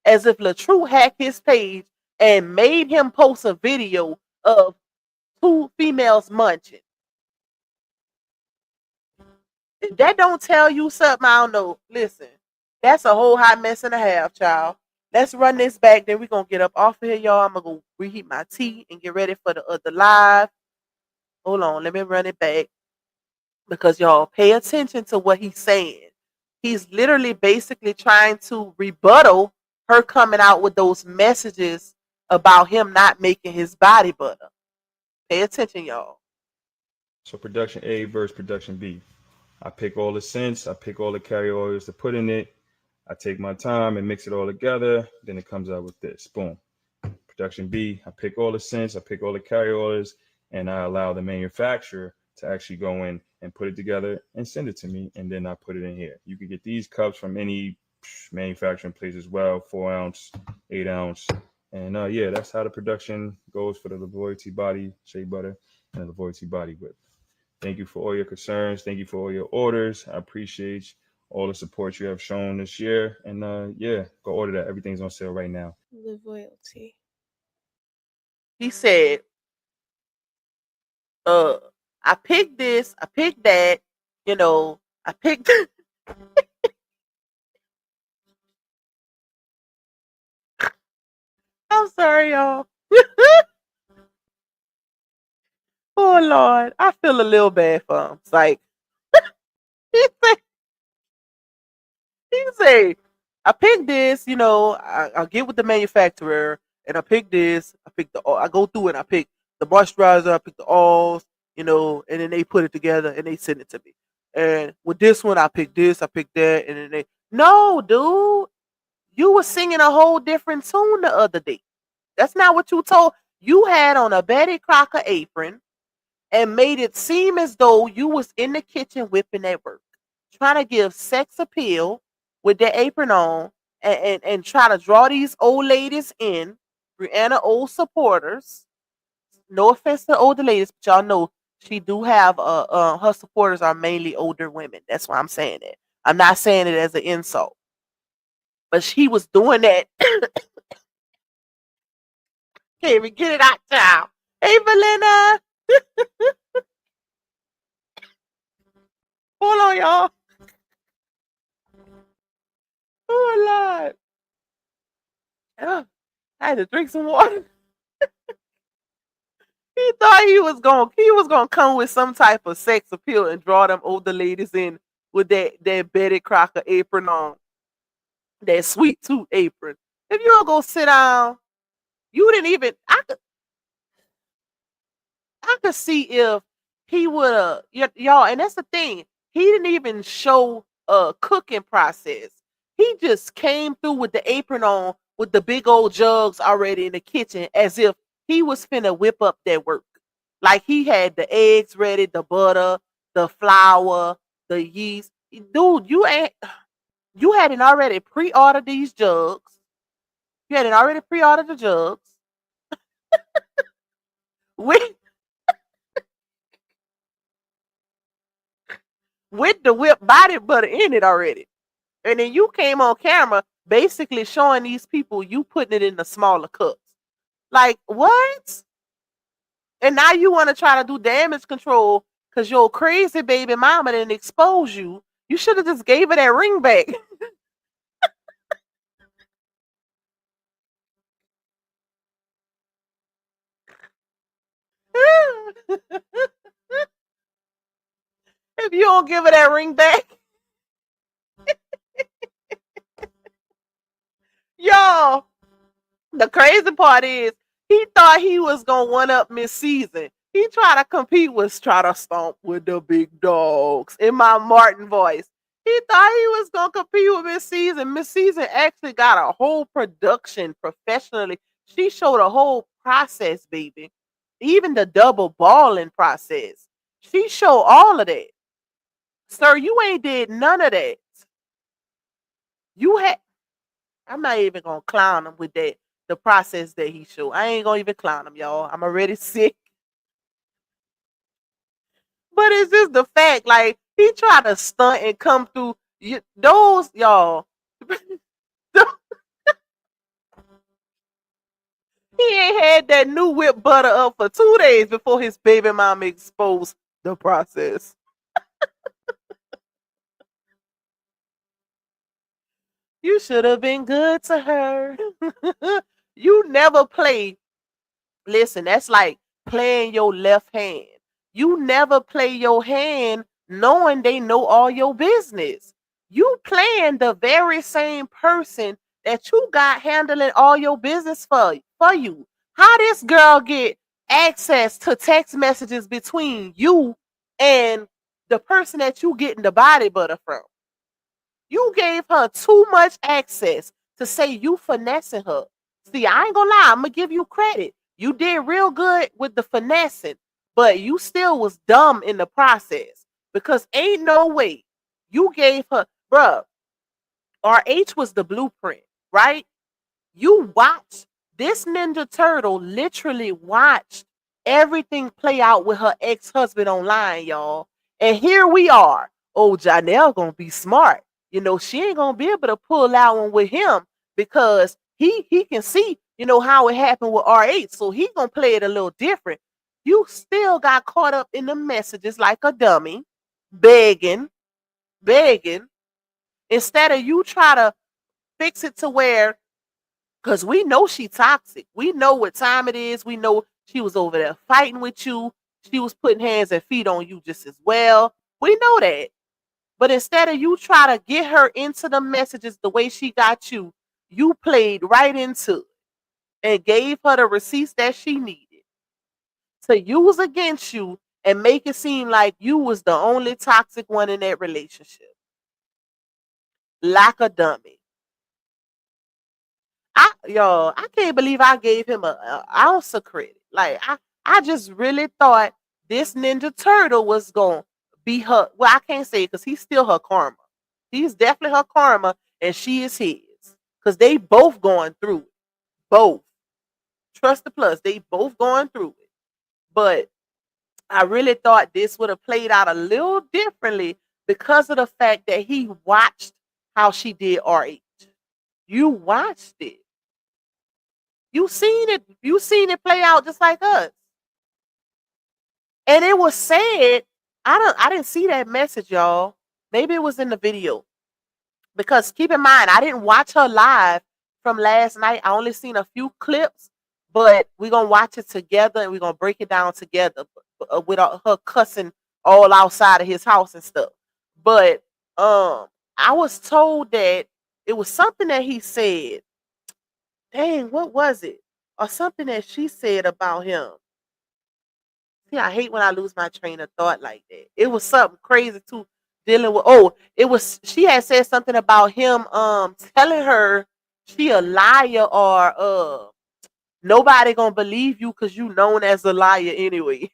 as if LaTrue hacked his page and made him post a video of two females munching. If that don't tell you something, I don't know. Listen, that's a whole hot mess and a half, child. Let's run this back. Then we're going to get up off of here, y'all. I'm going to go reheat my tea and get ready for the live. Hold on. Let me run it back. Because y'all pay attention to what he's saying. He's literally basically trying to rebuttal her coming out with those messages about him not making his body butter. Pay attention, y'all. So production A versus production B. I pick all the scents, I pick all the carry oils to put in it. I take my time and mix it all together. Then it comes out with this. Boom. Production B, I pick all the scents, I pick all the carry oils, and I allow the manufacturer to actually go in and put it together and send it to me. And then I put it in here. You can get these cups from any manufacturing place as well, 4 ounce, 8 ounce, And yeah, that's how the production goes for the Lavoie body shea butter and the Lavoie body whip. Thank you for all your concerns. Thank you for all your orders. I appreciate all the support you have shown this year. And yeah, go order that. Everything's on sale right now. Lavoie. He said, I picked this, I picked that, I picked I'm sorry, y'all. Oh Lord. I feel a little bad for him. It's like he said, he say, I picked this, I get with the manufacturer and I pick this, I go through it, I pick the moisturizer, I pick the oils, and then they put it together and they send it to me. And with this one, I pick this, I pick that, and then no, dude, you were singing a whole different tune the other day. That's not what you told. You had on a Betty Crocker apron and made it seem as though you was in the kitchen whipping at work, trying to give sex appeal with their apron on and try to draw these old ladies in. Brianna old supporters. No offense to older ladies, but y'all know she do have her supporters are mainly older women. That's why I'm saying it. I'm not saying it as an insult. But she was doing that. Can't even get it out, child. Hey, Belinda. Hold on, y'all. Oh, Lord. Oh, I had to drink some water. He thought he was gonna come with some type of sex appeal and draw them older ladies in with that Betty Crocker apron on, that sweet tooth apron. If you don't go sit down, you didn't even. I could see if he would y'all, and that's the thing. He didn't even show a cooking process. He just came through with the apron on with the big old jugs already in the kitchen as if he was finna whip up that work. Like he had the eggs ready, the butter, the flour, the yeast. Dude, you hadn't already pre-ordered these jugs. You hadn't already pre-ordered the jugs. With with the whipped body butter in it already. And then you came on camera basically showing these people you putting it in the smaller cups. Like, what? And now you want to try to do damage control because your crazy baby mama didn't expose you. You should have just gave her that ring back. If you don't give her that ring back. Y'all, the crazy part is he thought he was gonna one up Miss Season. He tried to compete with try to stomp with the big dogs in my Martin voice. He thought he was gonna compete with Miss Season. Miss Season actually got a whole production professionally. She showed a whole process, baby. Even the double balling process. She showed all of that. Sir, you ain't did none of that. You had I'm not even gonna clown him with that the process that he showed. I ain't gonna even clown him, y'all. I'm already sick. But it's just the fact, like he tried to stunt and come through. Those y'all, he ain't had that new whip butter up for 2 days before his baby mama exposed the process. You should have been good to her. You never play. Listen, that's like playing your left hand. You never play your hand knowing they know all your business. You playing the very same person that you got handling all your business for you. How this girl get access to text messages between you and the person that you getting the body butter from? You gave her too much access to say you finessing her. See, I ain't gonna lie, I'm gonna give you credit. You did real good with the finessing, but you still was dumb in the process because ain't no way you gave her, bruh. RH was the blueprint, right? You watched This Ninja Turtle literally watched everything play out with her ex-husband online, y'all. And here we are. Oh, Johnell gonna be smart. You know, she ain't gonna be able to pull that one with him because he can see, you know, how it happened with RH. So he gonna play it a little different. You still got caught up in the messages like a dummy, begging. Instead of you try to fix it to where, because we know she toxic. We know what time it is. We know she was over there fighting with you. She was putting hands and feet on you just as well. We know that. But instead of you try to get her into the messages the way she got you, you played right into it and gave her the receipts that she needed to use against you and make it seem like you was the only toxic one in that relationship. Like a dummy. I can't believe I gave him a ounce of credit. Like I just really thought this Ninja Turtle was gonna be her. Well, I can't say it because he's still her karma. He's definitely her karma, and she is his. Because they both going through it. Both. Trust the plus. They both going through it. But I really thought this would have played out a little differently because of the fact that he watched how she did RH. You watched it. You seen it. You seen it play out just like us. And it was said. I didn't see that message, y'all. Maybe it was in the video. Because keep in mind, I didn't watch her live from last night. I only seen a few clips, but we're gonna watch it together and we're gonna break it down together with her cussing all outside of his house and stuff. But I was told that it was something that he said. Dang, what was it? Or something that she said about him. See, I hate when I lose my train of thought like that. It was something crazy too, dealing with it was she had said something about him telling her she a liar or nobody gonna believe you because you known as a liar anyway.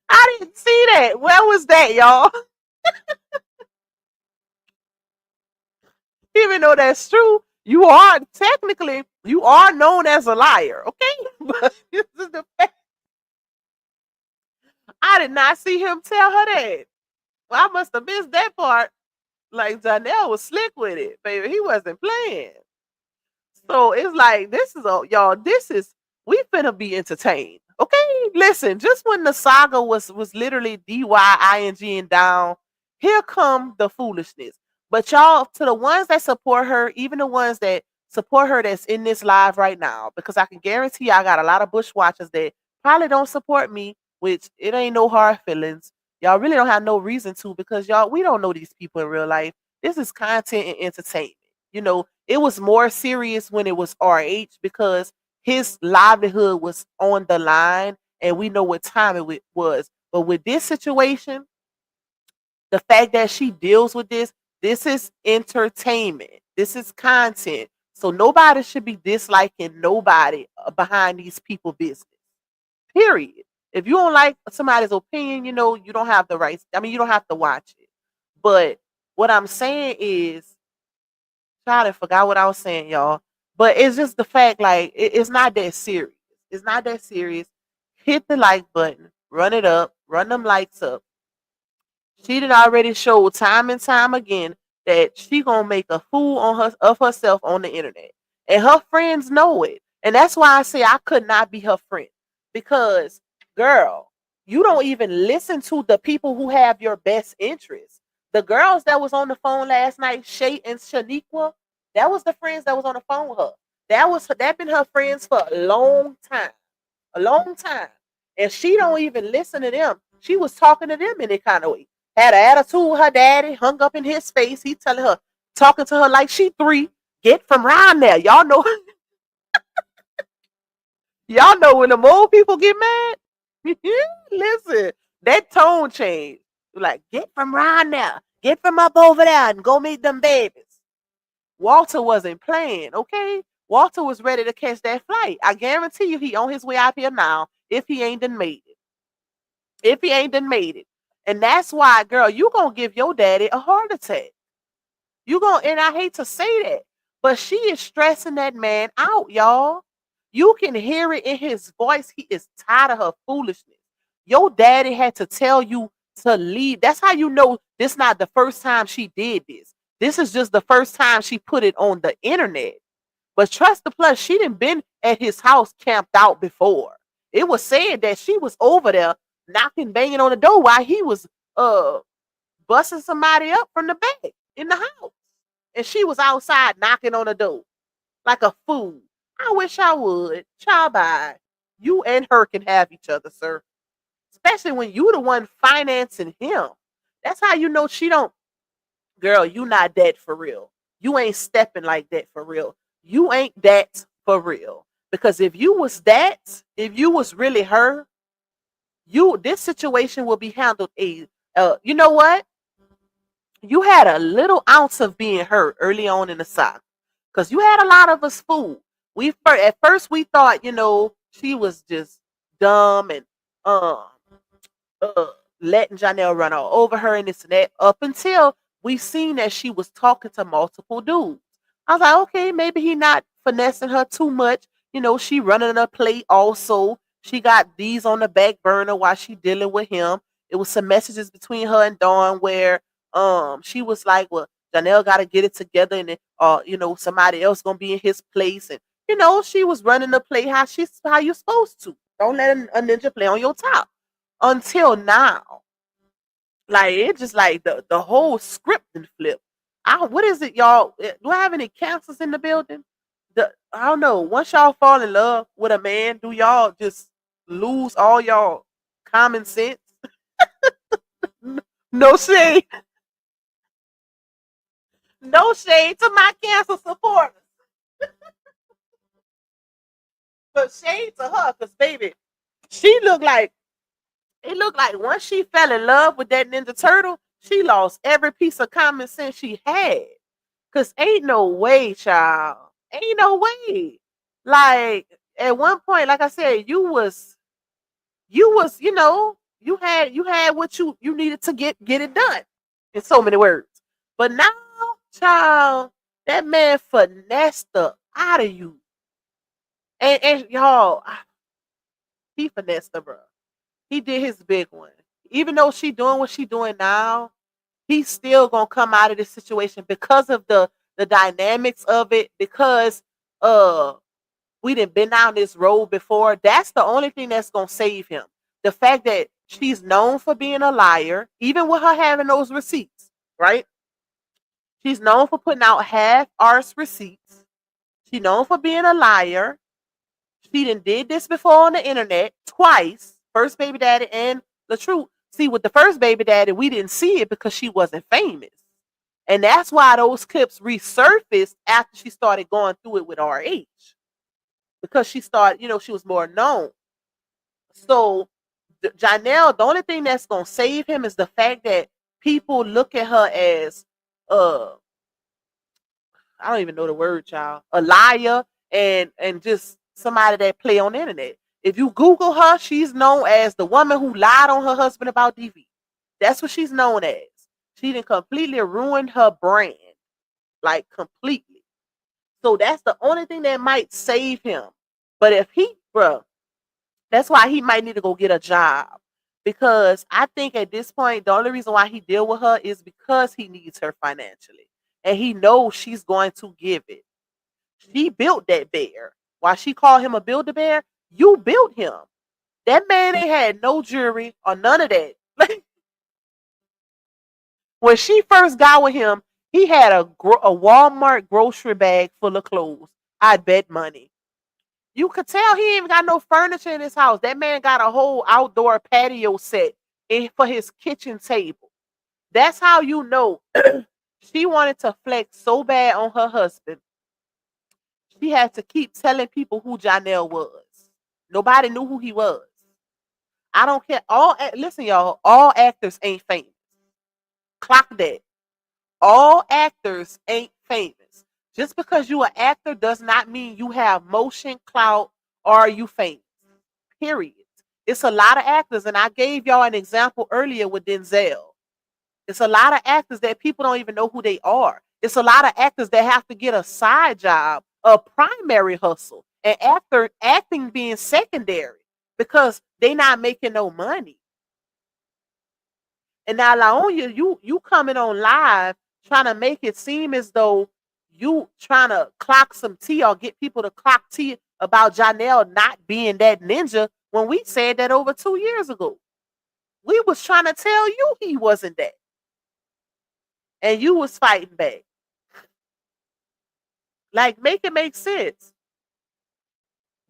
I didn't see that. Where was that, y'all? Even though that's true, you are technically known as a liar, okay? But this is the fact. I did not see him tell her that. Well, I must have missed that part. Like Johnell was slick with it, baby. He wasn't playing. So it's like y'all. We finna be entertained. Okay, listen. Just when the saga was literally DYING and down, here come the foolishness. But y'all, to the ones that support her, even the ones that support her that's in this live right now, because I can guarantee I got a lot of bushwatchers that probably don't support me, which it ain't no hard feelings. Y'all really don't have no reason to because y'all, we don't know these people in real life. This is content and entertainment. You know, it was more serious when it was RH because his livelihood was on the line and we know what time it was. But with this situation, the fact that she deals with this is entertainment. This is content. So nobody should be disliking nobody behind these people business. Period. If you don't like somebody's opinion, you know, you don't have the rights. I mean, you don't have to watch it. But what I'm saying is, I forgot what I was saying, y'all. But it's just the fact, like, it's not that serious. It's not that serious. Hit the like button, run it up, run them likes up. She did already show time and time again that she gonna make a fool of herself on the internet, and her friends know it. And that's why I say I could not be her friend because, girl, you don't even listen to the people who have your best interests. The girls that was on the phone last night, Shay and Shaniqua, that was the friends that was on the phone with her. That been her friends for a long time, and she don't even listen to them. She was talking to them in a kind of way. Had an attitude with her daddy, hung up in his face. He telling her, talking to her like she 3. Get from around there. Y'all know. Y'all know when the old people get mad. Listen, that tone changed. Like, get from around there. Get from up over there and go meet them babies. Walter wasn't playing, okay? Walter was ready to catch that flight. I guarantee you he on his way out here now if he ain't done made it. And that's why, girl, you gonna give your daddy a heart attack. And I hate to say that, But she is stressing that man out, y'all. You can hear it in his voice. He is tired of her foolishness. Your daddy had to tell you to leave. That's how you know this not the first time she did this. This is just the first time she put it on the internet. But trust the plus, she didn't been at his house camped out before. It was said that she was over there knocking, banging on the door while he was busting somebody up from the back in the house. And she was outside knocking on the door like a fool. I wish I would. Child bye. You and her can have each other, sir. Especially when you the one financing him. That's how you know she don't. Girl, you not that for real. You ain't stepping like that for real. You ain't that for real. Because if you was that, if you was really her, this situation will be handled you know what? You had a little ounce of being hurt early on in the saga. Because you had a lot of us fooled. At first we thought, she was just dumb and um letting Johnell run all over her and this and that, up until we seen that she was talking to multiple dudes. I was like, okay, maybe he not finessing her too much. She running a plate also. She got these on the back burner while she dealing with him. It was some messages between her and Dawn where she was like, well, Johnell got to get it together, and then somebody else gonna be in his place, and she was running the play how you supposed to. Don't let a ninja play on your top. Until now, like it just like the whole script and flip. What is it, y'all? Do I have any cancers in the building? I don't know. Once y'all fall in love with a man, do y'all just lose all y'all common sense? No shade. No shade to my cancer supporters. But shade to her, because baby, it looked like once she fell in love with that Ninja Turtle, she lost every piece of common sense she had. Cause ain't no way, child. Ain't no way. Like at one point, like I said, you had what you needed to get it done. In so many words. But now, child, that man finessed the out of you. And y'all, he finessed the bro. He did his big one. Even though she doing what she doing now, he's still gonna come out of this situation because of the dynamics of it. Because we done been down this road before. That's the only thing that's gonna save him. The fact that she's known for being a liar, even with her having those receipts, right? She's known for putting out half-arsed receipts. She's known for being a liar. She did this before on the internet twice. First baby daddy and the truth. See, with the first baby daddy, we didn't see it because she wasn't famous. And that's why those clips resurfaced after she started going through it with RH. Because she started, she was more known. So, Johnell, the only thing that's going to save him is the fact that people look at her as, I don't even know the word, child, a liar and just somebody that play on the internet. If you Google her, she's known as the woman who lied on her husband about DV. That's what she's known as. She done completely ruined her brand. Like, completely. So that's the only thing that might save him. But if that's why he might need to go get a job. Because I think at this point, the only reason why he deal with her is because he needs her financially. And he knows she's going to give it. She built that bear. Why she called him a Build-A-Bear? You built him. That man ain't had no jewelry or none of that. When she first got with him, he had a Walmart grocery bag full of clothes. I bet money. You could tell he ain't even got no furniture in his house. That man got a whole outdoor patio set for his kitchen table. That's how you know she wanted to flex so bad on her husband. She had to keep telling people who Johnell was. Nobody knew who he was. I don't care. Listen, y'all. All actors ain't famous. Clock that. All actors ain't famous. Just because you an actor does not mean you have motion, clout, or you famous. Period. It's a lot of actors, and I gave y'all an example earlier with Denzel. It's a lot of actors that people don't even know who they are. It's a lot of actors that have to get a side job, a primary hustle, and after acting being secondary because they not making no money. And now, Laonia, you coming on live trying to make it seem as though you trying to clock some tea or get people to clock tea about Johnell not being that ninja when we said that over 2 years ago. We was trying to tell you he wasn't that. And you was fighting back. Like, make it make sense.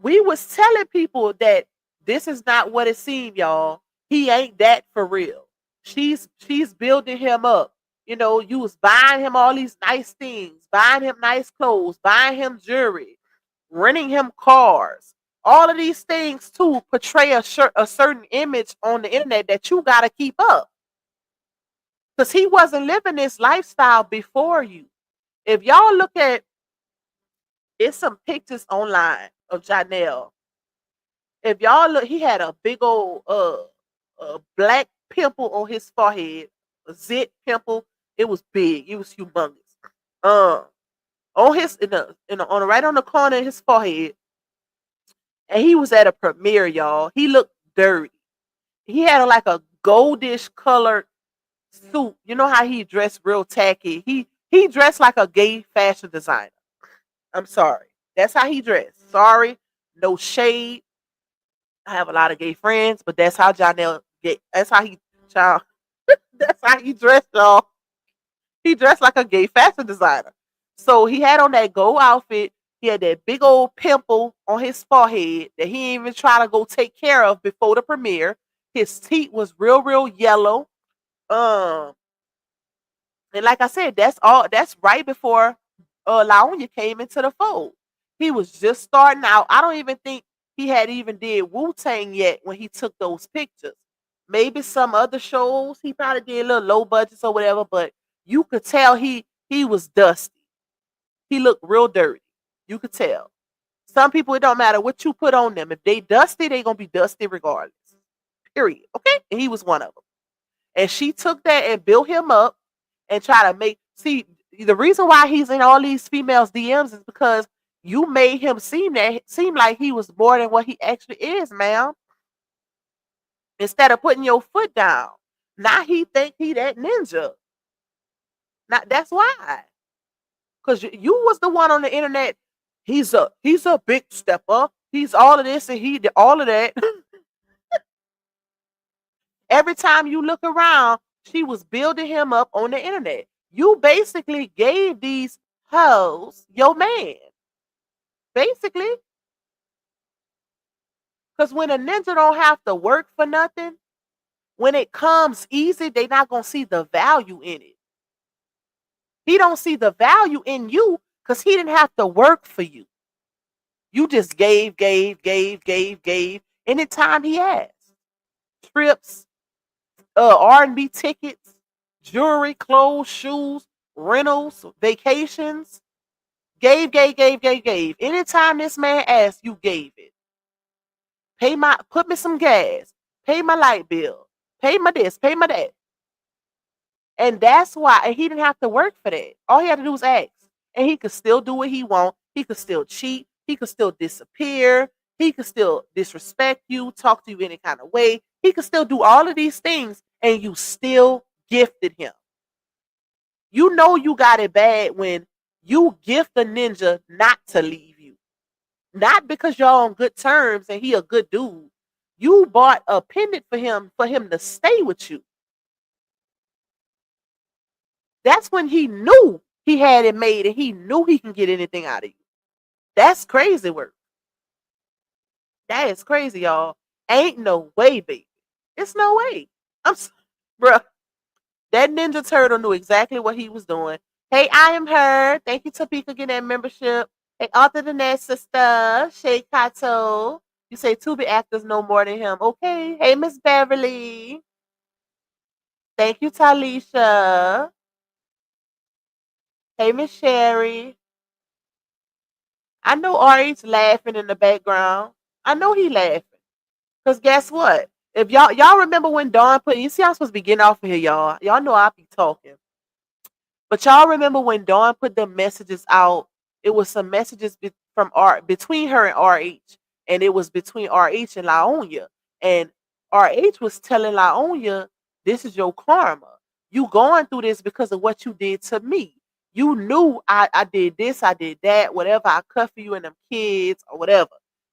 We was telling people that this is not what it seemed, y'all. He ain't that for real. She's building him up. You know, you was buying him all these nice things, buying him nice clothes, buying him jewelry, renting him cars. All of these things to portray a certain image on the internet that you got to keep up. Because he wasn't living this lifestyle before you. If y'all look at, it's some pictures online of Johnell. If y'all look, he had a big old black pimple on his forehead, a zit pimple. It was big. It was humongous. On his on right on the corner of his forehead, and he was at a premiere, y'all. He looked dirty. He had like a goldish colored suit. You know how he dressed real tacky. He dressed like a gay fashion designer. I'm sorry. That's how he dressed. Sorry, no shade. I have a lot of gay friends, but that's how Johnell get. That's how he child. That's how he dressed, y'all. He dressed like a gay fashion designer. So he had on that gold outfit. He had that big old pimple on his forehead that he didn't even try to go take care of before the premiere. His teeth was real yellow. And like I said, that's right before Laonia came into the fold. He was just starting out. I don't even think he had even did Wu-Tang yet when he took those pictures. Maybe some other shows he probably did a little low budgets or whatever, but you could tell he was dusty. He looked real dirty. You could tell. Some people, it don't matter what you put on them. If they dusty, they gonna be dusty regardless. Period. Okay? And he was one of them. And she took that and built him up and try to see the reason why he's in all these females' DMs is because you made him seem like he was more than what he actually is, ma'am. Instead of putting your foot down. Now he think he that ninja. Now that's why. Because you was the one on the internet. He's a big stepper. He's all of this and he did all of that. Every time you look around, she was building him up on the internet. You basically gave these hoes your man. Basically. Because when a ninja don't have to work for nothing, when it comes easy, they not going to see the value in it. He don't see the value in you because he didn't have to work for you. You just gave. Anytime he asked. Trips, R&B tickets, jewelry, clothes, shoes, rentals, vacations. Gave. Anytime this man asked, you gave it. Put me some gas. Pay my light bill. Pay my this, pay my that. And that's why, and he didn't have to work for that. All he had to do was ask. And he could still do what he want. He could still cheat. He could still disappear. He could still disrespect you, talk to you any kind of way. He could still do all of these things, and you still gifted him. You know you got it bad when you gift a ninja not to leave you. Not because y'all on good terms and he a good dude. You bought a pendant for him to stay with you. That's when he knew he had it made and he knew he can get anything out of you. That's crazy work. That is crazy, y'all. Ain't no way, baby. It's no way. Bruh. That Ninja Turtle knew exactly what he was doing. Hey, I am her. Thank you, Topeka, getting that membership. Hey, Arthur the Nest sister. Shay Kato. You say Tubi actors know more than him. Okay. Hey, Miss Beverly. Thank you, Talisha. Hey, Miss Sherry. I know Ari's laughing in the background. I know he laughing. Because guess what? If y'all remember when Dawn you see I'm supposed to be getting off of here, y'all. Y'all know I be talking. But y'all remember when Dawn put the messages out? It was some messages from between her and RH, and it was between RH and Laonia. And RH was telling Laonia, "This is your karma. You going through this because of what you did to me. You knew I did this, I did that, whatever. I cut for you and them kids or whatever."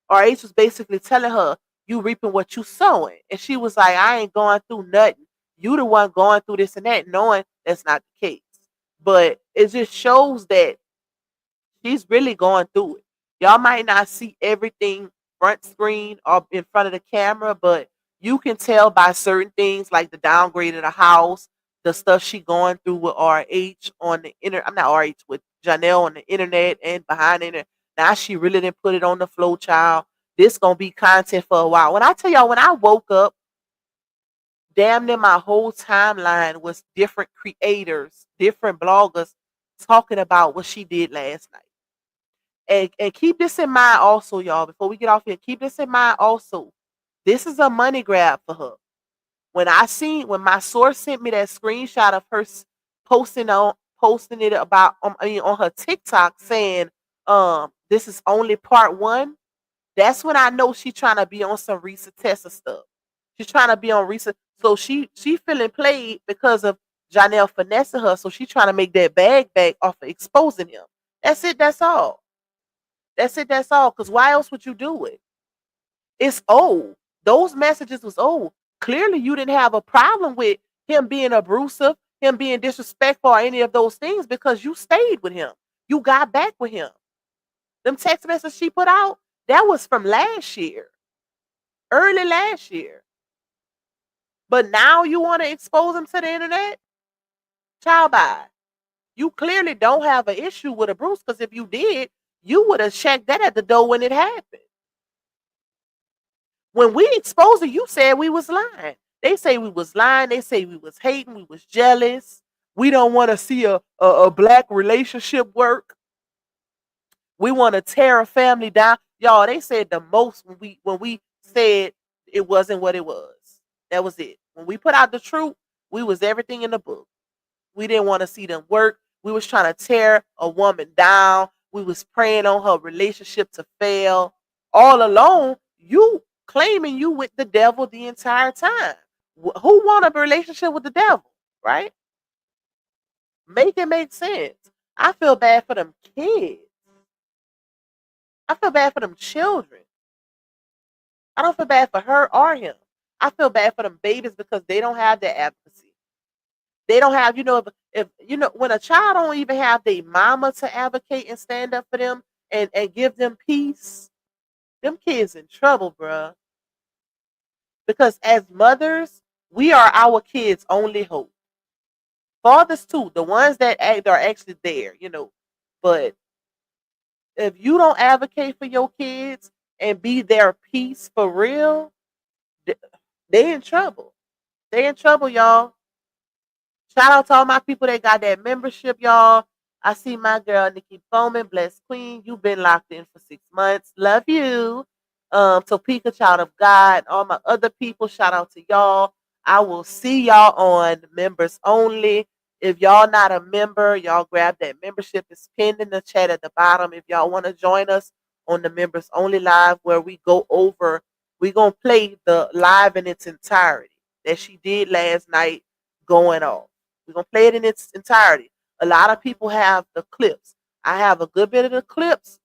RH was basically telling her, "You reaping what you sowing," and she was like, "I ain't going through nothing. You the one going through this and that," knowing that's not the case. But it just shows that she's really going through it. Y'all might not see everything front screen or in front of the camera, but you can tell by certain things like the downgrade of the house, the stuff she going through with RH on the internet. I'm not RH, with Johnell on the internet and behind the internet. Now she really didn't put it on the flow, child. This gonna be content for a while. When I tell y'all, when I woke up, damn near my whole timeline was different creators, different bloggers talking about what she did last night. And keep this in mind also, y'all, before we get off here, keep this in mind also. This is a money grab for her. When my source sent me that screenshot of her posting it about on her TikTok saying this is only part one, that's when I know she's trying to be on some Risa Tessa stuff. She's trying to be on Risa. So she feeling played because of Johnell finessing her. So she's trying to make that bag back off of exposing him. That's it. That's all. That's it. That's all. Because why else would you do it? It's old. Those messages was old. Clearly, you didn't have a problem with him being abusive, him being disrespectful, or any of those things because you stayed with him. You got back with him. Them text messages she put out, that was from last year, early last year. But now you want to expose him to the internet? Child, bye. You clearly don't have an issue with a Bruce, because if you did, you would have checked that at the door when it happened. When we exposed it, you said we was lying. They say we was lying. They say we was hating. We was jealous. We don't want to see a black relationship work. We want to tear a family down. Y'all, they said the most when we said it wasn't what it was. That was it. When we put out the truth, we was everything in the book. We didn't want to see them work. We was trying to tear a woman down. We was praying on her relationship to fail. All alone, you claiming you with the devil the entire time. Who want a relationship with the devil, right? Make it make sense. I feel bad for them kids. I feel bad for them children. I don't feel bad for her or him. I feel bad for them babies because they don't have that advocacy. They don't have, if when a child don't even have their mama to advocate and stand up for them and give them peace, them kids in trouble, bruh. Because as mothers, we are our kids' only hope. Fathers too, the ones that are actually there, But if you don't advocate for your kids and be their peace for real, they in trouble. They in trouble, y'all. Shout out to all my people that got that membership, y'all. I see my girl Nikki Bowman, Blessed Queen. You've been locked in for 6 months. Love you. Topeka, Child of God. All my other people, shout out to y'all. I will see y'all on members only. If y'all not a member, y'all grab that membership. It's pinned in the chat at the bottom. If y'all want to join us on the members only live where we go over, we're going to play the live in its entirety that she did last night going off. We're going to play it in its entirety. A lot of people have the clips. I have a good bit of the clips,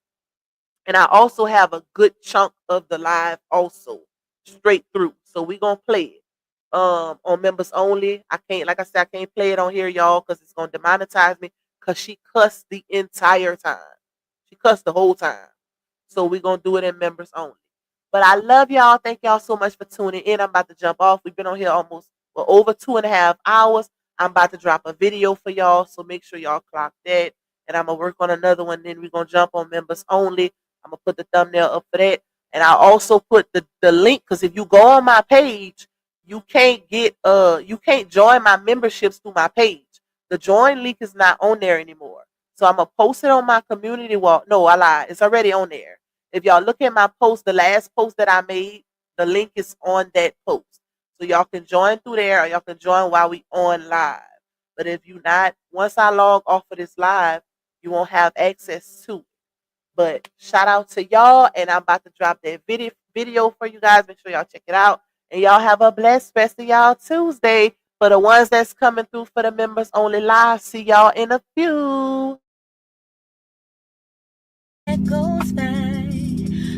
and I also have a good chunk of the live also straight through. So we're going to play it on members only. I can't, like I said, I can't play it on here, y'all, because it's going to demonetize me because she cussed the entire time. She cussed the whole time. So we're going to do it in members only. But I love y'all. Thank y'all so much for tuning in. I'm about to jump off. We've been on here almost over 2.5 hours. I'm about to drop a video for y'all, so make sure y'all clock that. And I'm going to work on another one. Then we're going to jump on members only. I'm going to put the thumbnail up for that. And I also put the link, because if you go on my page, you can't join my memberships through my page. The join link is not on there anymore. So I'm going to post it on my community wall. No, I lied. It's already on there. If y'all look at my post, the last post that I made, the link is on that post. So y'all can join through there, or y'all can join while we on live. But if you not, once I log off of this live, you won't have access to it. But shout out to y'all, and I'm about to drop that video for you guys. Make sure y'all check it out. And y'all have a blessed rest of y'all Tuesday. For the ones that's coming through for the members only live, see y'all in a few. It goes by.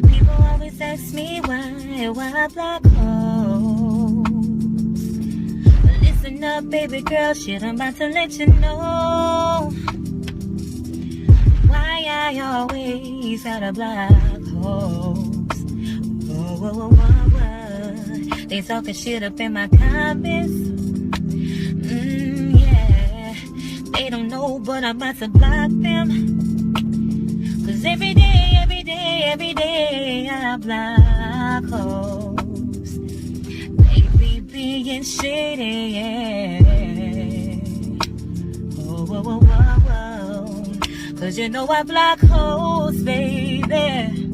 People always ask me why black holes. Listen up, baby girl, shit, I'm about to let you know why I always got a black holes. Whoa. They talking shit up in my comments. Yeah, they don't know, but I'm about to block them. Cause every day, I block hoes. They be being shady, yeah. Whoa. Cause you know I block hoes, baby.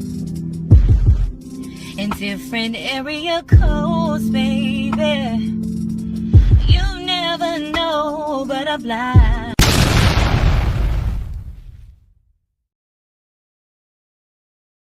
In different area codes, baby. You never know, but I block